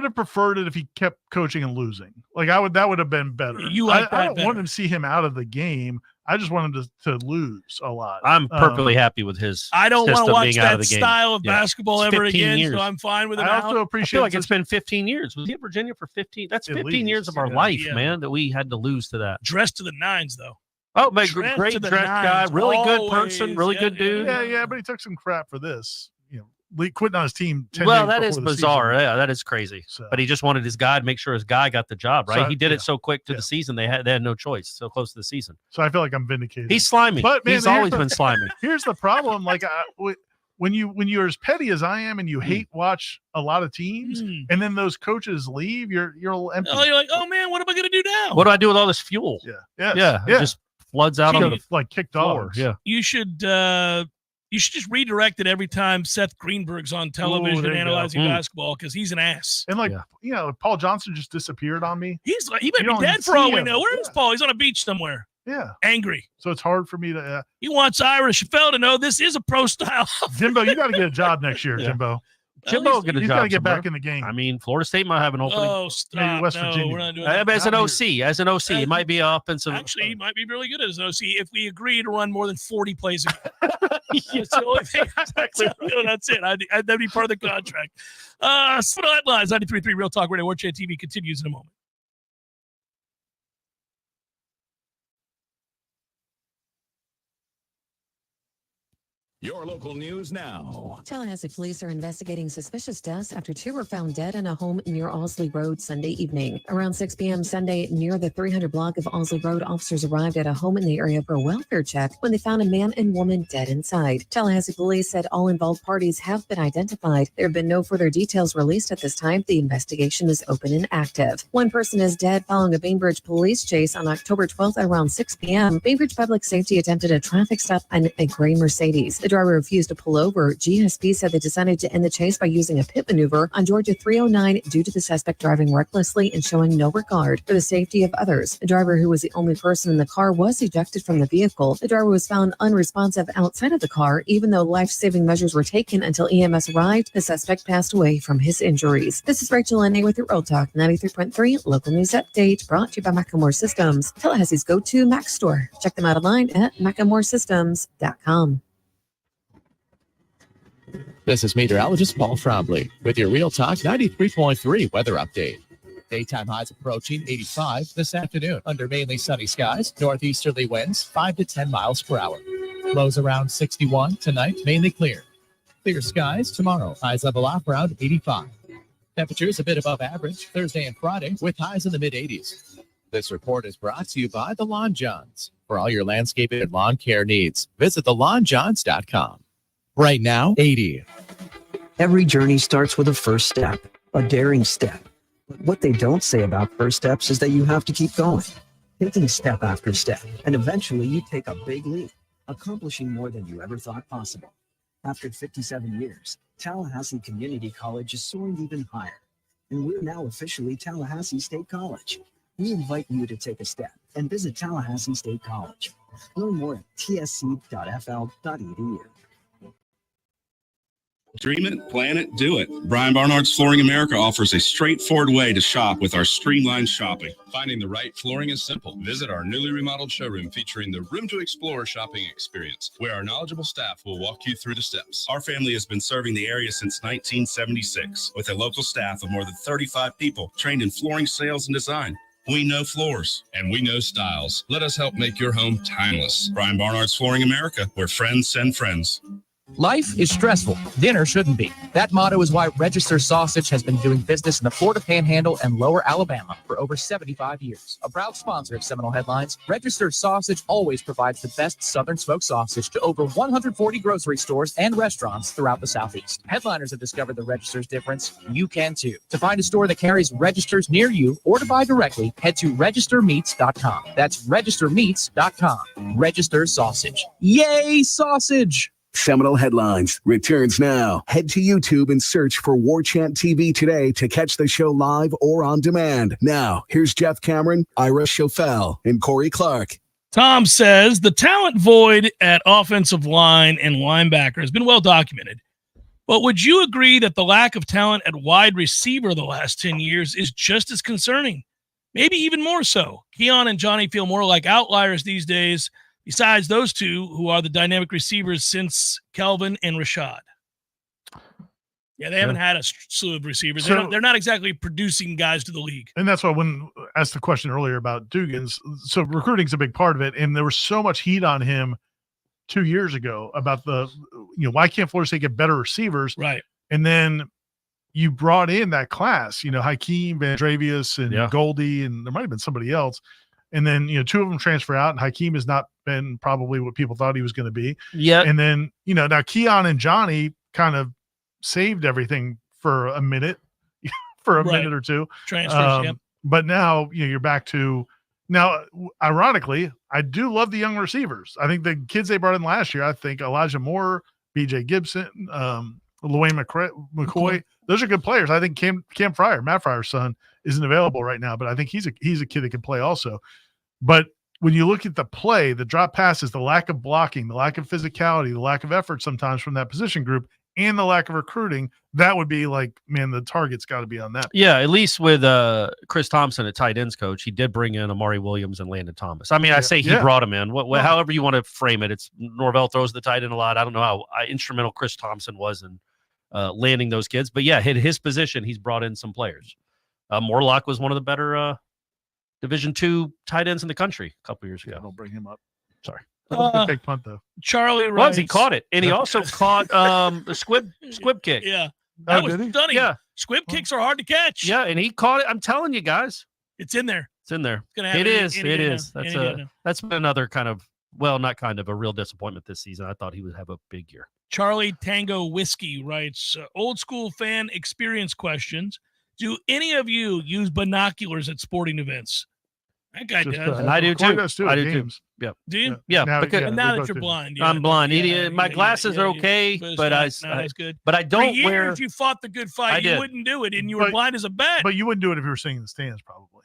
S3: have preferred it if he kept coaching and losing. Like that would have been better. I don't want to see him out of the game. I just want him to lose a lot.
S4: I'm perfectly happy with his.
S2: I don't want to watch that
S4: of
S2: style of basketball ever again.
S4: Years.
S2: So I'm fine with it.
S3: I also appreciate.
S4: I feel like it's been 15 years. Was he at Virginia for 15? That's 15 years of our life, man. That we had to lose to that.
S2: Dressed to the nines, though.
S4: Oh, man, great dress guy, really good person, really good dude.
S3: Yeah, but he took some crap for this. Quitting on his team. 10
S4: well,
S3: days
S4: that is bizarre.
S3: Season.
S4: Yeah, that is crazy. But he just wanted his guy to make sure his guy got the job, right?
S3: So,
S4: he did it so quick to the season. They had no choice. So close to the season.
S3: So I feel like I'm vindicated.
S4: He's slimy.
S3: But man,
S4: he's always been slimy.
S3: Here's the problem. Like when you're as petty as I am and you hate watch a lot of teams, and then those coaches leave, you're empty.
S2: Oh, you're like, oh man, what am I going to do now?
S4: What do I do with all this fuel?
S3: Yeah.
S4: It just floods out on the
S3: like kick
S4: floor.
S3: dogs.
S4: Yeah.
S2: You should just redirect it every time Seth Greenberg's on television analyzing basketball because he's an ass.
S3: And Paul Johnson just disappeared on me.
S2: He might be dead for all we know. Where is Paul? He's on a beach somewhere.
S3: Yeah.
S2: Angry.
S3: So it's hard for me to.
S2: He wants Ira Chappelle to know this is a pro style.
S3: Jimbo, you got to get a job next year, Jimbo.
S4: Jimbo will get a job.
S3: He's got to get back in the game.
S4: I mean, Florida State might have an opening.
S2: Oh, stop.
S3: Maybe West
S2: Virginia. We're not doing that.
S4: As an OC, it might be offensive.
S2: Actually, he might be really good as an OC if we agree to run more than 40 plays a game. That's the only thing. That's it. That'd be part of the contract. Seminole Headlines, 93.3 Real Talk Radio. Warchant TV continues in a moment.
S20: Your local news now.
S13: Tallahassee police are investigating suspicious deaths after two were found dead in a home near Owsley Road Sunday evening. Around 6 p.m. Sunday, near the 300 block of Owsley Road, officers arrived at a home in the area for a welfare check when they found a man and woman dead inside. Tallahassee police said all involved parties have been identified. There have been no further details released at this time. The investigation is open and active. One person is dead following a Bainbridge police chase on October 12th at around 6 p.m. Bainbridge Public Safety attempted a traffic stop on a gray Mercedes. The driver refused to pull over. GSP said they decided to end the chase by using a pit maneuver on Georgia 309 due to the suspect driving recklessly and showing no regard for the safety of others. The driver, who was the only person in the car, was ejected from the vehicle. The driver was found unresponsive outside of the car. Even though life-saving measures were taken until EMS arrived, the suspect passed away from his injuries. This is Rachel Lenny with your Real Talk 93.3 local news update, brought to you by Macklemore Systems, Tallahassee's go-to Mac store. Check them out online at MacklemoreSystems.com.
S14: This is meteorologist Paul Frobley with your Real Talk 93.3 weather update. Daytime highs approaching 85 this afternoon under mainly sunny skies, northeasterly winds 5 to 10 miles per hour. Lows around 61 tonight, mainly clear. Clear skies tomorrow, highs level off around 85. Temperatures a bit above average Thursday and Friday with highs in the mid-80s. This report is brought to you by the Lawn Johns. For all your landscaping and lawn care needs, visit thelawnjohns.com. Right now, 80.
S12: Every journey starts with a first step, a daring step. But what they don't say about first steps is that you have to keep going, taking step after step, and eventually you take a big leap, accomplishing more than you ever thought possible. After 57 years, Tallahassee Community College is soaring even higher, and we're now officially Tallahassee State College. We invite you to take a step and visit Tallahassee State College. Learn more at tsc.fl.edu.
S15: Dream it, plan it, do it. Brian Barnard's Flooring America offers a straightforward way to shop with our streamlined shopping. Finding the right flooring is simple. Visit our newly remodeled showroom featuring the Room to Explore shopping experience, where our knowledgeable staff will walk you through the steps. Our family has been serving the area since 1976 with a local staff of more than 35 people trained in flooring sales and design. We know floors and we know styles. Let us help make your home timeless. Brian Barnard's Flooring America, where friends send friends.
S14: Life is stressful. Dinner shouldn't be. That motto is why Register Sausage has been doing business in the Florida Panhandle and Lower Alabama for over 75 years. A proud sponsor of Seminole Headlines, Register Sausage always provides the best Southern smoked sausage to over 140 grocery stores and restaurants throughout the Southeast. Headliners have discovered the Register's difference. You can too. To find a store that carries Registers near you or to buy directly, head to registermeats.com. That's registermeats.com. Register Sausage. Yay, sausage!
S1: Seminole Headlines returns now. Head to YouTube and search for Warchant TV today to catch the show live or on demand. Now, here's Jeff Cameron, Ira Schofel, and Corey Clark.
S2: Tom says the talent void at offensive line and linebacker has been well documented. But would you agree that the lack of talent at wide receiver the last 10 years is just as concerning? Maybe even more so. Keon and Johnny feel more like outliers these days, besides those two who are the dynamic receivers since Kelvin and Rashad. Yeah, they haven't had a slew of receivers. They're not exactly producing guys to the league.
S3: And that's why when I asked the question earlier about Dugans, so recruiting's a big part of it, and there was so much heat on him 2 years ago about why can't Florida State get better receivers?
S2: Right.
S3: And then you brought in that class, Hakeem, Vandravius, and Goldie, and there might have been somebody else. And then, two of them transfer out, and Hakeem has not been probably what people thought he was going to be.
S4: Yeah.
S3: And then, now Keon and Johnny kind of saved everything for a minute, minute or two.
S2: Transfers,
S3: But now, you're back to now, ironically, I do love the young receivers. I think the kids they brought in last year, I think Elijah Moore, BJ Gibson, Luane McCoy, those are good players. I think Cam Fryer, Matt Fryer's son, isn't available right now, but I think he's a kid that can play also. But when you look at the play, the drop passes, the lack of blocking, the lack of physicality, the lack of effort sometimes from that position group, and the lack of recruiting, that would be like, man, the target's got to be on that.
S4: Yeah, at least with Chris Thompson at tight ends coach, he did bring in Amari Williams and Landon Thomas. I mean, I say he brought him in. However you want to frame it, it's Norvell throws the tight end a lot. I don't know how instrumental Chris Thompson was in landing those kids. But yeah, hit his position, he's brought in some players. Morlock was one of the better Division II tight ends in the country a couple years ago.
S3: Don't bring him up.
S4: Sorry.
S3: Big punt though.
S2: Charlie writes,
S4: he caught it, and he also caught the squib kick.
S2: Yeah, that was stunning.
S4: Yeah,
S2: squib kicks are hard to catch.
S4: Yeah, and he caught it. I'm telling you guys,
S2: it's in there.
S4: It's in there.
S2: It
S4: is. That's been another kind of a real disappointment this season. I thought he would have a big year.
S2: Charlie Tango Whiskey writes, old school fan experience questions. Do any of you use binoculars at sporting events? That guy does.
S4: And I do too. I do too. Yeah.
S2: Do you?
S4: Yeah.
S2: Now that you're blind. Yeah.
S4: I'm blind. My glasses are okay, but
S2: that's good.
S4: But I don't wear.
S2: If you fought the good fight, you wouldn't do it, and you were blind as a bat.
S3: But you wouldn't do it if you were sitting in the stands, probably.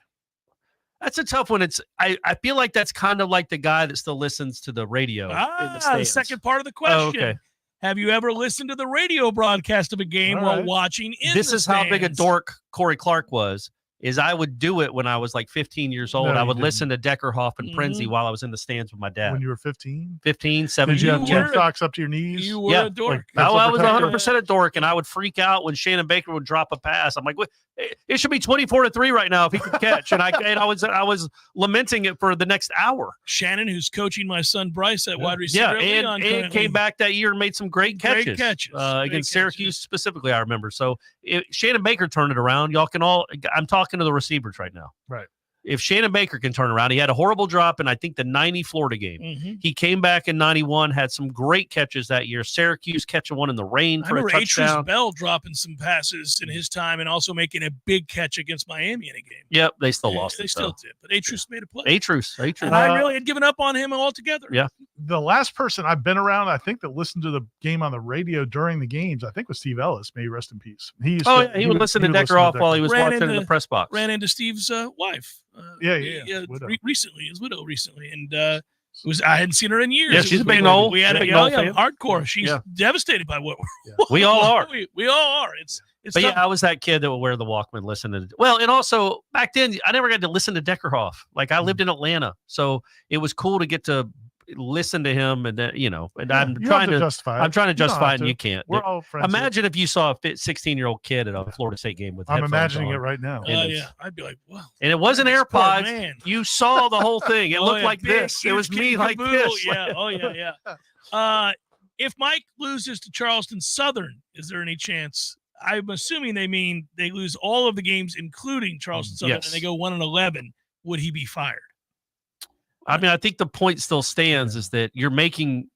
S4: That's a tough one. I feel like that's kind of like the guy that still listens to the radio.
S2: The second part of the question.
S4: Oh, okay.
S2: Have you ever listened to the radio broadcast of a game while watching in
S4: This
S2: the
S4: is how big a dork Corey Clark was. is I would do it when I was like 15 years old.
S3: No,
S4: I
S3: you
S4: would
S3: didn't.
S4: listen to Deckerhoff and Prenzy while I was in the stands with my dad.
S3: When you were 15?
S4: 15, 17.
S3: Did you have
S4: yeah.
S3: gym socks up to your knees?
S2: You were a dork.
S4: I was 100% a dork, and I would freak out when Shannon Baker would drop a pass. I'm like, "What? It should be 24-3 right now if he could catch." And I was lamenting it for the next hour.
S2: Shannon, who's coaching my son Bryce at wide receiver,
S4: and came back that year and made some great catches.
S2: Great
S4: Against Syracuse specifically, I remember. So Shannon Baker turned it around. Y'all can all. I'm talking to the receivers right now.
S3: Right.
S4: If Shannon Baker can turn around, he had a horrible drop in, I think, the 90 Florida game.
S2: Mm-hmm.
S4: He came back in 91, had some great catches that year. Syracuse catching one in the rain
S2: I
S4: for a
S2: remember
S4: touchdown.
S2: Atrus Bell dropping some passes in his time and also making a big catch against Miami in a game.
S4: Yep, they still lost
S2: They
S4: it.
S2: still did, but Atrus made a play.
S4: Atrus.
S2: And I really had given up on him altogether.
S4: Yeah.
S3: The last person I've been around, I think, that listened to the game on the radio during the games, I think was Steve Ellis. May he rest in peace. He
S4: would listen to Deckerhoff while he was watching in the press box.
S2: Ran into Steve's wife. Recently, his widow recently, and I hadn't seen her in years.
S4: Yeah, she's a big Nole.
S2: We had a hardcore. She's devastated by what
S4: we all are.
S2: We all are. It's
S4: but yeah, I was that kid that would wear the Walkman, listen to. Well, and also back then, I never got to listen to Deckerhoff. Like I lived in Atlanta, so it was cool to get to listen to him, and and I'm trying to justify it, and you can't.
S3: We're all friends.
S4: Imagine if you saw a 16-year-old kid at a Florida State game with.
S3: I'm
S4: headphones
S3: imagining
S4: on.
S3: it right now.
S2: I'd be like, wow.
S4: And it wasn't
S2: This poor
S4: AirPods.
S2: man.
S4: You saw the whole thing. It looked like
S2: big,
S4: this. It was me like
S2: caboodle.
S4: this.
S2: Yeah. Oh yeah. If Mike loses to Charleston Southern, is there any chance? I'm assuming they mean they lose all of the games, including Charleston Southern, and they go 1-11. Would he be fired?
S4: I mean, I think the point still stands is that you're making.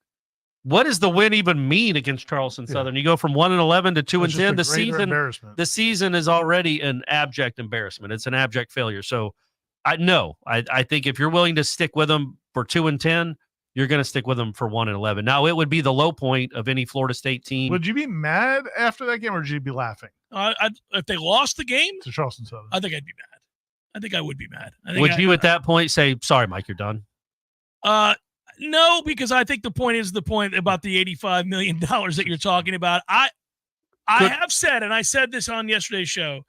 S4: What does the win even mean against Charleston Southern? You go from 1-11 to 2-10. The season is already an abject embarrassment. It's an abject failure. So, I think if you're willing to stick with them for 2-10, you're going to stick with them for 1-11. Now, it would be the low point of any Florida State team.
S3: Would you be mad after that game, or would you be laughing?
S2: If they lost the game
S3: to Charleston Southern,
S2: I think I'd be mad. I think I would be mad.
S4: Would you at that point say, sorry, Mike, you're done?
S2: No, because I think the point is the point about the $85 million that you're talking about. I have said, and I said this on yesterday's show,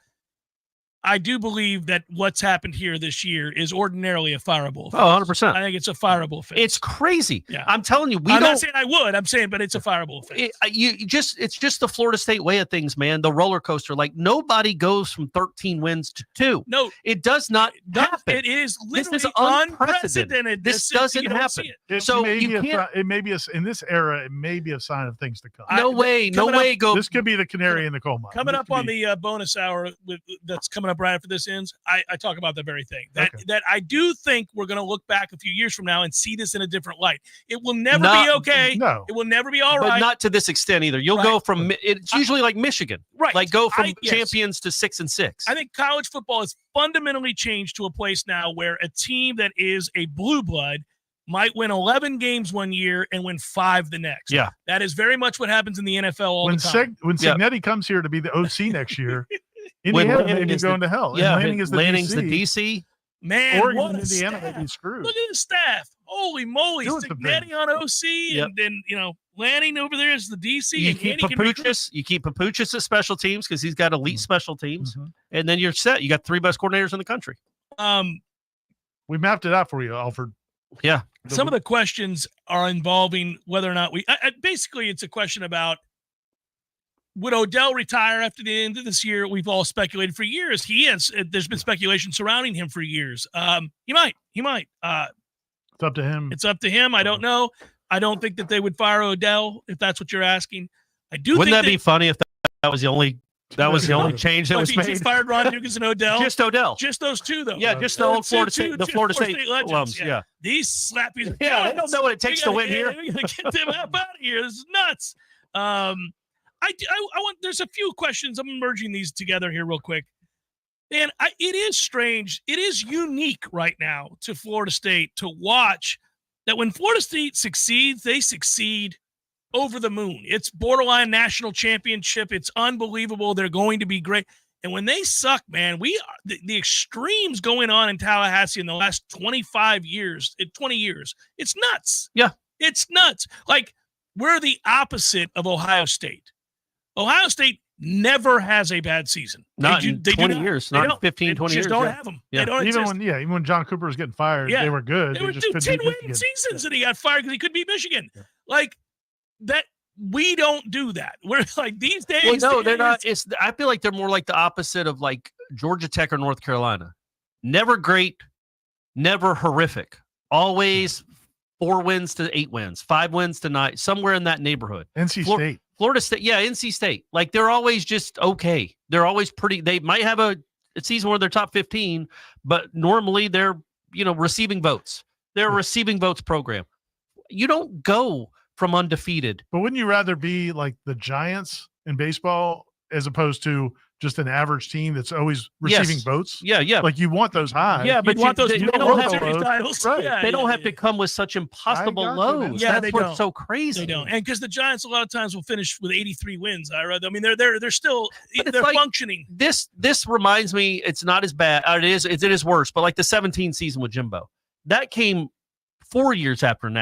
S2: I do believe that what's happened here this year is ordinarily a fireable offense.
S4: Oh, 100%.
S2: I think it's a fireable offense.
S4: It's crazy.
S2: Yeah.
S4: I'm telling you,
S2: I'm not saying I would. I'm saying, but it's a fireable offense.
S4: It's just the Florida State way of things, man. The roller coaster. Like nobody goes from 13 wins to 2.
S2: No,
S4: it does not happen.
S2: It is literally
S4: this is unprecedented.
S2: This
S4: doesn't happen.
S3: So it may be in this era. It may be a sign of things to come.
S4: No way.
S3: This could be the canary in the coal mine.
S2: Coming up on the bonus hour that's coming up right after this ends, I talk about that very thing. That I do think we're going to look back a few years from now and see this in a different light. It will never be okay.
S3: No.
S2: It will never be all
S4: but
S2: right.
S4: not to this extent either. You'll go from it's usually like Michigan,
S2: right?
S4: Like go from champions to 6-6.
S2: I think college football has fundamentally changed to a place now where a team that is a blue blood might win 11 games one year and win 5 the next.
S4: Yeah,
S2: that is very much what happens in the NFL all the time.
S3: When Signetti comes here to be the OC next year. Indiana may be going to hell.
S4: Yeah,
S3: Lanning's
S4: the DC.
S2: Man,
S3: Oregon
S2: what
S3: and
S2: a
S3: Indiana
S2: staff.
S3: may be screwed.
S2: Look at the staff. Holy moly. Signetti on OC, and then, Lanning over there is the DC.
S4: You keep Papuchis at special teams because he's got elite special teams. And then you're set. You got 3 best coordinators in the country.
S3: We mapped it out for you, Alfred.
S4: Yeah.
S2: Some of the questions are involving whether or not basically it's a question about, would Odell retire after the end of this year? We've all speculated for years. There's been speculation surrounding him for years. He might.
S3: It's up to him.
S2: It's up to him. I don't know. I don't think that they would fire Odell if that's what you're asking. I do.
S4: Wouldn't that be funny if that was the only change that was made?
S2: He fired Ron Dukes and Odell.
S4: Just Odell.
S2: Just those two, though.
S4: Yeah, just the old Florida State
S2: legends.
S4: alums. Yeah.
S2: These slappy.
S4: Yeah, I don't know what it takes to win here.
S2: We gotta get them out of here. This is nuts. I want. There's a few questions. I'm merging these together here real quick. And it is strange. It is unique right now to Florida State to watch that when Florida State succeeds, they succeed over the moon. It's borderline national championship. It's unbelievable. They're going to be great. And when they suck, man, the extremes going on in Tallahassee in the last 20 years, it's nuts.
S4: Yeah.
S2: It's nuts. Like, we're the opposite of Ohio State. Ohio State never has a bad season.
S4: Not in 20 years, not in 15, 20 years.
S2: They just don't have them.
S4: Yeah.
S2: They don't exist.
S3: Even when John Cooper was getting fired, they were good.
S2: They were
S3: just couldn't
S2: 10-win
S3: beat Michigan.
S2: seasons, and he got fired because he couldn't beat Michigan. Like that. We don't do that. We're like these days.
S4: Well, no, they're not. I feel like they're more like the opposite of like Georgia Tech or North Carolina. Never great, never horrific. Always 4 wins to 8 wins, 5 wins to 9, somewhere in that neighborhood.
S3: NC State.
S4: Florida State, NC State. Like they're always just okay. They're always pretty. They might have a season where they're top 15, but normally they're receiving votes. They're a receiving votes program. You don't go from undefeated.
S3: But wouldn't you rather be like the Giants in baseball as opposed to just an average team that's always receiving votes?
S4: Yeah.
S3: Like you want those highs.
S4: Yeah, but
S2: you want those
S4: they don't have
S2: titles.
S3: Right.
S2: Yeah,
S4: they don't have to come with such impossible lows.
S2: Yeah,
S4: That's
S2: they
S4: what's
S2: don't.
S4: so crazy.
S2: They don't, and because the Giants a lot of times will finish with 83 wins. I mean, they're still they're
S4: like,
S2: functioning.
S4: This reminds me, it's not as bad. It is worse, but like the 17 season with Jimbo, that came 4 years after an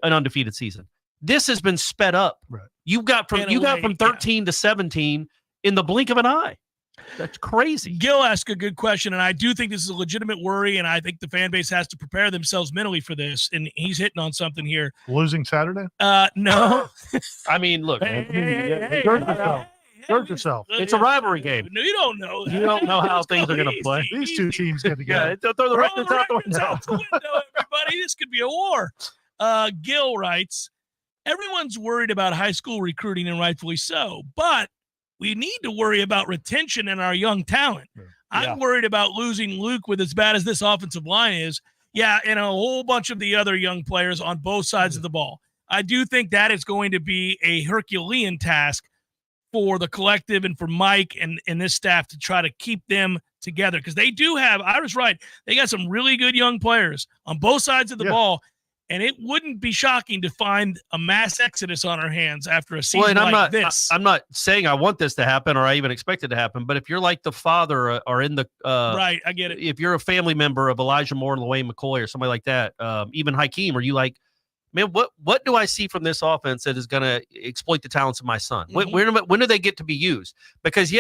S4: undefeated season. This has been sped up.
S3: Right.
S4: You got from 13 to 17 in the blink of an eye. That's crazy.
S2: Gil asked a good question, and I do think this is a legitimate worry, and I think the fan base has to prepare themselves mentally for this. And he's hitting on something here.
S3: Losing Saturday?
S2: No.
S4: I mean, look,
S3: Hurt yourself.
S4: It's a rivalry game.
S2: No, you don't know that.
S4: You don't know how things are going to play.
S3: These two teams get together.
S4: Yeah, throw the records out the window.
S2: Everybody, this could be a war. Gil writes, everyone's worried about high school recruiting, and rightfully so, but we need to worry about retention and our young talent. Yeah. I'm worried about losing Luke with as bad as this offensive line is. Yeah, and a whole bunch of the other young players on both sides of the ball. I do think that is going to be a Herculean task for the collective and for Mike and this staff to try to keep them together, because they do have, I was right, they got some really good young players on both sides of the ball, and it wouldn't be shocking to find a mass exodus on our hands after a season this.
S4: I'm not saying I want this to happen or I even expect it to happen, but if you're like the father or in the
S2: right, I get it.
S4: If you're a family member of Elijah Moore, Lawayne McCoy, or somebody like that, even Hakeem, are you like, man, what do I see from this offense that is going to exploit the talents of my son?
S2: Mm-hmm.
S4: When do they get to be used? Because,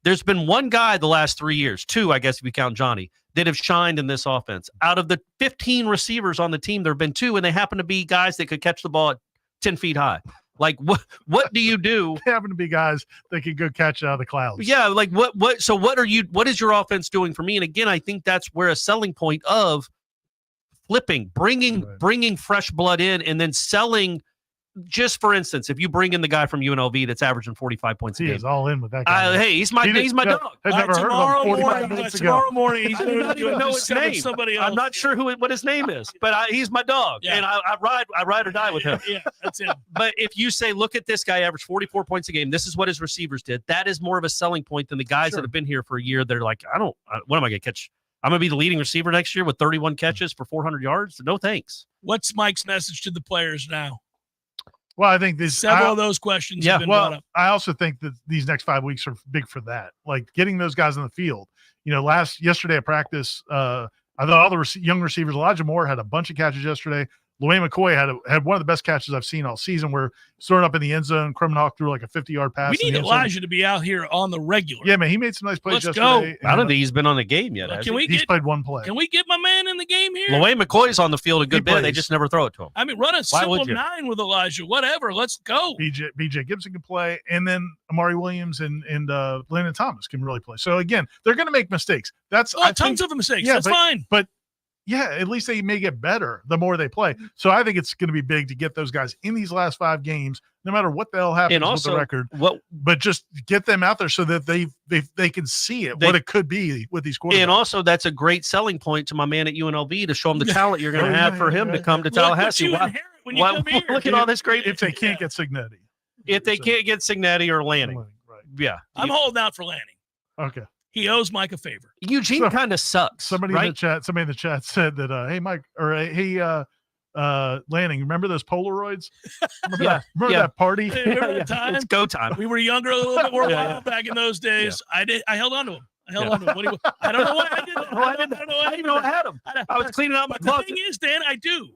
S4: there's been one guy the last 3 years, 2, I guess, if you count Johnny, that have shined in this offense. Out of the 15 receivers on the team, there have been 2, and they happen to be guys that could catch the ball at 10 feet high. Like, what do you do?
S3: They happen to be guys that can go catch out of the clouds.
S4: Yeah, like what is your offense doing for me? And again, I think that's where a selling point of flipping, bringing fresh blood in, and then selling. Just for instance, if you bring in the guy from UNLV that's averaging 45 points a game,
S3: he is all in with that guy.
S4: Hey, he's my dog.
S3: I've never heard of him 45 minutes ago.
S2: Tomorrow morning, he's going to
S4: know his name.
S2: Somebody else.
S4: I'm not sure what his name is, but he's my dog, and I ride or die with him.
S2: Yeah, that's him.
S4: But if you say, look at this guy, averaged 44 points a game. This is what his receivers did. That is more of a selling point than the guys that have been here for a year. They're like, what am I going to catch? I'm going to be the leading receiver next year with 31 catches for 400 yards. No thanks.
S2: What's Mike's message to the players now?
S3: Well, I think
S2: several of those questions have been brought up.
S3: I also think that these next 5 weeks are big for that. Like getting those guys on the field. Yesterday at practice, I thought all the young receivers, Elijah Moore had a bunch of catches yesterday. Lawayne McCoy had one of the best catches I've seen all season, where throwing up in the end zone, Krummenhoek threw like a 50-yard pass.
S2: We need Elijah to be out here on the regular.
S3: Yeah, man, he made some nice plays
S2: Let's
S3: yesterday.
S2: Go.
S4: I don't think he's been on the game yet.
S3: He's played one play.
S2: Can we get my man in the game here?
S4: Lawayne McCoy's on the field a good bit. They just never throw it to him.
S2: I mean, run a simple 9 with Elijah. Whatever. Let's go.
S3: BJ Gibson can play, and then Amari Williams and Landon Thomas can really play. So again, they're going to make mistakes.
S2: Tons of mistakes. That's fine.
S3: But at least they may get better the more they play. So I think it's going to be big to get those guys in these last 5 games, no matter what the hell happens with the record. But just get them out there so that they can see what it could be with these quarterbacks.
S4: And also, that's a great selling point to my man at UNLV to show him the talent you're going to have for him to come to Tallahassee. Look at all this great.
S3: If they can't get Signetti.
S4: If they can't get Signetti or Lanning.
S3: Right.
S4: Yeah.
S2: I'm holding out for Lanning.
S3: Okay.
S2: He owes Mike a favor.
S4: Eugene kind of sucks.
S3: Somebody in the chat said that, hey, Mike, or hey, Lanning, remember those Polaroids? Remember that party?
S2: Remember that time?
S4: It's go time.
S2: We were younger a little bit more wild back in those days. I held on to him. Held on to him. I don't know why I did that. I don't know why
S4: I didn't know I had them. I was cleaning out my closet.
S2: The thing is, Dan, I do.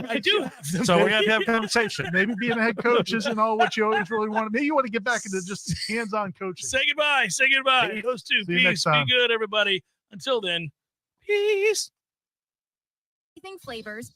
S2: I do have them.
S4: So we have to have a conversation.
S3: Maybe being a head coach isn't all what you always really want. Maybe you want to get back into just hands-on coaching.
S2: Say goodbye. Say goodbye. Those two.
S3: See you next
S2: Peace. Be
S3: time.
S2: good, everybody. Until then, peace.
S5: Flavors.